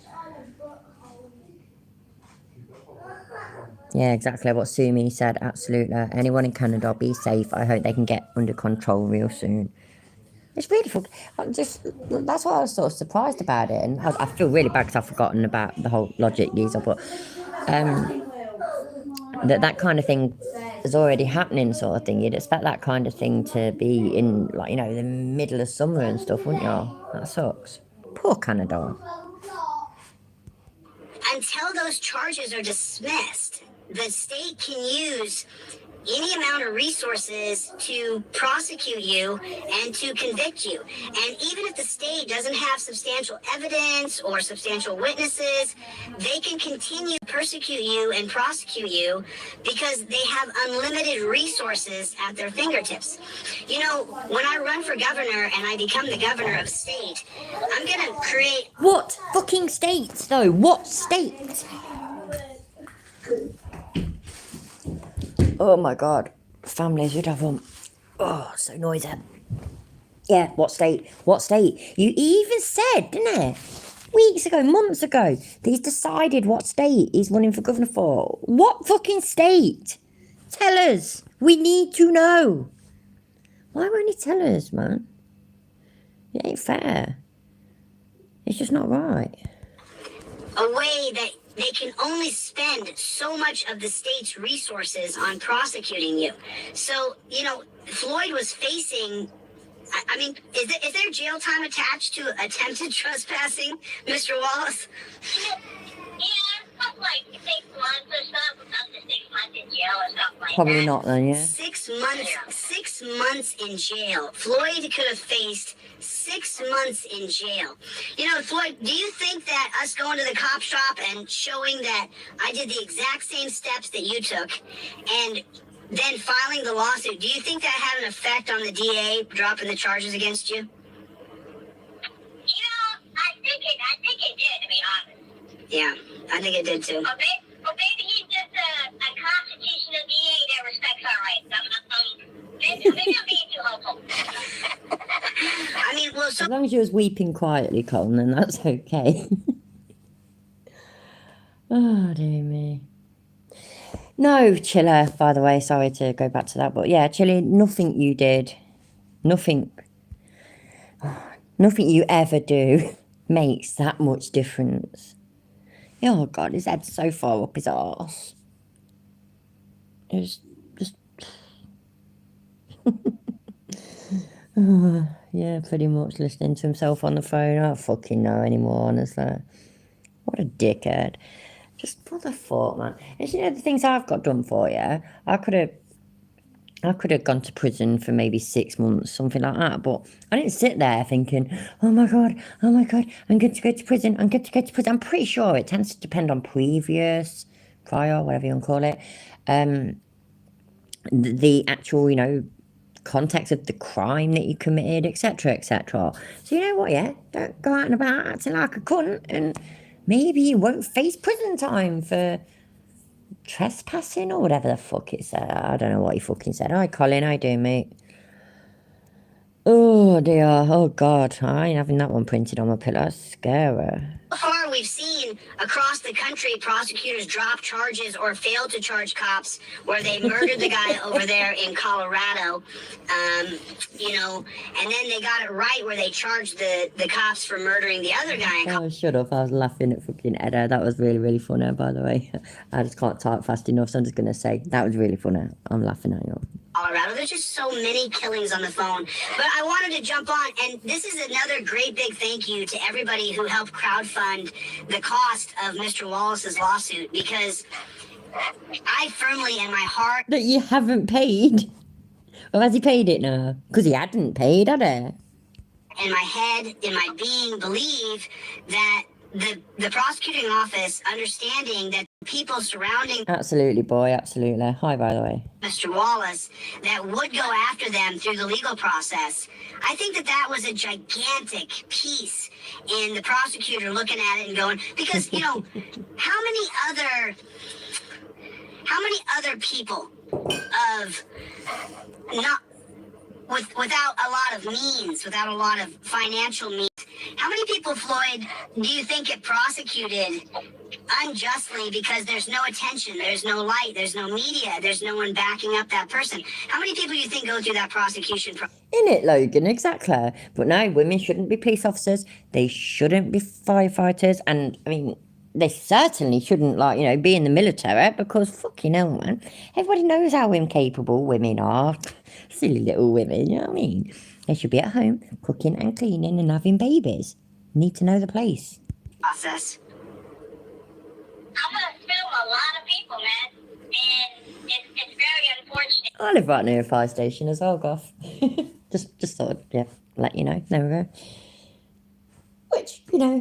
Yeah, exactly what Sumi said, absolutely. Anyone in Canada, be safe. I hope they can get under control real soon. It's really that's why I was sort of surprised about it, and I feel really bad because I've forgotten about the whole Logic user, but that kind of thing is already happening, sort of thing. You'd expect that kind of thing to be in, like, you know, the middle of summer and stuff, wouldn't you? That sucks. Poor Canada. Until those charges are dismissed, the state can use any amount of resources to prosecute you and to convict you. And even if the state doesn't have substantial evidence or substantial witnesses, they can continue to persecute you and prosecute you because they have unlimited resources at their fingertips. You know, when I run for governor and I become the governor of a state, I'm gonna create... What fucking state, though? What state? Oh my god, families would have them. Oh, so noisy. Yeah, what state? What state? You even said, didn't it? Weeks ago, months ago, that he's decided what state he's running for governor for. What fucking state? Tell us. We need to know. Why won't he tell us, man? It ain't fair. It's just not right. A way that they can only spend so much of the state's resources on prosecuting you. So, you know, Floyd was facing, I mean, is there jail time attached to attempted trespassing, Mr. Wallace? Yeah, stuff like 6 months or something, up to 6 months in jail or something like Probably that. not then, yeah. 6 months, 6 months in jail. Floyd could have faced 6 months in jail. You know, Floyd, do you think that us going to the cop shop and showing that I did the exact same steps that you took and then filing the lawsuit, do you think that had an effect on the DA dropping the charges against you? You know, I think it did, to be honest. Yeah, I think it did too. But maybe he's just a constitutional DA that respects our rights. Maybe I'm being too hopeful. I mean, well, so As long as you was weeping quietly, Colin, then that's okay. Oh, dear me. No, Chiller, by the way, sorry to go back to that, but yeah, Chiller, nothing you did, nothing you ever do makes that much difference. Oh, God, his head's so far up his arse. It's just... yeah, pretty much listening to himself on the phone. I don't fucking know anymore, honestly. What a dickhead. Just what the fuck, man. And you know the things I've got done for you? I could have gone to prison for maybe 6 months, something like that. But I didn't sit there thinking, oh my god, I'm going to go to prison. I'm going to go to prison. I'm pretty sure it tends to depend on prior, whatever you want to call it. The actual, you know, context of the crime that you committed, etc., etc. So you know what, yeah? Don't go out and about acting like a cunt, and maybe you won't face prison time for trespassing or whatever the fuck it said. I don't know what he fucking said. Hi, Colin. How you doing, mate? Oh, dear. Oh, God. I ain't having that one printed on my pillow. Scary. So far, we've seen across the country prosecutors drop charges or fail to charge cops where they murdered the guy over there in Colorado, you know, and then they got it right where they charged the cops for murdering the other guy in Oh, shut up. I was laughing at fucking Edda. That was really, really funny, by the way. I just can't type fast enough, so I'm just going to say that was really funny. I'm laughing at you. Colorado. There's just so many killings on the phone. But I wanted to jump on, and this is another great big thank you to everybody who helped crowdfund the cost of Mr. Wallace's lawsuit, because I firmly in my heart... That you haven't paid? Or has he paid it now? Because he hadn't paid, had he? In my head, in my being, believe that the prosecuting office, understanding that people surrounding Absolutely, boy, absolutely. Hi, by the way. Mr. Wallace, that would go after them through the legal process. I think that was a gigantic piece in the prosecutor looking at it and going, because, you know, how many other people of not without a lot of means, without a lot of financial means, how many people, Floyd, do you think get prosecuted unjustly because there's no attention, there's no light, there's no media, there's no one backing up that person? How many people do you think go through that prosecution process? In it, Logan, exactly. But no, women shouldn't be police officers. They shouldn't be firefighters. And, I mean, they certainly shouldn't, like, you know, be in the military because, fucking hell, man. Everybody knows how incapable women are. Silly little women, you know what I mean? They should be at home, cooking and cleaning and having babies. Need to know the place. Process. I'm gonna film a lot of people, man, and it's very unfortunate. I live right near a fire station as well, Goff. just thought, yeah, let you know. There we go.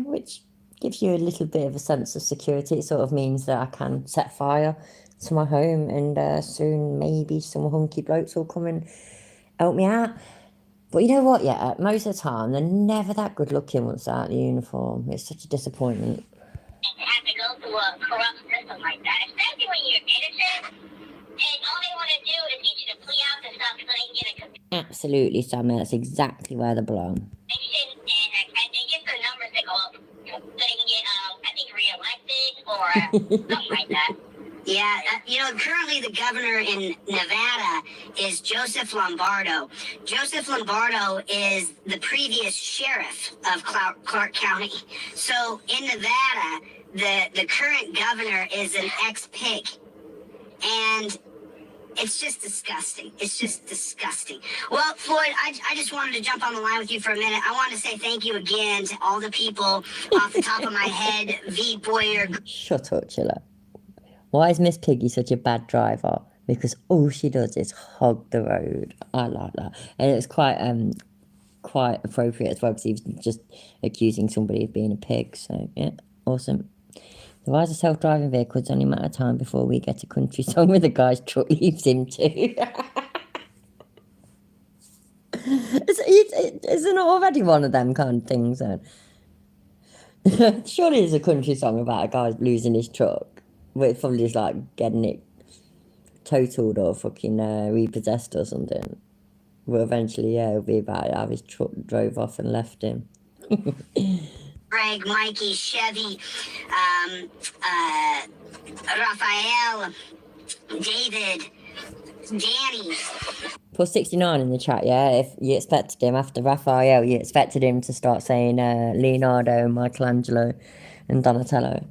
Which gives you a little bit of a sense of security. It sort of means that I can set fire to my home and soon maybe some hunky blokes will come and help me out. But you know what, yeah, most of the time, they're never that good looking once they're out of the uniform. It's such a disappointment. And have to go through a corrupt system like that, especially when you're innocent, and all they want to do is get you to plea out and stuff so they can get a conviction. Absolutely, Sam, that's exactly where they belong. And they get their numbers to go up so they can get, I think, reelected or something like that. Yeah, you know, currently the governor in Nevada is Joseph Lombardo. Joseph Lombardo is the previous sheriff of Clark County. So in Nevada, the current governor is an ex-pig. And it's just disgusting. It's just disgusting. Well, Floyd, I just wanted to jump on the line with you for a minute. I want to say thank you again to all the people off the top of my head, V. Boyer. Shut up, Chilla. Why is Miss Piggy such a bad driver? Because all she does is hog the road. I like that. And it's quite appropriate as well because he was just accusing somebody of being a pig. So, yeah, awesome. The rise of self-driving vehicles only a matter of time before we get a country song where the guy's truck leaves him too. Isn't it already one of them kind of things then? Surely there's a country song about a guy losing his truck. With probably just like getting it totaled or fucking repossessed or something. But eventually, yeah, it'll be about how his truck drove off and left him. Greg, Mikey, Chevy, Raphael, David, Danny. Put 69 in the chat, yeah? If you expected him after Raphael, you expected him to start saying Leonardo, Michelangelo, and Donatello.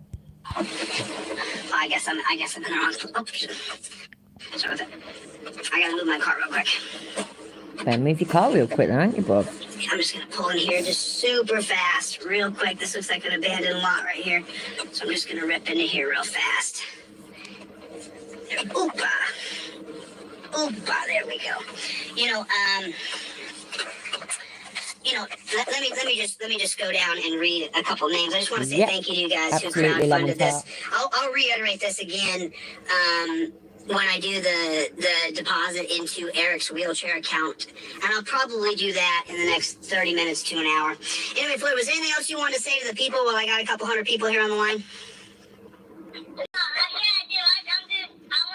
I guess I'm in the wrong position. Sorry about that. I gotta move my car real quick. Okay, move your car real quick then, aren't you, Bob? I'm just gonna pull in here just super fast, real quick. This looks like an abandoned lot right here. So I'm just gonna rip into here real fast. Oopa. Oopa, there we go. Let me just go down and read a couple names. I just want to say thank you to you guys who crowdfunded this. I'll reiterate this again when I do the deposit into Eric's wheelchair account, and I'll probably do that in the next 30 minutes to an hour. Anyway, Floyd, was there anything else you wanted to say to the people? Well, I got a couple hundred people here on the line. I want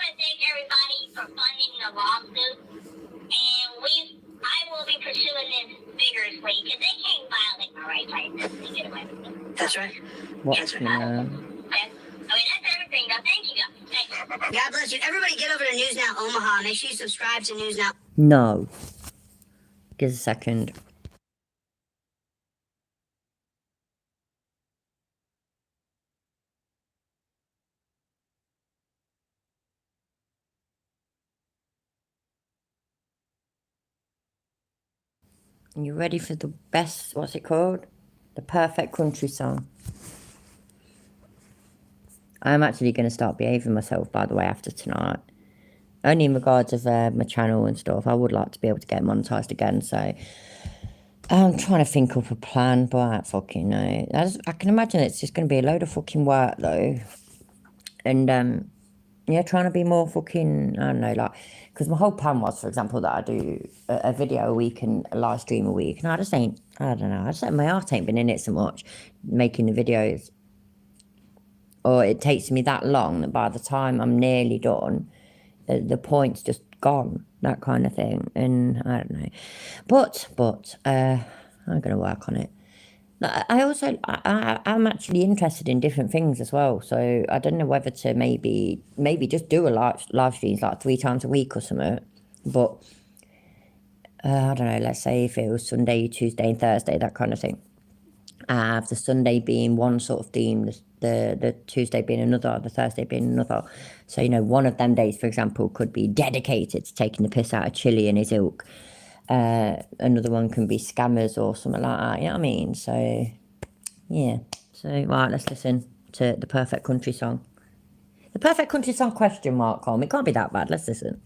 to thank everybody for funding the lawsuit, and I will be pursuing this vigorously because they can't violate my rights like this to get away with it. That's right. That's right. I mean, that's everything, though. Thank you, guys. Thanks. God bless you. Everybody get over to News Now Omaha. Make sure you subscribe to News Now. No. Give us a second. You ready for the best, what's it called? The perfect country song. I'm actually going to start behaving myself, by the way, after tonight. Only in regards of my channel and stuff. I would like to be able to get monetized again, so I'm trying to think up a plan, but I don't fucking know. I can imagine it's just going to be a load of fucking work, though. And, yeah, trying to be more fucking, I don't know, like, because my whole plan was, for example, that I do a video a week and a live stream a week, and I just ain't, I don't know, my heart ain't been in it so much, making the videos. Or it takes me that long that by the time I'm nearly done, the point's just gone, that kind of thing. And I don't know. But, I'm going to work on it. I also, I'm actually interested in different things as well. So I don't know whether to maybe just do a live streams like 3 times a week or something. But I don't know, let's say if it was Sunday, Tuesday and Thursday, that kind of thing. Have the Sunday being one sort of theme, the Tuesday being another, the Thursday being another. So, you know, one of them days, for example, could be dedicated to taking the piss out of Chili and his ilk. Another one can be scammers or something like that, you know what I mean? So, yeah. So, right, let's listen to the Perfect Country Song. The Perfect Country Song question mark, Colm. It can't be that bad. Let's listen.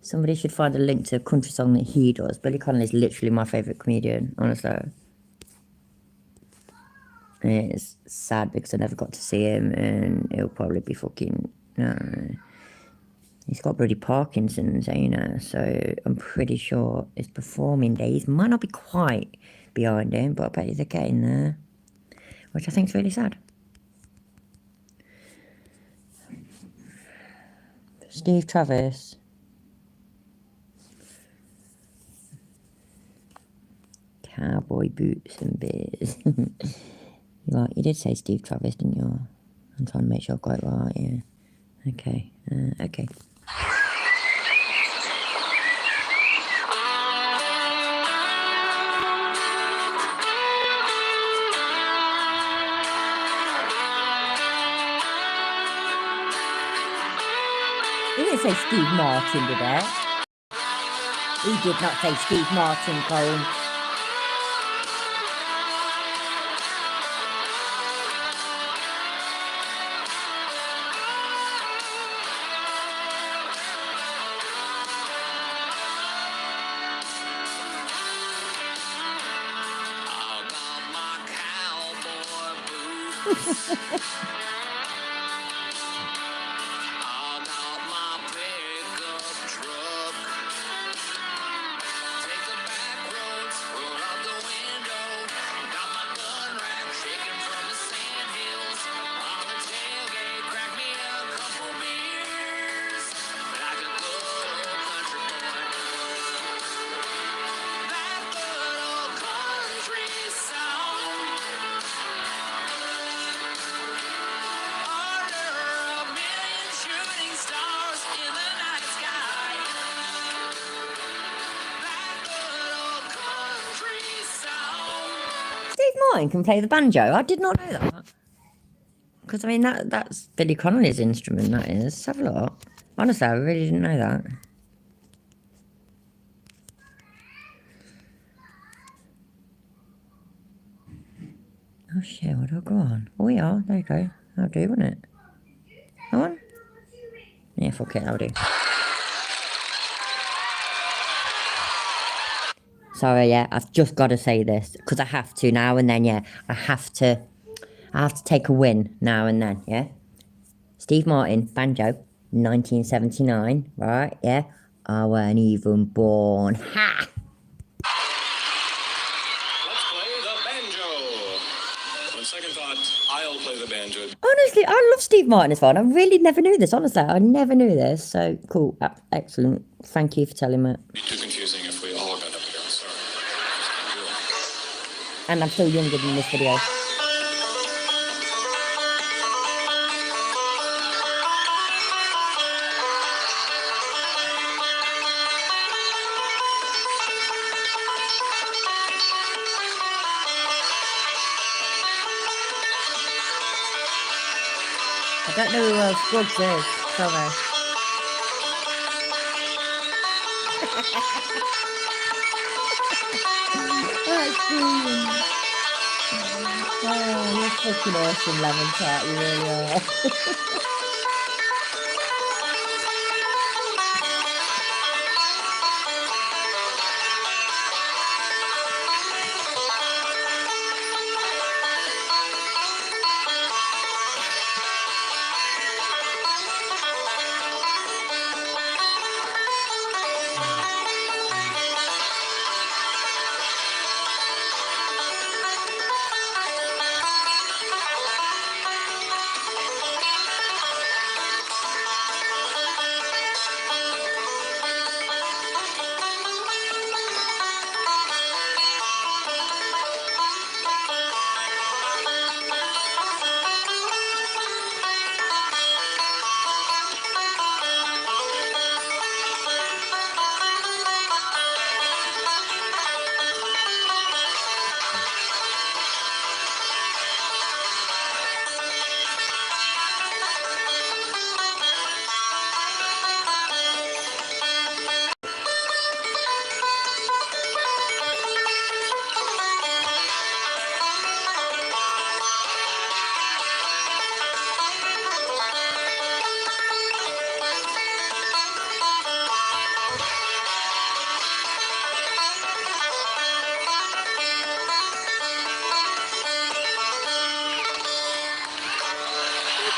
Somebody should find a link to a country song that he does. Billy Connolly is literally my favourite comedian, honestly. And it's sad because I never got to see him, and he'll probably be fucking... He's got bloody Parkinson's, you know, so I'm pretty sure his performing days might not be quite behind him, but I bet they're getting there, which I think is really sad. Steve Travis. Cowboy boots and beers. You did say Steve Travis, didn't you? I'm trying to make sure I got it right, yeah. Okay, okay. He didn't say Steve Martin, did he? He did not say Steve Martin, Colm. Martin can play the banjo. I did not know that. Because, I mean, that's Billy Connolly's instrument, that is. Let's have a look. Honestly, I really didn't know that. Oh, shit, what do I go on? Oh, yeah, there you go. That'll do, won't it? That one? Yeah, fuck it, that'll do. Sorry, yeah, I've just got to say this, because I have to now and then, yeah. I have to take a win now and then, yeah. Steve Martin, banjo, 1979, right, yeah. I weren't even born. Ha! Let's play the banjo. On second thought, I'll play the banjo. Honestly, I love Steve Martin as well. I really never knew this, honestly. I never knew this. So, cool. Excellent. Thank you for telling me. It'd be too confusing if we all got up here. I'm sorry. And I'm still younger than this video. I don't know who else Scruggs is. Sorry. That's brilliant. Oh, you're fucking awesome, Lemon Tart. You really are.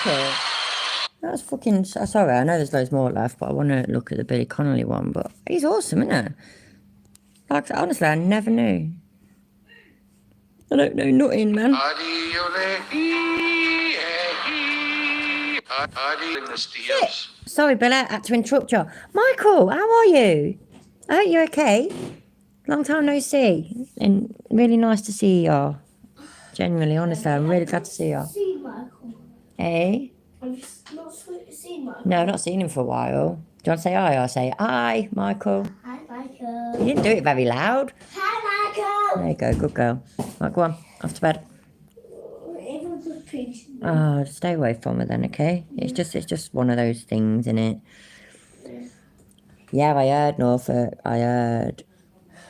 Okay. That's fucking... Sorry, I know there's loads more left, but I want to look at the Billy Connolly one, but he's awesome, isn't he? Like, honestly, I never knew. I don't know nothing, man. Shit. Sorry, Billy, I had to interrupt you. Michael, how are you? I hope you're okay. Long time no see. And really nice to see you. Genuinely, honestly, I'm really glad to see you. See Michael. Hey? I've not seen Michael. No, I've not seen him for a while. Do you want to say hi? I'll say hi, Michael. Hi, Michael. You didn't do it very loud. Hi, Michael. There you go, good girl. Right, go on, off to bed. Everyone's a prince. Oh, stay away from it then, okay? It's just one of those things, innit? Yeah, I heard Norfolk. I heard.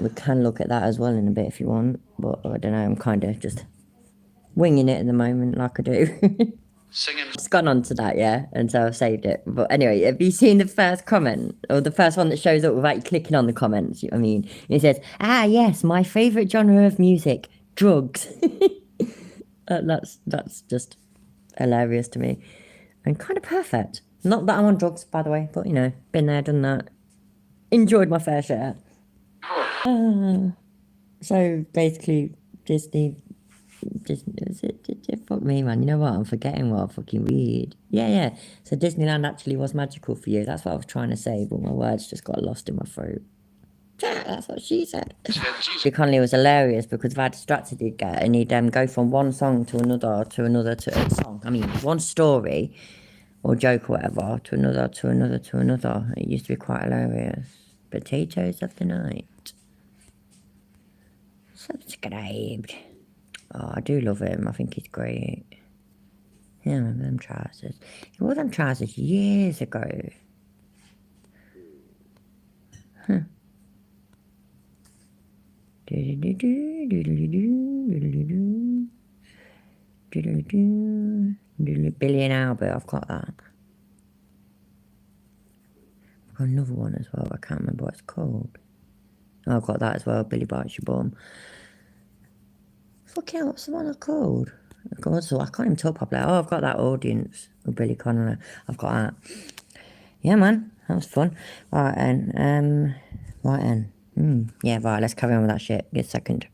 We can look at that as well in a bit if you want, but I don't know. I'm kind of just winging it at the moment, like I do. Singing. It's gone on to that, yeah, and so I've saved it. But anyway, have you seen the first comment or the first one that shows up without you clicking on the comments? I mean, it says, yes, my favourite genre of music, drugs. That's just hilarious to me and kind of perfect. Not that I'm on drugs, by the way, but you know, been there, done that. Enjoyed my fair share. So basically, Disney, fuck me, man. You know what? I'm forgetting what I fucking read. Yeah. So Disneyland actually was magical for you. That's what I was trying to say, but my words just got lost in my throat. Yeah, that's what she said. Billy Connolly was hilarious because of how distracted he'd get, and he'd go from one song to another to a song. I mean, one story or joke or whatever to another to another to another. It used to be quite hilarious. Potatoes of the night. Subscribed. Oh, I do love him. I think he's great. Yeah, I remember them trousers. He wore them trousers years ago. Huh. Billy and Albert, I've got that. I've got another one as well, I can't remember what it's called. Oh, I've got that as well, Billy Bites Your Bum. Fucking hell, what's the one called? God, so I can't even talk properly. Oh, I've got that Audience with Billy Connolly. I've got that. Yeah, man, that was fun. Right, and, yeah, right, let's carry on with that shit. Get a second.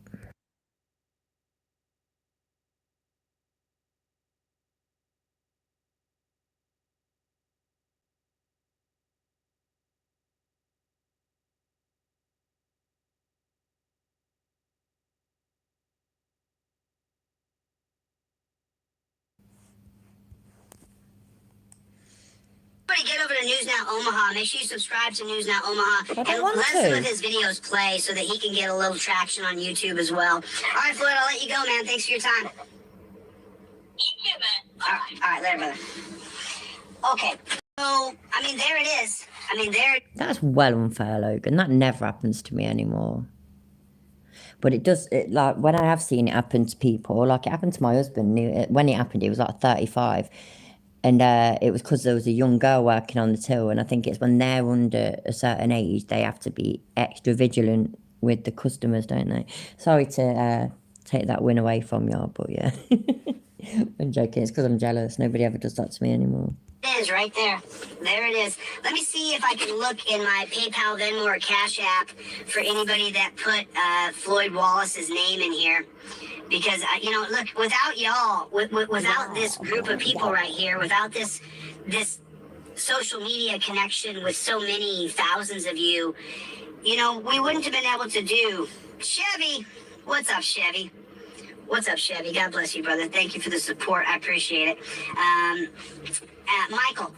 Get over to News Now Omaha. Make sure you subscribe to News Now Omaha. I don't And want let to. some of his videos play so that he can get a little traction on YouTube as well. All right, Floyd, I'll let you go, man. Thanks for your time. You too, man. All right, later, brother. Okay, so, I mean, there it is. I mean, there... That's well unfair, Logan. That never happens to me anymore. But it does, like, when I have seen it happen to people, like, it happened to my husband. When it happened, he was like 35. And it was because there was a young girl working on the till. And I think it's when they're under a certain age, they have to be extra vigilant with the customers, don't they? Sorry to take that win away from you, but yeah. I'm joking. It's because I'm jealous. Nobody ever does that to me anymore. It is right there. There it is. Let me see if I can look in my PayPal, Venmo, or Cash App for anybody that put Floyd Wallace's name in here. Because, you know, look, without y'all, without this group of people right here, without this social media connection with so many thousands of you, you know, we wouldn't have been able to do. Chevy, what's up, Chevy? What's up, Chevy? God bless you, brother. Thank you for the support. I appreciate it.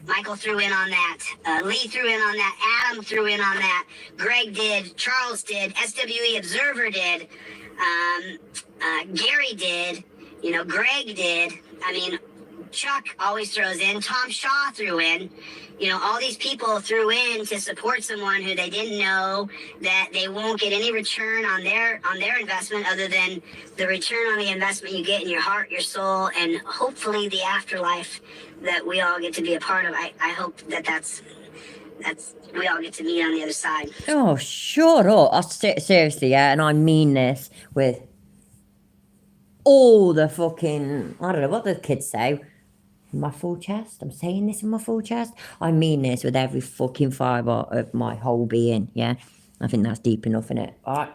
Michael threw in on that. Lee threw in on that. Adam threw in on that. Greg did. Charles did. SWE Observer did. Gary did. You know, Greg did. I mean, Chuck always throws in. Tom Shaw threw in. You know, all these people threw in to support someone who they didn't know that they won't get any return on their investment other than the return on the investment you get in your heart, your soul, and hopefully the afterlife that we all get to be a part of. I hope that's we all get to meet on the other side. Oh, shut up. Seriously, yeah, and I mean this with all the fucking, I don't know what the kids say, my full chest. I'm saying this in my full chest. I mean this with every fucking fibre of my whole being, yeah? I think that's deep enough, innit? All right.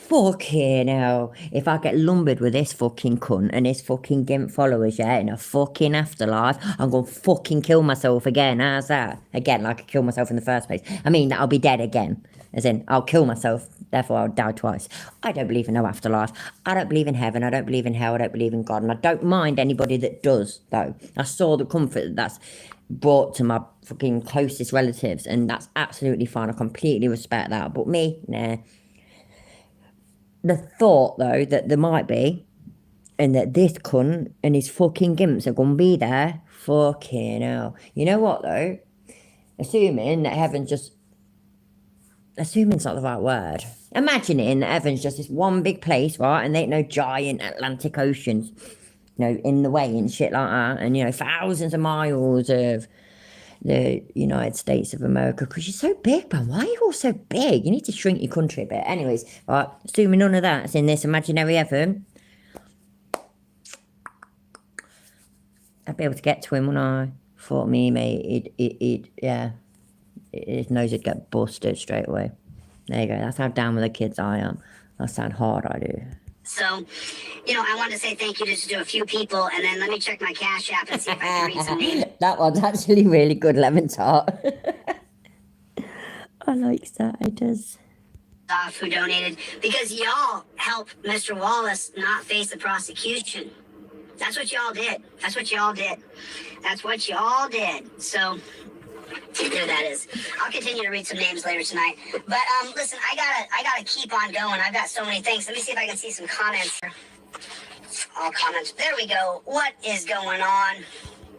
Fucking hell. If I get lumbered with this fucking cunt and his fucking gimp followers, yeah, in a fucking afterlife, I'm gonna fucking kill myself again. How's that? Again, like I killed myself in the first place. I mean, I'll be dead again. As in, I'll kill myself, therefore I'll die twice. I don't believe in no afterlife. I don't believe in heaven. I don't believe in hell. I don't believe in God. And I don't mind anybody that does, though. I saw the comfort that's brought to my fucking closest relatives, and that's absolutely fine. I completely respect that. But me, nah. The thought, though, that there might be, and that this cunt and his fucking gimps are going to be there, fucking hell. You know what, though? Assuming that heaven's just... Assuming's not the right word. Imagining that heaven's just this one big place, right? And there ain't no giant Atlantic oceans, you know, in the way and shit like that. And, you know, thousands of miles of the United States of America. Because you're so big, man. Why are you all so big? You need to shrink your country a bit. Anyways, right, assuming none of that's in this imaginary heaven, I'd be able to get to him when I thought me, mate, yeah. His nose would get busted straight away. There you go. That's how down with the kids I am. That's how hard I do. So, you know, I wanted to say thank you just to a few people, and then let me check my Cash App and see if I can read some names. That one's actually really good, lemon tart. I like that. It does. Who donated, because y'all help Mr. Wallace not face a prosecution. That's what y'all did. That's what y'all did. That's what y'all did. So, There that is. I'll continue to read some names later tonight. But listen, I gotta keep on going. I've got so many things. Let me see if I can see some comments here. All comments. There we go. What is going on?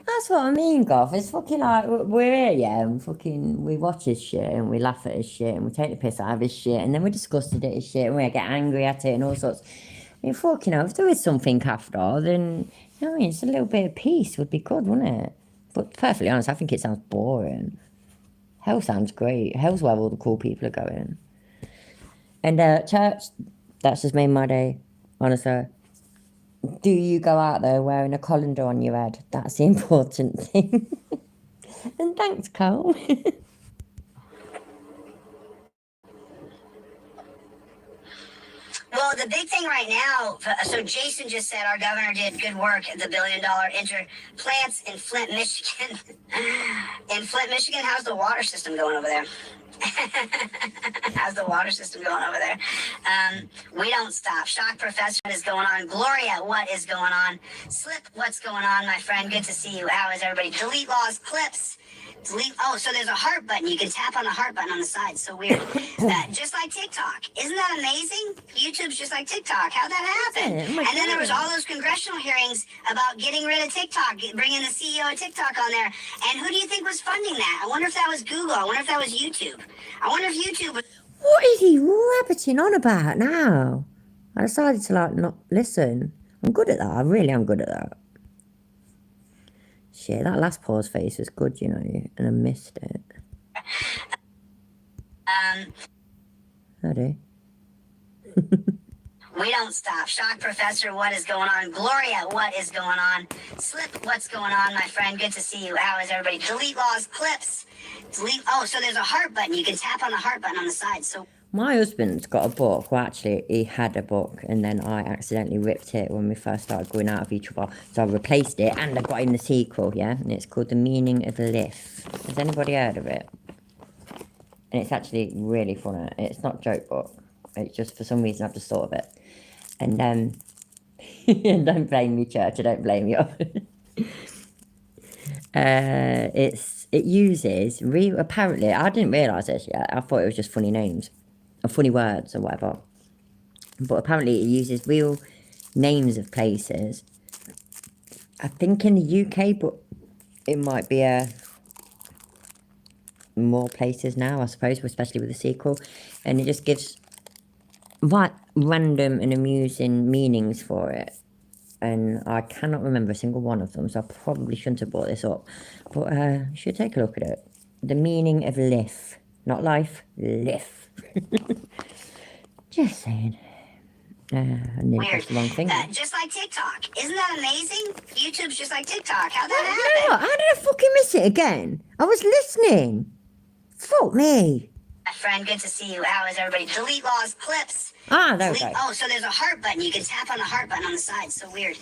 That's what I mean, Goff. It's fucking like, we're here, yeah, and fucking, we watch his shit, and we laugh at his shit, and we take the piss out of his shit, and then we're disgusted at his shit, and we get angry at it, and all sorts. I mean, fucking hell, if there is something after, then, you know what I mean, it's a little bit of peace would be good, wouldn't it? But perfectly honest, I think it sounds boring. Hell sounds great. Hell's where all the cool people are going. And, church, that's just made my day, honestly. Do you go out there wearing a colander on your head? That's the important thing. And thanks, Carl. Well, the big thing right now, so Jason just said our governor did good work at the $1 billion plants in Flint, Michigan. In Flint, Michigan, how's the water system going over there? How's the water system going over there? We don't stop. Shock Professor, what is going on? Gloria, what is going on? Slip, what's going on, my friend? Good to see you. How is everybody? Delete laws, clips. Delete. Oh, so there's a heart button. You can tap on the heart button on the side. So weird. Just like TikTok. Isn't that amazing? YouTube's just like TikTok. How'd that happen? And then there was all those congressional hearings about getting rid of TikTok, bringing the CEO of TikTok on there. And who do you think was funding that? I wonder if that was Google. I wonder if that was YouTube. I wonder if YouTube was... What is he rabbiting on about now? I decided to, like, not listen. I'm good at that. I really am good at that. Shit, that last pause face was good, you know, and I missed it. I do. We don't stop. Shock Professor, what is going on? Gloria, what is going on? Slip, what's going on, my friend? Good to see you. How is everybody? Delete laws, clips. Delete. Oh, so there's a heart button. You can tap on the heart button on the side. So my husband's got a book. Well, actually, he had a book, and then I accidentally ripped it when we first started going out of each other. So I replaced it, and I got in the sequel, yeah? And it's called The Meaning of Life. Has anybody heard of it? And it's actually really funny. It's not a joke book. It's just, for some reason, I've just thought of it. And don't blame me, church. I don't blame you. It uses apparently, I didn't realise this yet. I thought it was just funny names. Or funny words or whatever. But apparently it uses real names of places. I think in the UK, but it might be more places now, I suppose, especially with the sequel. And it just gives random and amusing meanings for it. And I cannot remember a single one of them, so I probably shouldn't have brought this up. But you should take a look at it. The Meaning of Life. Not life, life. Just saying. I nearly pressed the wrong thing. Just like TikTok. Isn't that amazing? YouTube's just like TikTok. How'd that happen? How did I fucking miss it again? I was listening. Fuck me. My friend, good to see you. How is everybody? Delete laws, clips. Ah, there we go. Oh, so there's a heart button. You can tap on the heart button on the side. So weird.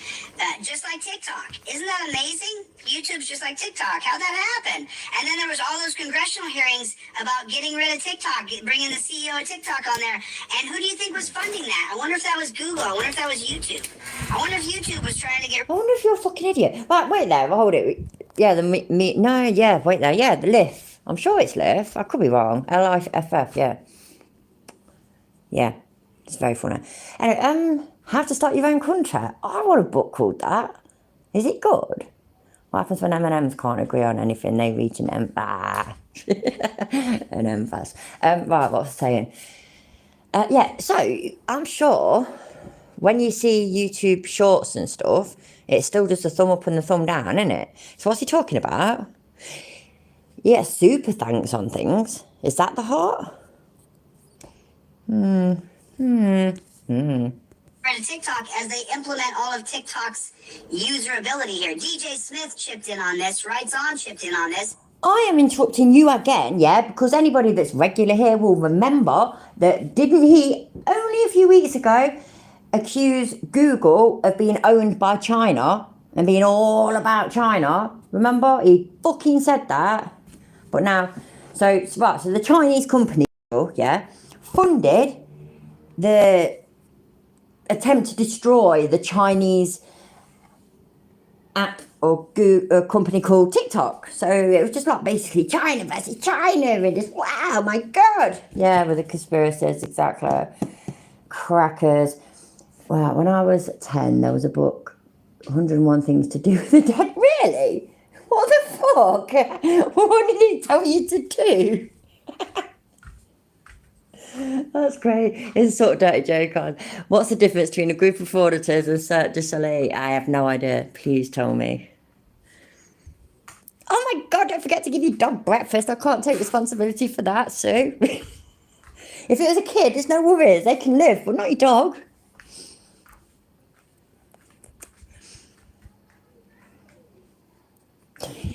Just like TikTok. Isn't that amazing? YouTube's just like TikTok. How'd that happen? And then there was all those congressional hearings about getting rid of TikTok, bringing the CEO of TikTok on there. And who do you think was funding that? I wonder if that was Google. I wonder if that was YouTube. I wonder if YouTube was trying to get... I wonder if you're a fucking idiot. Right, wait there. Hold it. Yeah, wait there. Yeah, the Liff. I'm sure it's Liff. I could be wrong. Liff, yeah. Yeah. It's very funny. Anyway, How to Start Your Own Country. I want a book called that. Is it good? What happens when M&Ms can't agree on anything? They reach an an impasse. Right, what was I saying? Yeah, so I'm sure when you see YouTube shorts and stuff, it's still just a thumb up and the thumb down, isn't it? So what's he talking about? Yeah, super thanks on things. Is that the heart? To TikTok as they implement all of TikTok's userability here. DJ Smith chipped in on this. Rights On chipped in on this. I am interrupting you again, yeah, because anybody that's regular here will remember that didn't he only a few weeks ago accuse Google of being owned by China and being all about China? Remember? He fucking said that. But now, so the Chinese company, yeah, funded the attempt to destroy the Chinese app a company called TikTok. So it was just like basically China versus China, and just wow, my god, yeah, with the conspiracies, exactly, crackers. Wow, when I was 10, there was a book, 101 Things to Do with the Dead. Really? What the fuck? What did it tell you to do? That's great. It's a sort of dirty joke on. What's the difference between a group of auditors and Cirque du Soleil? I have no idea. Please tell me. Oh my god, don't forget to give your dog breakfast. I can't take responsibility for that, Sue. If it was a kid, there's no worries. They can live, but not your dog.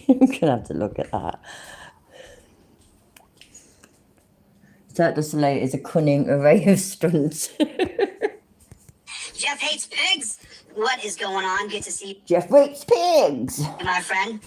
I'm going to have to look at that. Cirque du Soleil is a cunning array of stunts. Jeff hates pigs. What is going on? Good to see you, Jeff hates pigs. my friend.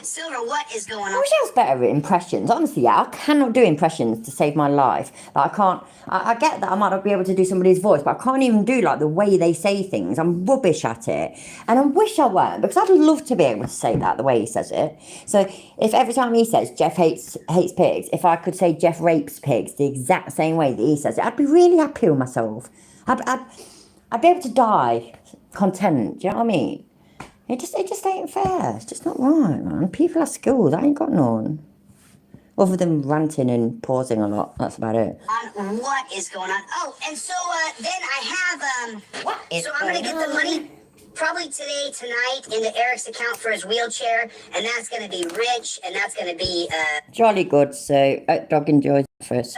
Silver, what is going I on? wish I was better at impressions. Honestly, yeah, I cannot do impressions to save my life. Like, I can't. I get that I might not be able to do somebody's voice, but I can't even do like the way they say things. I'm rubbish at it, and I wish I weren't, because I'd love to be able to say that the way he says it. So if every time he says Jeff hates pigs, if I could say Jeff rapes pigs the exact same way that he says it, I'd be really happy with myself. I'd be able to die content. Do you know what I mean? It just ain't fair. It's just not right, man. People are skilled. I ain't got none. Other than ranting and pausing a lot. That's about it. On what is going on? Oh, and so then I have so I'm gonna get the money probably today, tonight, into Eric's account for his wheelchair, and that's gonna be Rich, and that's gonna be Jolly good. So dog enjoys first.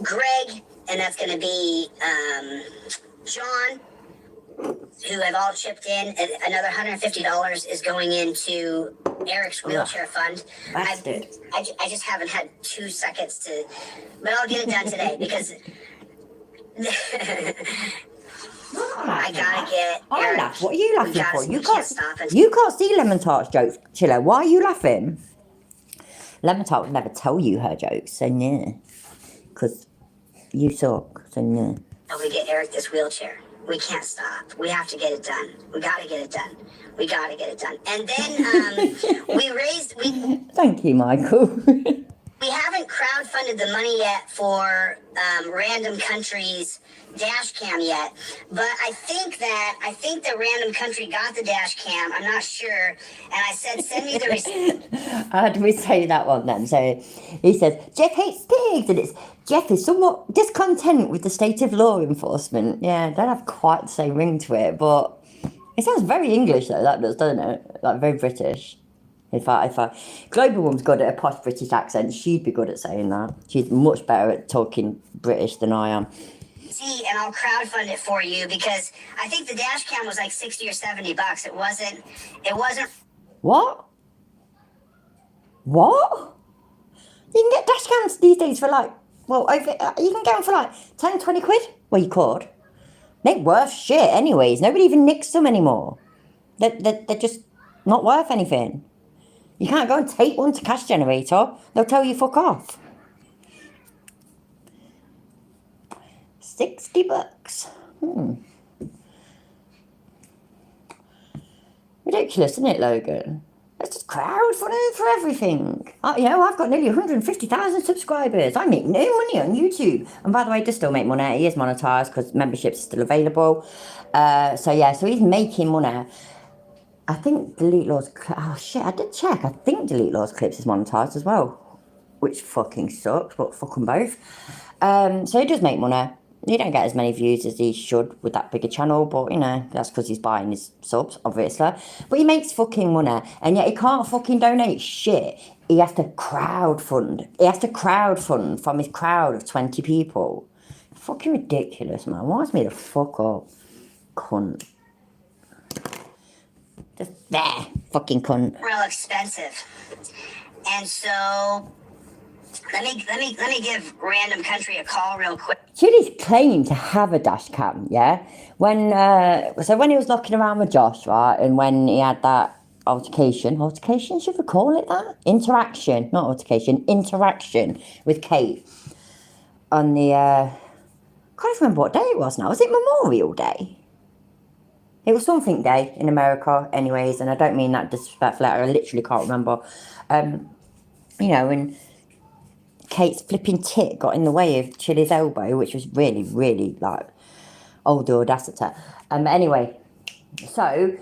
Greg, and that's gonna be John, who have all chipped in. And another $150 is going into Eric's wheelchair fund. I just haven't had 2 seconds to, but I'll get it done today because I gotta get. I laugh. What are you laughing for? We can't stop it. You can't see Lemon Tart's jokes, Chiller. Why are you laughing? Lemon Tart would never tell you her jokes, so yeah, because you suck, so yeah. And we get Eric this wheelchair. We can't stop. We have to get it done. We gotta get it done. We gotta get it done. And then we Thank you, Michael. we haven't crowdfunded the money yet for Random Country's dash cam yet, but I think that Random Country got the dash cam. I'm not sure, and I said send me the receipt. How do we say that one then? So he says Jeff hates pigs, and it's Jeff is somewhat discontent with the state of law enforcement. Yeah, don't have quite the same ring to it, but it sounds very English though. That does, doesn't it? Like very British. If I Global Woman's good at a posh British accent, she'd be good at saying that. She's much better at talking British than I am. See, and I'll crowdfund it for you because I think the dash cam was like $60 or $70. It wasn't. What? You can get dash cams these days for like, well, you can get them for like 10, 20 quid. Well, you could. They're worth shit anyways. Nobody even nicks them anymore. They're just not worth anything. You can't go and take one to Cash Generator. They'll tell you fuck off. $60. Ridiculous, isn't it, Logan? It's just crowdfunding for everything. I've got nearly 150,000 subscribers. I make no money on YouTube. And by the way, I does still make money. He is monetized because memberships are still available. So he's making money. I think Delete Laws... Oh, shit, I did check. I think Delete Laws Clips is monetized as well. Which fucking sucks, but fuck them both. So he does make money. He don't get as many views as he should with that bigger channel, but, that's because he's buying his subs, obviously. But he makes fucking money, and yet he can't fucking donate shit. He has to crowdfund. He has to crowdfund from his crowd of 20 people. Fucking ridiculous, man. Wants me to fuck up. Cunt. Just there. Fucking cunt. Real expensive. And so... Let me give Random Country a call real quick. Chili's claimed to have a dash cam, yeah? When he was knocking around with Josh, right, and when he had that altercation, should we call it that? Interaction with Kate on the, I can't remember what day it was now. Was it Memorial Day? It was something day in America, anyways, and I don't mean that disrespectfully. I literally can't remember. You know, and Kate's flipping tit got in the way of Chili's elbow, which was really, really like old audacity. Anyway, so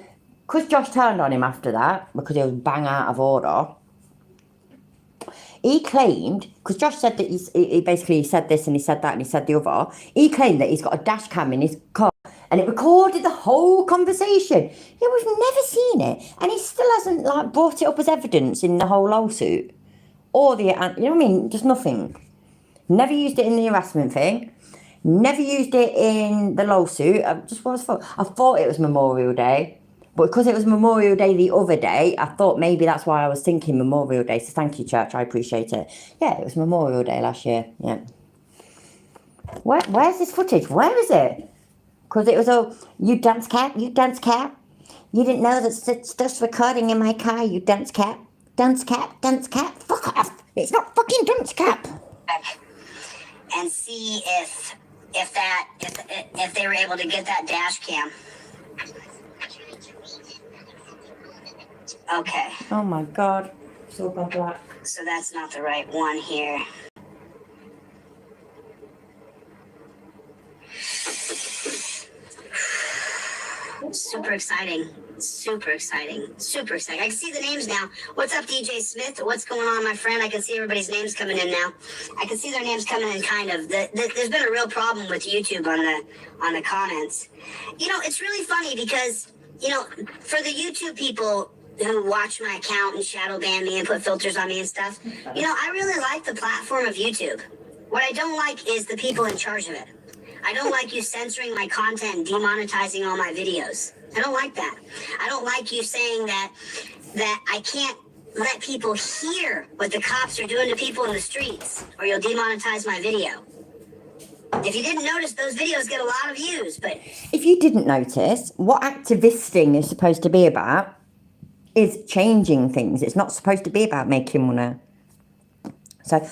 because Josh turned on him after that because he was bang out of order, he claimed, because Josh said that he basically said this and he said that and he said the other. He claimed that he's got a dash cam in his car and it recorded the whole conversation. Yeah, we've never seen it, and he still hasn't like brought it up as evidence in the whole lawsuit or the, you know what I mean? Just nothing. Never used it in the harassment thing. Never used it in the lawsuit. I thought it was Memorial Day. But because it was Memorial Day the other day, I thought maybe that's why I was thinking Memorial Day. So thank you, church. I appreciate it. Yeah, it was Memorial Day last year. Yeah. Where's this footage? Where is it? Because it was all, you dunce cat, you dunce cat. You didn't know that stuff's recording in my car, you dunce cat. Dunce cat, dunce cat. Fuck off. It's not fucking dunce cat. And see if they were able to get that dash cam. Okay. Oh my god. So gone black. So that's not the right one here. Super exciting. Super exciting. Super exciting. I can see the names now. What's up, DJ Smith? What's going on, my friend? I can see everybody's names coming in now. I can see their names coming in kind of. There's been a real problem with YouTube on the comments. You know, it's really funny because, you know, for the YouTube people who watch my account and shadow ban me and put filters on me and stuff, you know, I really like the platform of YouTube. What I don't like is the people in charge of it. I don't like you censoring my content and demonetizing all my videos. I don't like that. I don't like you saying that I can't let people hear what the cops are doing to people in the streets, or you'll demonetize my video. If you didn't notice, those videos get a lot of views, but... If you didn't notice, what activisting is supposed to be about is changing things. It's not supposed to be about making money. So,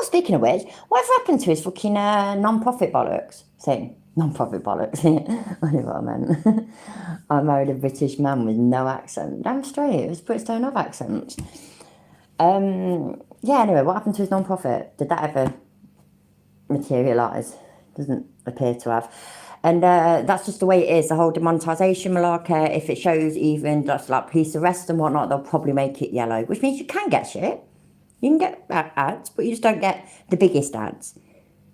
speaking of which, whatever happened to his fucking non-profit bollocks thing? Non-profit bollocks. I know what I meant. I married a British man with no accent. Damn straight, it was Brits don't have accents. Yeah, anyway, what happened to his non-profit? Did that ever materialise? Doesn't appear to have. And that's just the way it is, the whole demonetisation malarkey. If it shows even just like police arrest and whatnot, they'll probably make it yellow, which means you can get shit. You can get ads, but you just don't get the biggest ads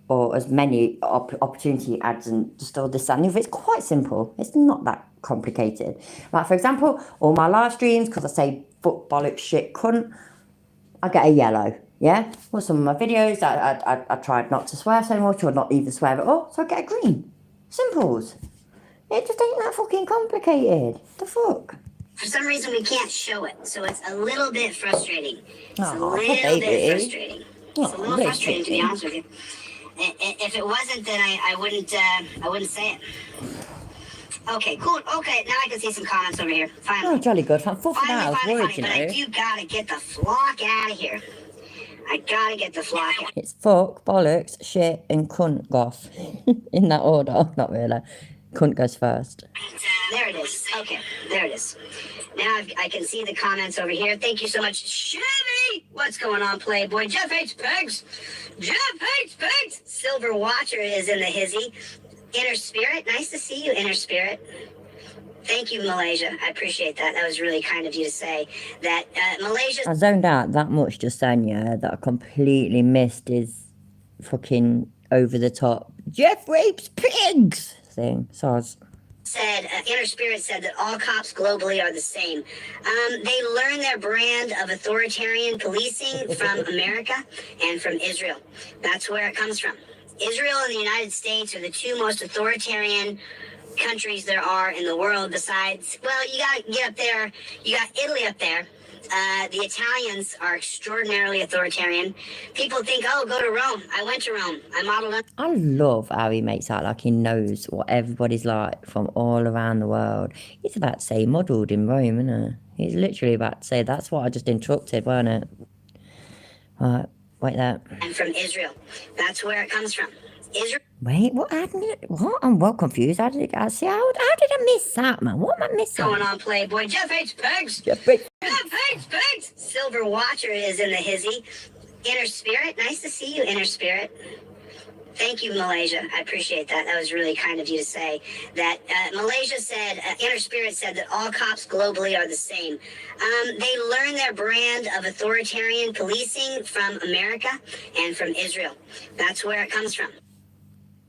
or as many opportunity ads and just all this and it's quite simple. It's not that complicated. Like, for example, all my live streams, because I say fuck, bollocks, shit, cunt, I get a yellow, yeah? Well, some of my videos, I tried not to swear so much or not even swear at all, so I get a green. Simples. It just ain't that fucking complicated. The fuck? For some reason, we can't show it, so it's a little bit frustrating. It's a little bit frustrating. It's a little frustrating, to be honest with you. If it wasn't, then I wouldn't say it. Okay, cool. Okay, now I can see some comments over here. Finally. Oh, jolly good. I'm fucking out. I was worried, you know. But I do gotta get the flock out of here. I gotta get the flock out. It's fuck, bollocks, shit, and cunt goth. In that order. Not really. Cunt goes first. There it is. Okay, there it is. Now I can see the comments over here. Thank you so much, Chevy. What's going on, Playboy? Jeff hates pigs. Jeff hates pigs. Silver Watcher is in the hizzy. Inner Spirit. Nice to see you, Inner Spirit. Thank you, Malaysia. I appreciate that. That was really kind of you to say that. Malaysia. I zoned out that much just then, yeah, that I completely missed his fucking over the top Jeff rapes pigs thing. Soz. Said Inner Spirit said that all cops globally are the same. They learn their brand of authoritarian policing from America and from Israel. That's where it comes from. Israel and the United States are the two most authoritarian countries there are in the world. Besides, well, you got to get up there. You got Italy up there. The Italians are extraordinarily authoritarian. People think, oh, go to Rome. I went to Rome. I modeled it. I love how he makes out like he knows what everybody's like from all around the world. He's about to say modelled in Rome, isn't he? He's literally about to say, that's what I just interrupted, weren't it? Right, wait there. And from Israel. That's where it comes from. Israel. Wait, what? What? I'm well confused. How did I miss that, man? What am I missing? Going on Playboy. Jeff hates pigs. Jeff hates pigs. Silver Watcher is in the hizzy. Inner Spirit. Nice to see you, Inner Spirit. Thank you, Malaysia. I appreciate that. That was really kind of you to say that. Malaysia said, Inner Spirit said that all cops globally are the same. They learn their brand of authoritarian policing from America and from Israel. That's where it comes from.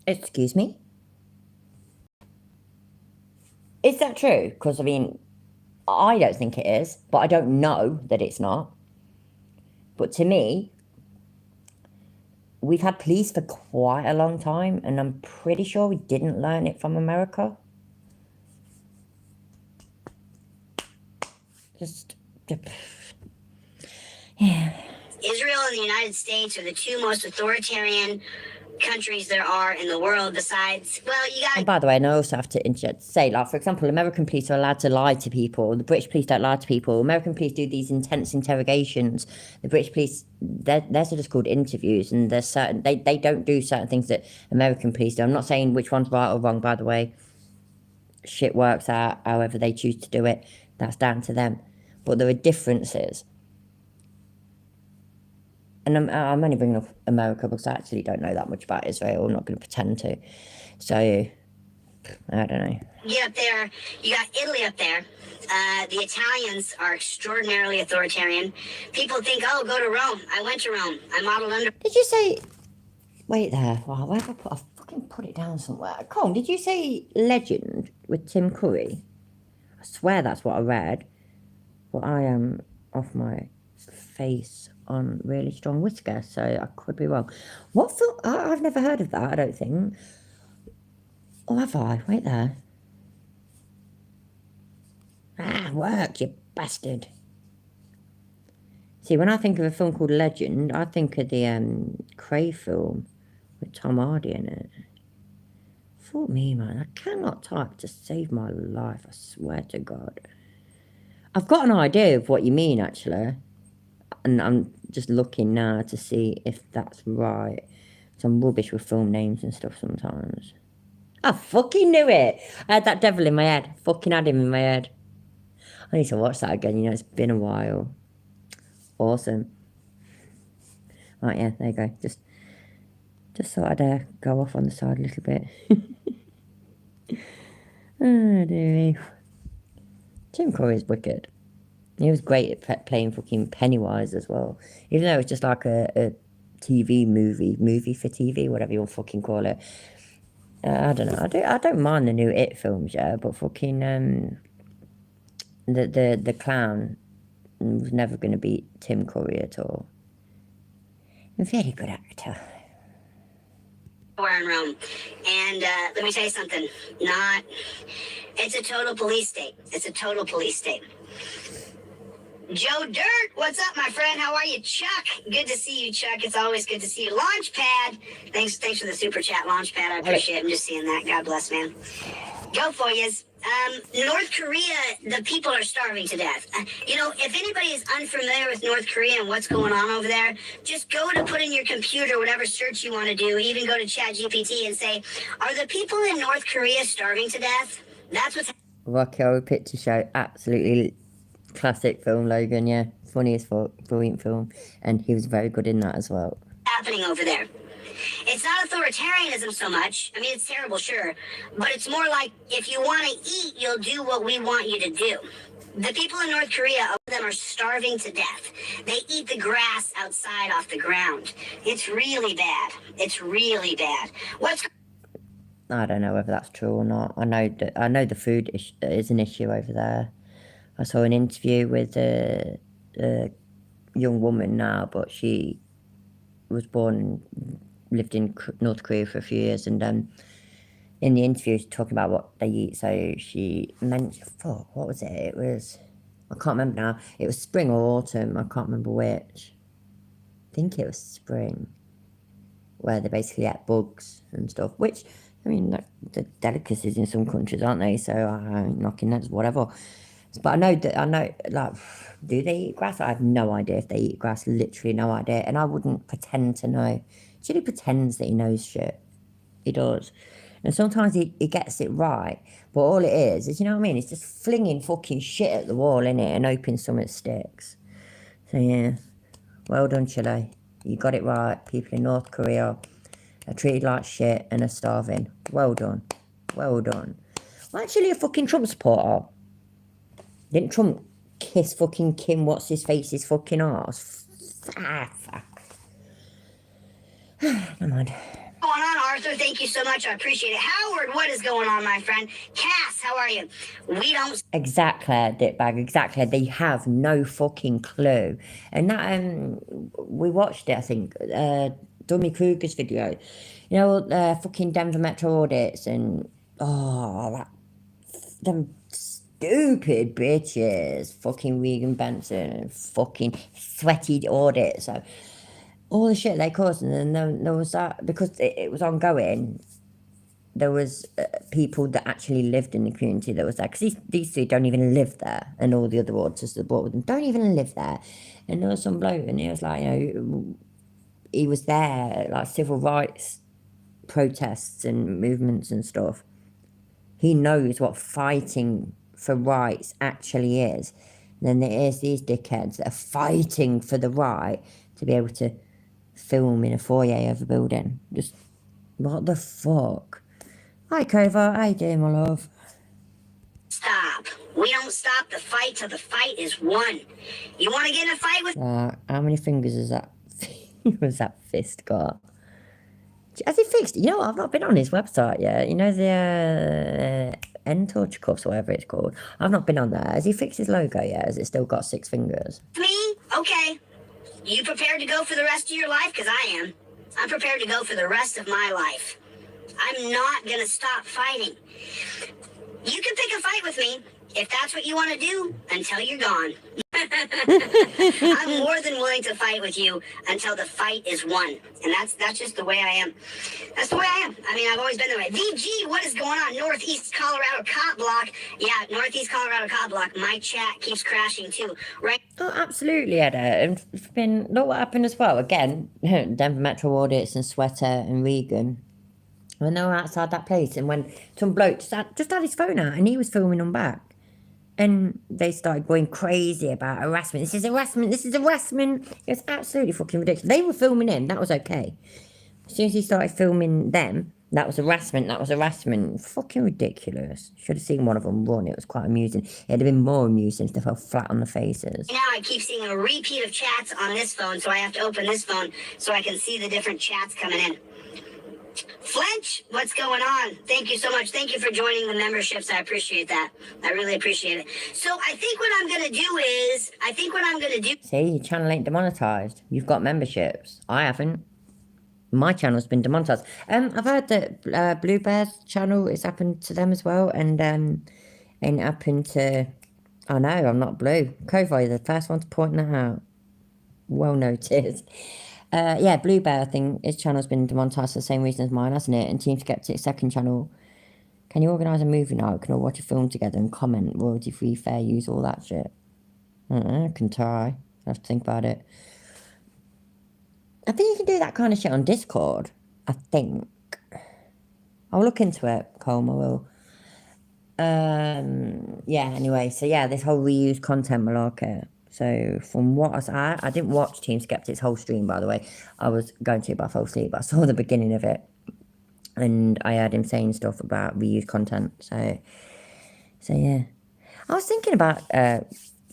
Excuse me? Is that true? Because, I mean, I don't think it is, but I don't know that it's not. But to me, we've had police for quite a long time, and I'm pretty sure we didn't learn it from America. Yeah. Israel and the United States are the two most authoritarian countries there are in the world besides, well, you got. And by the way, and I also have to interject to say, like, for example, American police are allowed to lie to people. The British police don't lie to people. American police do these intense interrogations. The British police, they're just called interviews, and there's certain, they don't do certain things that American police do. I'm not saying which one's right or wrong, by the way. Shit works out however they choose to do it. That's down to them. But there are differences. And I'm only bringing up America because I actually don't know that much about Israel. I'm not going to pretend to. So, I don't know. Get up there. You got Italy up there. The Italians are extraordinarily authoritarian. People think, oh, go to Rome. I went to Rome. I modeled under. Did you say... Wait there. Wow, where have I put... I fucking put it down somewhere. Colin, did you say Legend with Tim Curry? I swear that's what I read. But I am off my face on really strong whisker, so I could be wrong. What film? I've never heard of that, I don't think. Or have I? Wait there. Work, you bastard. See, when I think of a film called Legend, I think of the Cray film with Tom Hardy in it. Fuck me, man. I cannot type to save my life, I swear to God. I've got an idea of what you mean, actually. And I'm just looking now to see if that's right. So I'm rubbish with film names and stuff sometimes. I fucking knew it. I had that devil in my head. Fucking had him in my head. I need to watch that again. You know, it's been a while. Awesome. Right, yeah, there you go. Just thought I'd go off on the side a little bit. Oh, dearie. Tim Curry's wicked. He was great at playing fucking Pennywise as well. Even though it's just like a TV movie for TV, whatever you want to fucking call it. I don't know. I don't mind the new It films, yeah, but fucking the clown was never going to beat Tim Curry at all. A very good actor. We're in Rome, and let me tell you something. It's a total police state. It's a total police state. Joe Dirt, what's up, my friend? How are you, Chuck? Good to see you, Chuck. It's always good to see you. Launchpad, thanks for the super chat, Launchpad. I appreciate it. I'm just seeing that. God bless, man. Go for yous. North Korea, the people are starving to death. You know, if anybody is unfamiliar with North Korea and what's going on over there, just go to put in your computer whatever search you want to do. Even go to ChatGPT and say, are the people in North Korea starving to death? That's what's Rocky Horror Picture Show, absolutely classic film, Logan, yeah. Funny as fuck, brilliant film. And he was very good in that as well. happening over there. It's not authoritarianism so much. I mean, it's terrible, sure. But it's more like, if you want to eat, you'll do what we want you to do. The people in North Korea, all of them are starving to death. They eat the grass outside off the ground. It's really bad. It's really bad. I don't know whether that's true or not. I know the food is an issue over there. I saw an interview with a young woman now, but she was born and lived in North Korea for a few years, and in the interview she's talking about what they eat. So she mentioned, what was it? It was, I can't remember now. It was spring or autumn. I can't remember which. I think it was spring, where they basically ate bugs and stuff, which, I mean, like, the delicacies in some countries, aren't they? So I ain't knocking that, whatever. But I know, like, do they eat grass? I have no idea if they eat grass, literally no idea. And I wouldn't pretend to know. Chili pretends that he knows shit. He does. And sometimes he gets it right. But all it is, you know what I mean? It's just flinging fucking shit at the wall, innit? And hoping something sticks. So, yeah. Well done, Chile. You got it right. People in North Korea are treated like shit and are starving. Well done. Well done. I'm actually a fucking Trump supporter. Didn't Trump kiss fucking Kim What's-His-Face's fucking arse? Fuck. Never mind. What's going on, Arthur? Thank you so much. I appreciate it. Howard, what is going on, my friend? Cass, how are you? We don't... Exactly, Dickbag, exactly. They have no fucking clue. And that, we watched it, I think, Dummy Kruger's video. You know, fucking Denver Metro audits and, them stupid bitches. Fucking Regan Benson and fucking sweaty audits. So, all the shit they caused, and then there was that, because it was ongoing, there was people that actually lived in the community that was there, because these two don't even live there, and all the other auditors that brought with them don't even live there, and there was some bloke, and he was like, you know, he was there, like civil rights protests and movements and stuff. He knows what fighting for rights actually is. And then there's these dickheads that are fighting for the right to be able to film in a foyer of a building. Just, what the fuck? Hi, Kova. How you doing, my love? Stop. We don't stop the fight till the fight is won. You want to get in a fight with... How many fingers is that? Was that fist got? Has he fixed it? You know what? I've not been on his website yet. You know, the N-Torch Cups or whatever it's called. I've not been on there. Has he fixed his logo yet? Has it still got 6 fingers? Me? Okay. You prepared to go for the rest of your life? Because I am. I'm prepared to go for the rest of my life. I'm not going to stop fighting. You can pick a fight with me if that's what you want to do until you're gone. I'm more than willing to fight with you until the fight is won. And that's just the way I am. That's the way I am. I mean, I've always been that way. VG, what is going on? Northeast Colorado cop block. Yeah, Northeast Colorado cop block. My chat keeps crashing too, right? Oh, absolutely, Edda. And it's been, look what happened as well. Again, Denver Metro audits and Sweater and Regan. When they were outside that place, and when some bloke just had his phone out and he was filming them back. And they started going crazy about harassment. This is harassment, this is harassment. It was absolutely fucking ridiculous. They were filming him, that was okay. As soon as he started filming them, that was harassment, that was harassment. Fucking ridiculous. Should have seen one of them run, it was quite amusing. It'd have been more amusing if they fell flat on the faces. Now I keep seeing a repeat of chats on this phone, so I have to open this phone so I can see the different chats coming in. Flinch, what's going on? Thank you so much. Thank you for joining the memberships. I appreciate that. I really appreciate it. So I think what I'm going to do. See, your channel ain't demonetized. You've got memberships. I haven't. My channel's been demonetized. I've heard that Blue Bear's channel, it's happened to them as well. And it happened to... I know, I'm not blue. Kovi, the first one to point that out. Well noticed. Yeah, Blue Bear, I think his channel's been demonetized for the same reason as mine, hasn't it? And Team Skeptic's second channel. Can you organise a movie night? Can all watch a film together and comment? Royalty-free, fair use, all that shit. I can try. I have to think about it. I think you can do that kind of shit on Discord. I think. I'll look into it, Colm, I will. Yeah, anyway. So, yeah, this whole reused content malarkey. So from what I didn't watch Team Skeptic's whole stream, by the way. I was going to, but I fell asleep. But I saw the beginning of it, and I heard him saying stuff about reused content. So yeah, I was thinking about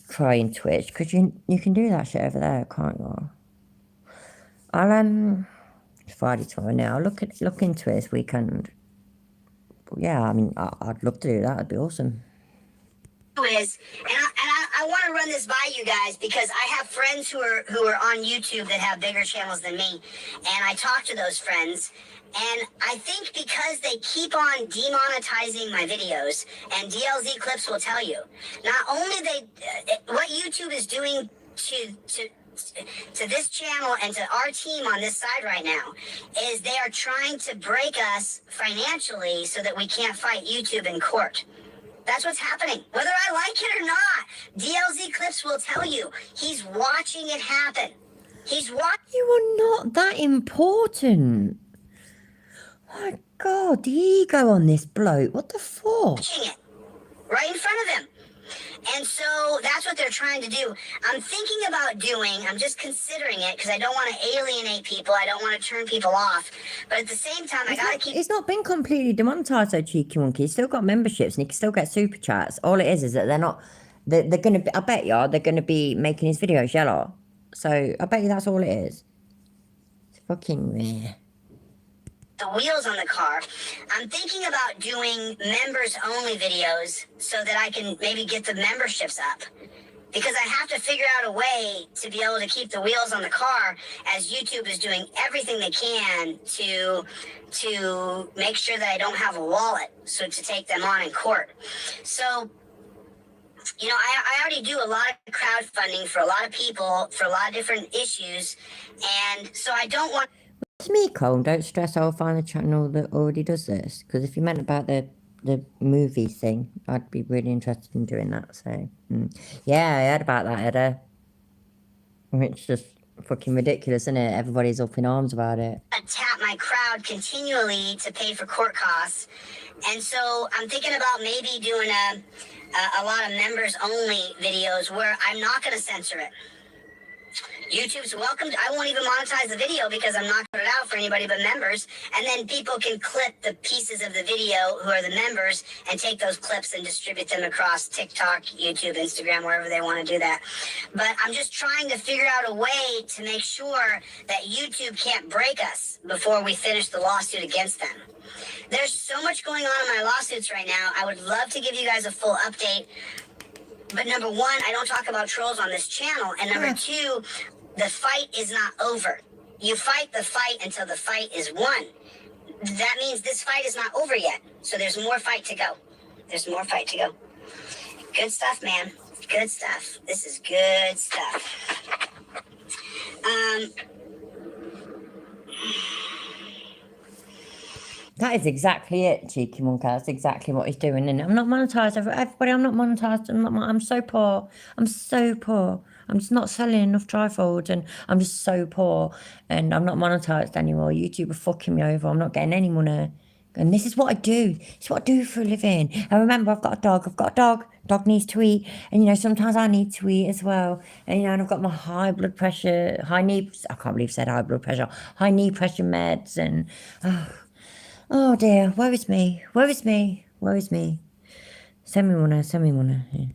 trying Twitch, because you can do that shit over there, can't you? I'll it's Friday tomorrow now. I'll look into it this weekend. But yeah, I mean, I'd love to do that. It'd be awesome. Is, and I want to run this by you guys, because I have friends who are on YouTube that have bigger channels than me, and I talk to those friends, and I think because they keep on demonetizing my videos, and DLZ Clips will tell you, not only what YouTube is doing to this channel and to our team on this side right now, is they are trying to break us financially so that we can't fight YouTube in court. That's what's happening. Whether I like it or not, DLZ Clips will tell you. He's watching it happen. He's watching. You are not that important. My God, the ego on this bloke. What the fuck? Watching it right in front of him. And so that's what they're trying to do. I'm thinking about doing, I'm just considering it because I don't want to alienate people. I don't want to turn people off. But at the same time, I got to keep... It's not been completely demonetized, though, Cheeky Monkey. He's still got memberships and he can still get super chats. All it is that they're not... They're going to be... I bet you they're going to be making his videos yellow. So I bet you that's all it is. It's fucking rare. The wheels on the car. I'm thinking about doing members only videos so that I can maybe get the memberships up, because I have to figure out a way to be able to keep the wheels on the car as YouTube is doing everything they can to make sure that I don't have a wallet, so to take them on in court. So, you know, I already do a lot of crowdfunding for a lot of people for a lot of different issues, and so I don't want... It's me, Cole. Don't stress. I'll find a channel that already does this. Because if you meant about the movie thing, I'd be really interested in doing that. So, yeah, I heard about that, Edda. It's just fucking ridiculous, isn't it? Everybody's up in arms about it. I tap my crowd continually to pay for court costs. And so I'm thinking about maybe doing a lot of members only videos where I'm not going to censor it. YouTube's welcome. I won't even monetize the video because I'm not putting it out for anybody but members. And then people can clip the pieces of the video who are the members and take those clips and distribute them across TikTok, YouTube, Instagram, wherever they want to do that. But I'm just trying to figure out a way to make sure that YouTube can't break us before we finish the lawsuit against them. There's so much going on in my lawsuits right now. I would love to give you guys a full update. But number one, I don't talk about trolls on this channel. And number two, the fight is not over. You fight the fight until the fight is won. That means this fight is not over yet. So there's more fight to go. There's more fight to go. Good stuff, man. Good stuff. This is good stuff. That is exactly it, Cheeky Monkey. That's exactly what he's doing. And I'm not monetized. Everybody, I'm not monetized. I'm so poor. I'm so poor. I'm just not selling enough trifolds, and I'm just so poor. And I'm not monetized anymore. YouTube are fucking me over. I'm not getting any money. And this is what I do. It's what I do for a living. And remember, I've got a dog. Dog needs to eat. And, you know, sometimes I need to eat as well. And, you know, and I've got my high blood pressure, I can't believe I said high blood pressure, high knee pressure meds. And, oh dear, woe is me. Send me money. Yeah.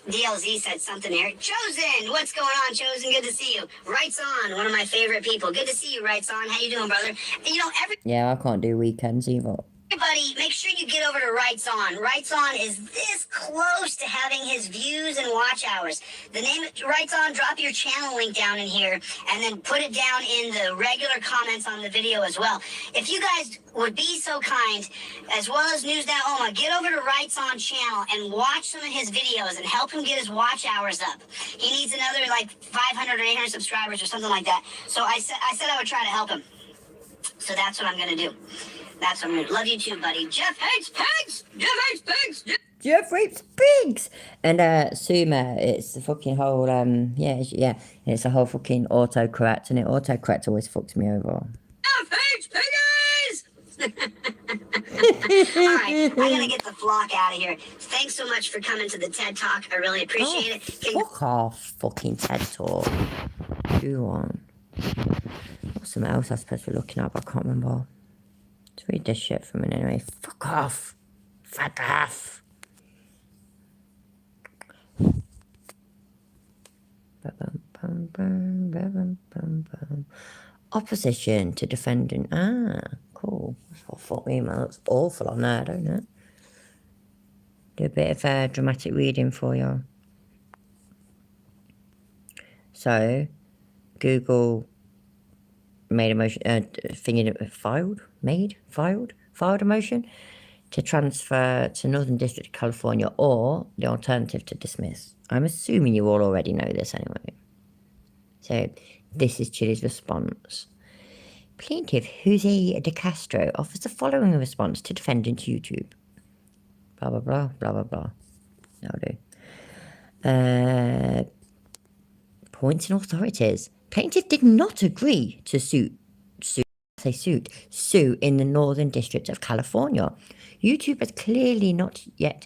DLZ said something here. Chosen, what's going on, Chosen? Good to see you. Writes On, one of my favorite people. Good to see you, Writes On. How you doing, brother? And, you know, Yeah, I can't do weekends either. everybody, make sure you get over to Writes On. Writes On is this close to having his views and watch hours. The name Writes On, drop your channel link down in here and then put it down in the regular comments on the video as well. If you guys would be so kind, as well as News Now Oma, get over to Writes On channel and watch some of his videos and help him get his watch hours up. He needs another like 500 or 800 subscribers or something like that. So I said I would try to help him. So that's what I'm going to do. That's what I'm going to do. Love you too, buddy. Jeff hates pigs! Jeff hates pigs! Jeff hates pigs! And Sumer, it's the fucking whole, yeah, it's a whole fucking autocorrect, and autocorrect always fucks me over. Jeff hates piggies! All right, I gotta get the flock out of here. Thanks so much for coming to the TED Talk. I really appreciate it. Fuck off, fucking TED Talk. Go on. What's something else I was supposed to be looking up? I can't remember. Let's read this shit for a minute anyway. Fuck off. Fuck off. Opposition to defendant. Cool. That's what I thought email looks awful on there, don't it? Do a bit of dramatic reading for you. So, Google made a motion, filed a motion to transfer to Northern District of California, or the alternative to dismiss. I'm assuming you all already know this anyway. So, this is Chile's response. Plaintiff Jose de Castro offers the following response to defendant YouTube. Blah, blah, blah, blah, blah, blah. That'll do. Points and authorities. Plaintiff did not agree to sue sue in the Northern District of California. YouTube has clearly not yet,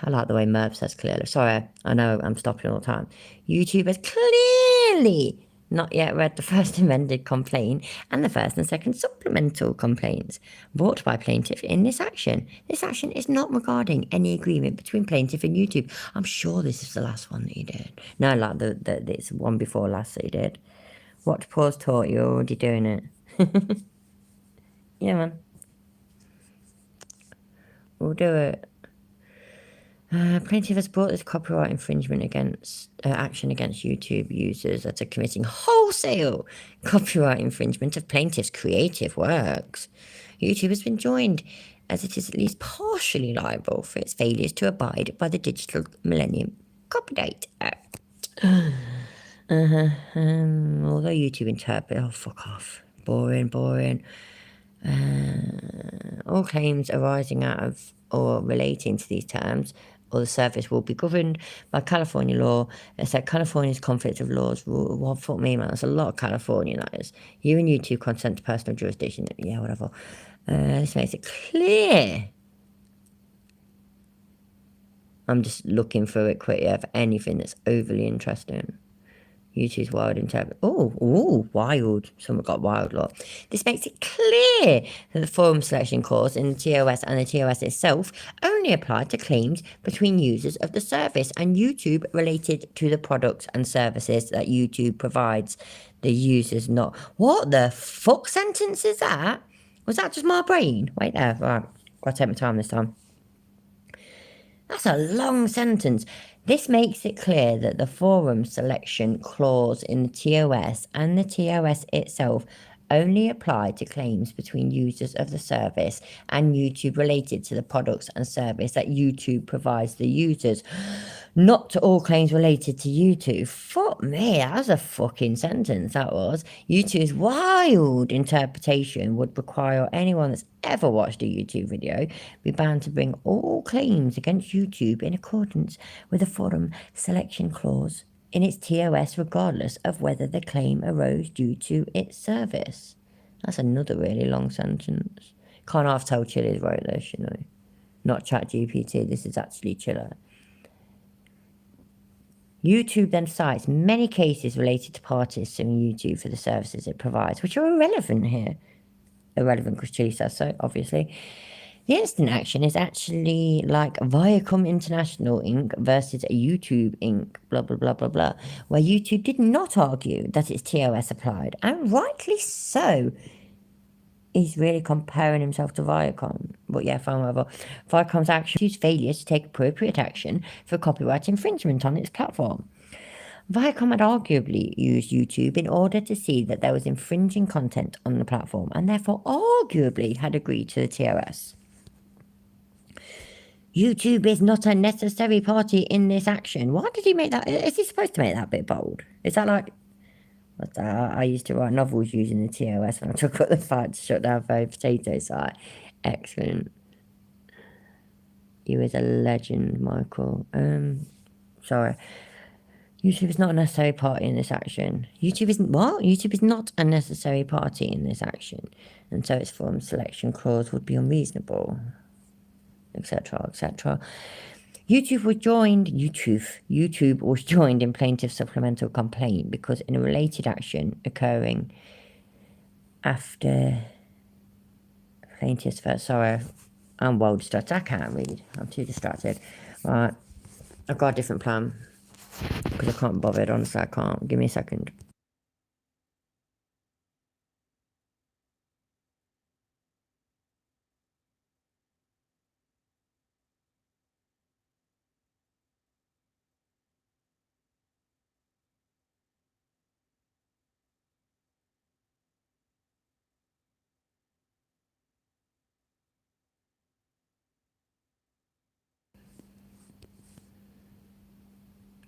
I like the way Merv says clearly, sorry, I know I'm stopping all the time. YouTube has clearly not yet read the first amended complaint and the first and second supplemental complaints brought by plaintiff in this action. This action is not regarding any agreement between plaintiff and YouTube. I'm sure this is the last one that he did. No, like it's one before last that he did. Watch, pause, talk, you're already doing it. Yeah, man. We'll do it. Plaintiff has brought this copyright infringement action against YouTube users that are committing wholesale copyright infringement of plaintiff's creative works. YouTube has been joined as it is at least partially liable for its failures to abide by the Digital Millennium Copyright Act. Although YouTube interpret, oh fuck off, boring. All claims arising out of or relating to these terms or the service will be governed by California law. It's like California's conflict of laws rule. Well, fuck me, man. There's a lot of California, that is. You and YouTube consent to personal jurisdiction. Yeah, whatever. This makes it clear. I'm just looking through it quickly for anything that's overly interesting. YouTube's wild interpret. Wild. Someone got wild law. This makes it clear that the forum selection clause in the TOS and the TOS itself only apply to claims between users of the service and YouTube related to the products and services that YouTube provides. The users not. What the fuck sentence is that? Was that just my brain? Wait there. Right. Gotta take my time this time. That's a long sentence. This makes it clear that the forum selection clause in the TOS and the TOS itself only apply to claims between users of the service and YouTube related to the products and service that YouTube provides the users, not to all claims related to YouTube. Fuck me, that was a fucking sentence, that was. YouTube's wild interpretation would require anyone that's ever watched a YouTube video be bound to bring all claims against YouTube in accordance with the forum selection clause in its TOS, regardless of whether the claim arose due to its service. That's another really long sentence. Can't half tell Chili's wrote this, you know. Not ChatGPT, this is actually Chiller. YouTube then cites many cases related to parties suing YouTube for the services it provides, which are irrelevant here. Irrelevant because Chili says so, obviously. The instant action is actually like Viacom International Inc. versus YouTube Inc. blah, blah, blah, blah, blah, where YouTube did not argue that its TOS applied, and rightly so. He's really comparing himself to Viacom. But yeah, fine, whatever. Viacom's action used failure to take appropriate action for copyright infringement on its platform. Viacom had arguably used YouTube in order to see that there was infringing content on the platform, and therefore arguably had agreed to the TOS. YouTube is not a necessary party in this action. Why did he make that? Is he supposed to make that bit bold? Is that like... I used to write novels using the TOS when I took up the fight to shut down Fairy Potato site. Excellent. You is a legend, Michael. Sorry. YouTube is not a necessary party in this action. YouTube isn't what? YouTube is not a necessary party in this action. And so its forum selection clause would be unreasonable. Etc. etc. YouTube was joined in plaintiff's supplemental complaint because in a related action occurring after plaintiff's first, sorry, I'm well distracted, I can't read, I'm too distracted. Right, I've got a different plan because I can't bother it, honestly I can't, give me a second.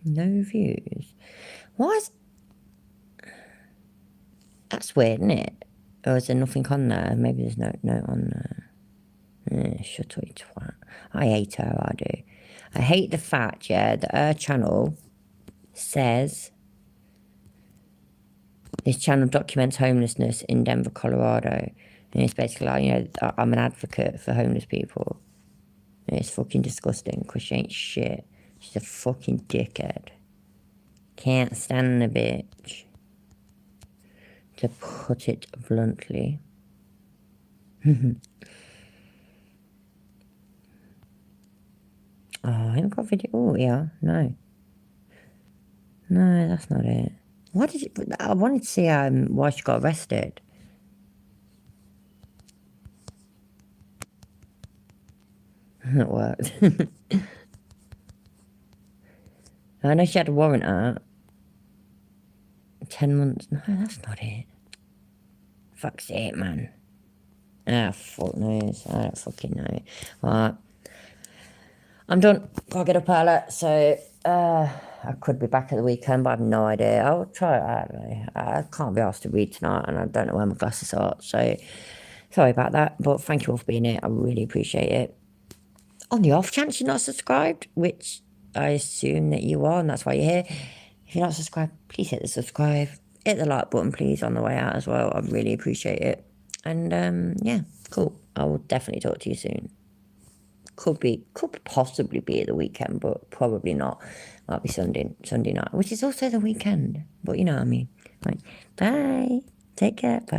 No views. Why is... That's weird, isn't it? Or is there nothing on there? Maybe there's no note on there. Shut up, you twat. I hate her, I do. I hate the fact, yeah, that her channel says This channel documents homelessness in Denver, Colorado. And it's basically like, you know, I'm an advocate for homeless people. And it's fucking disgusting because she ain't shit. She's a fucking dickhead. Can't stand the bitch. To put it bluntly. Oh, I haven't got a video. Oh, yeah. No. No, that's not it. What did it... I wanted to see why she got arrested. It worked. I know she had a warrant out. 10 months. No, that's not it. Fuck's sake, man. Ah, fuck knows. I don't fucking know. Right. I'm done. Gotta get up early, so I could be back at the weekend, but I have no idea. I'll try it. I don't know. I can't be asked to read tonight, and I don't know where my glasses are, so sorry about that. But thank you all for being here. I really appreciate it. On the off chance you're not subscribed, which I assume that you are, and that's why you're here. If you're not subscribed, please hit the subscribe. Hit the like button, please, on the way out as well. I really appreciate it. And yeah, cool. I will definitely talk to you soon. Could possibly be at the weekend, but probably not. Might be Sunday night, which is also the weekend. But you know what I mean. Right. Bye. Take care. Bye.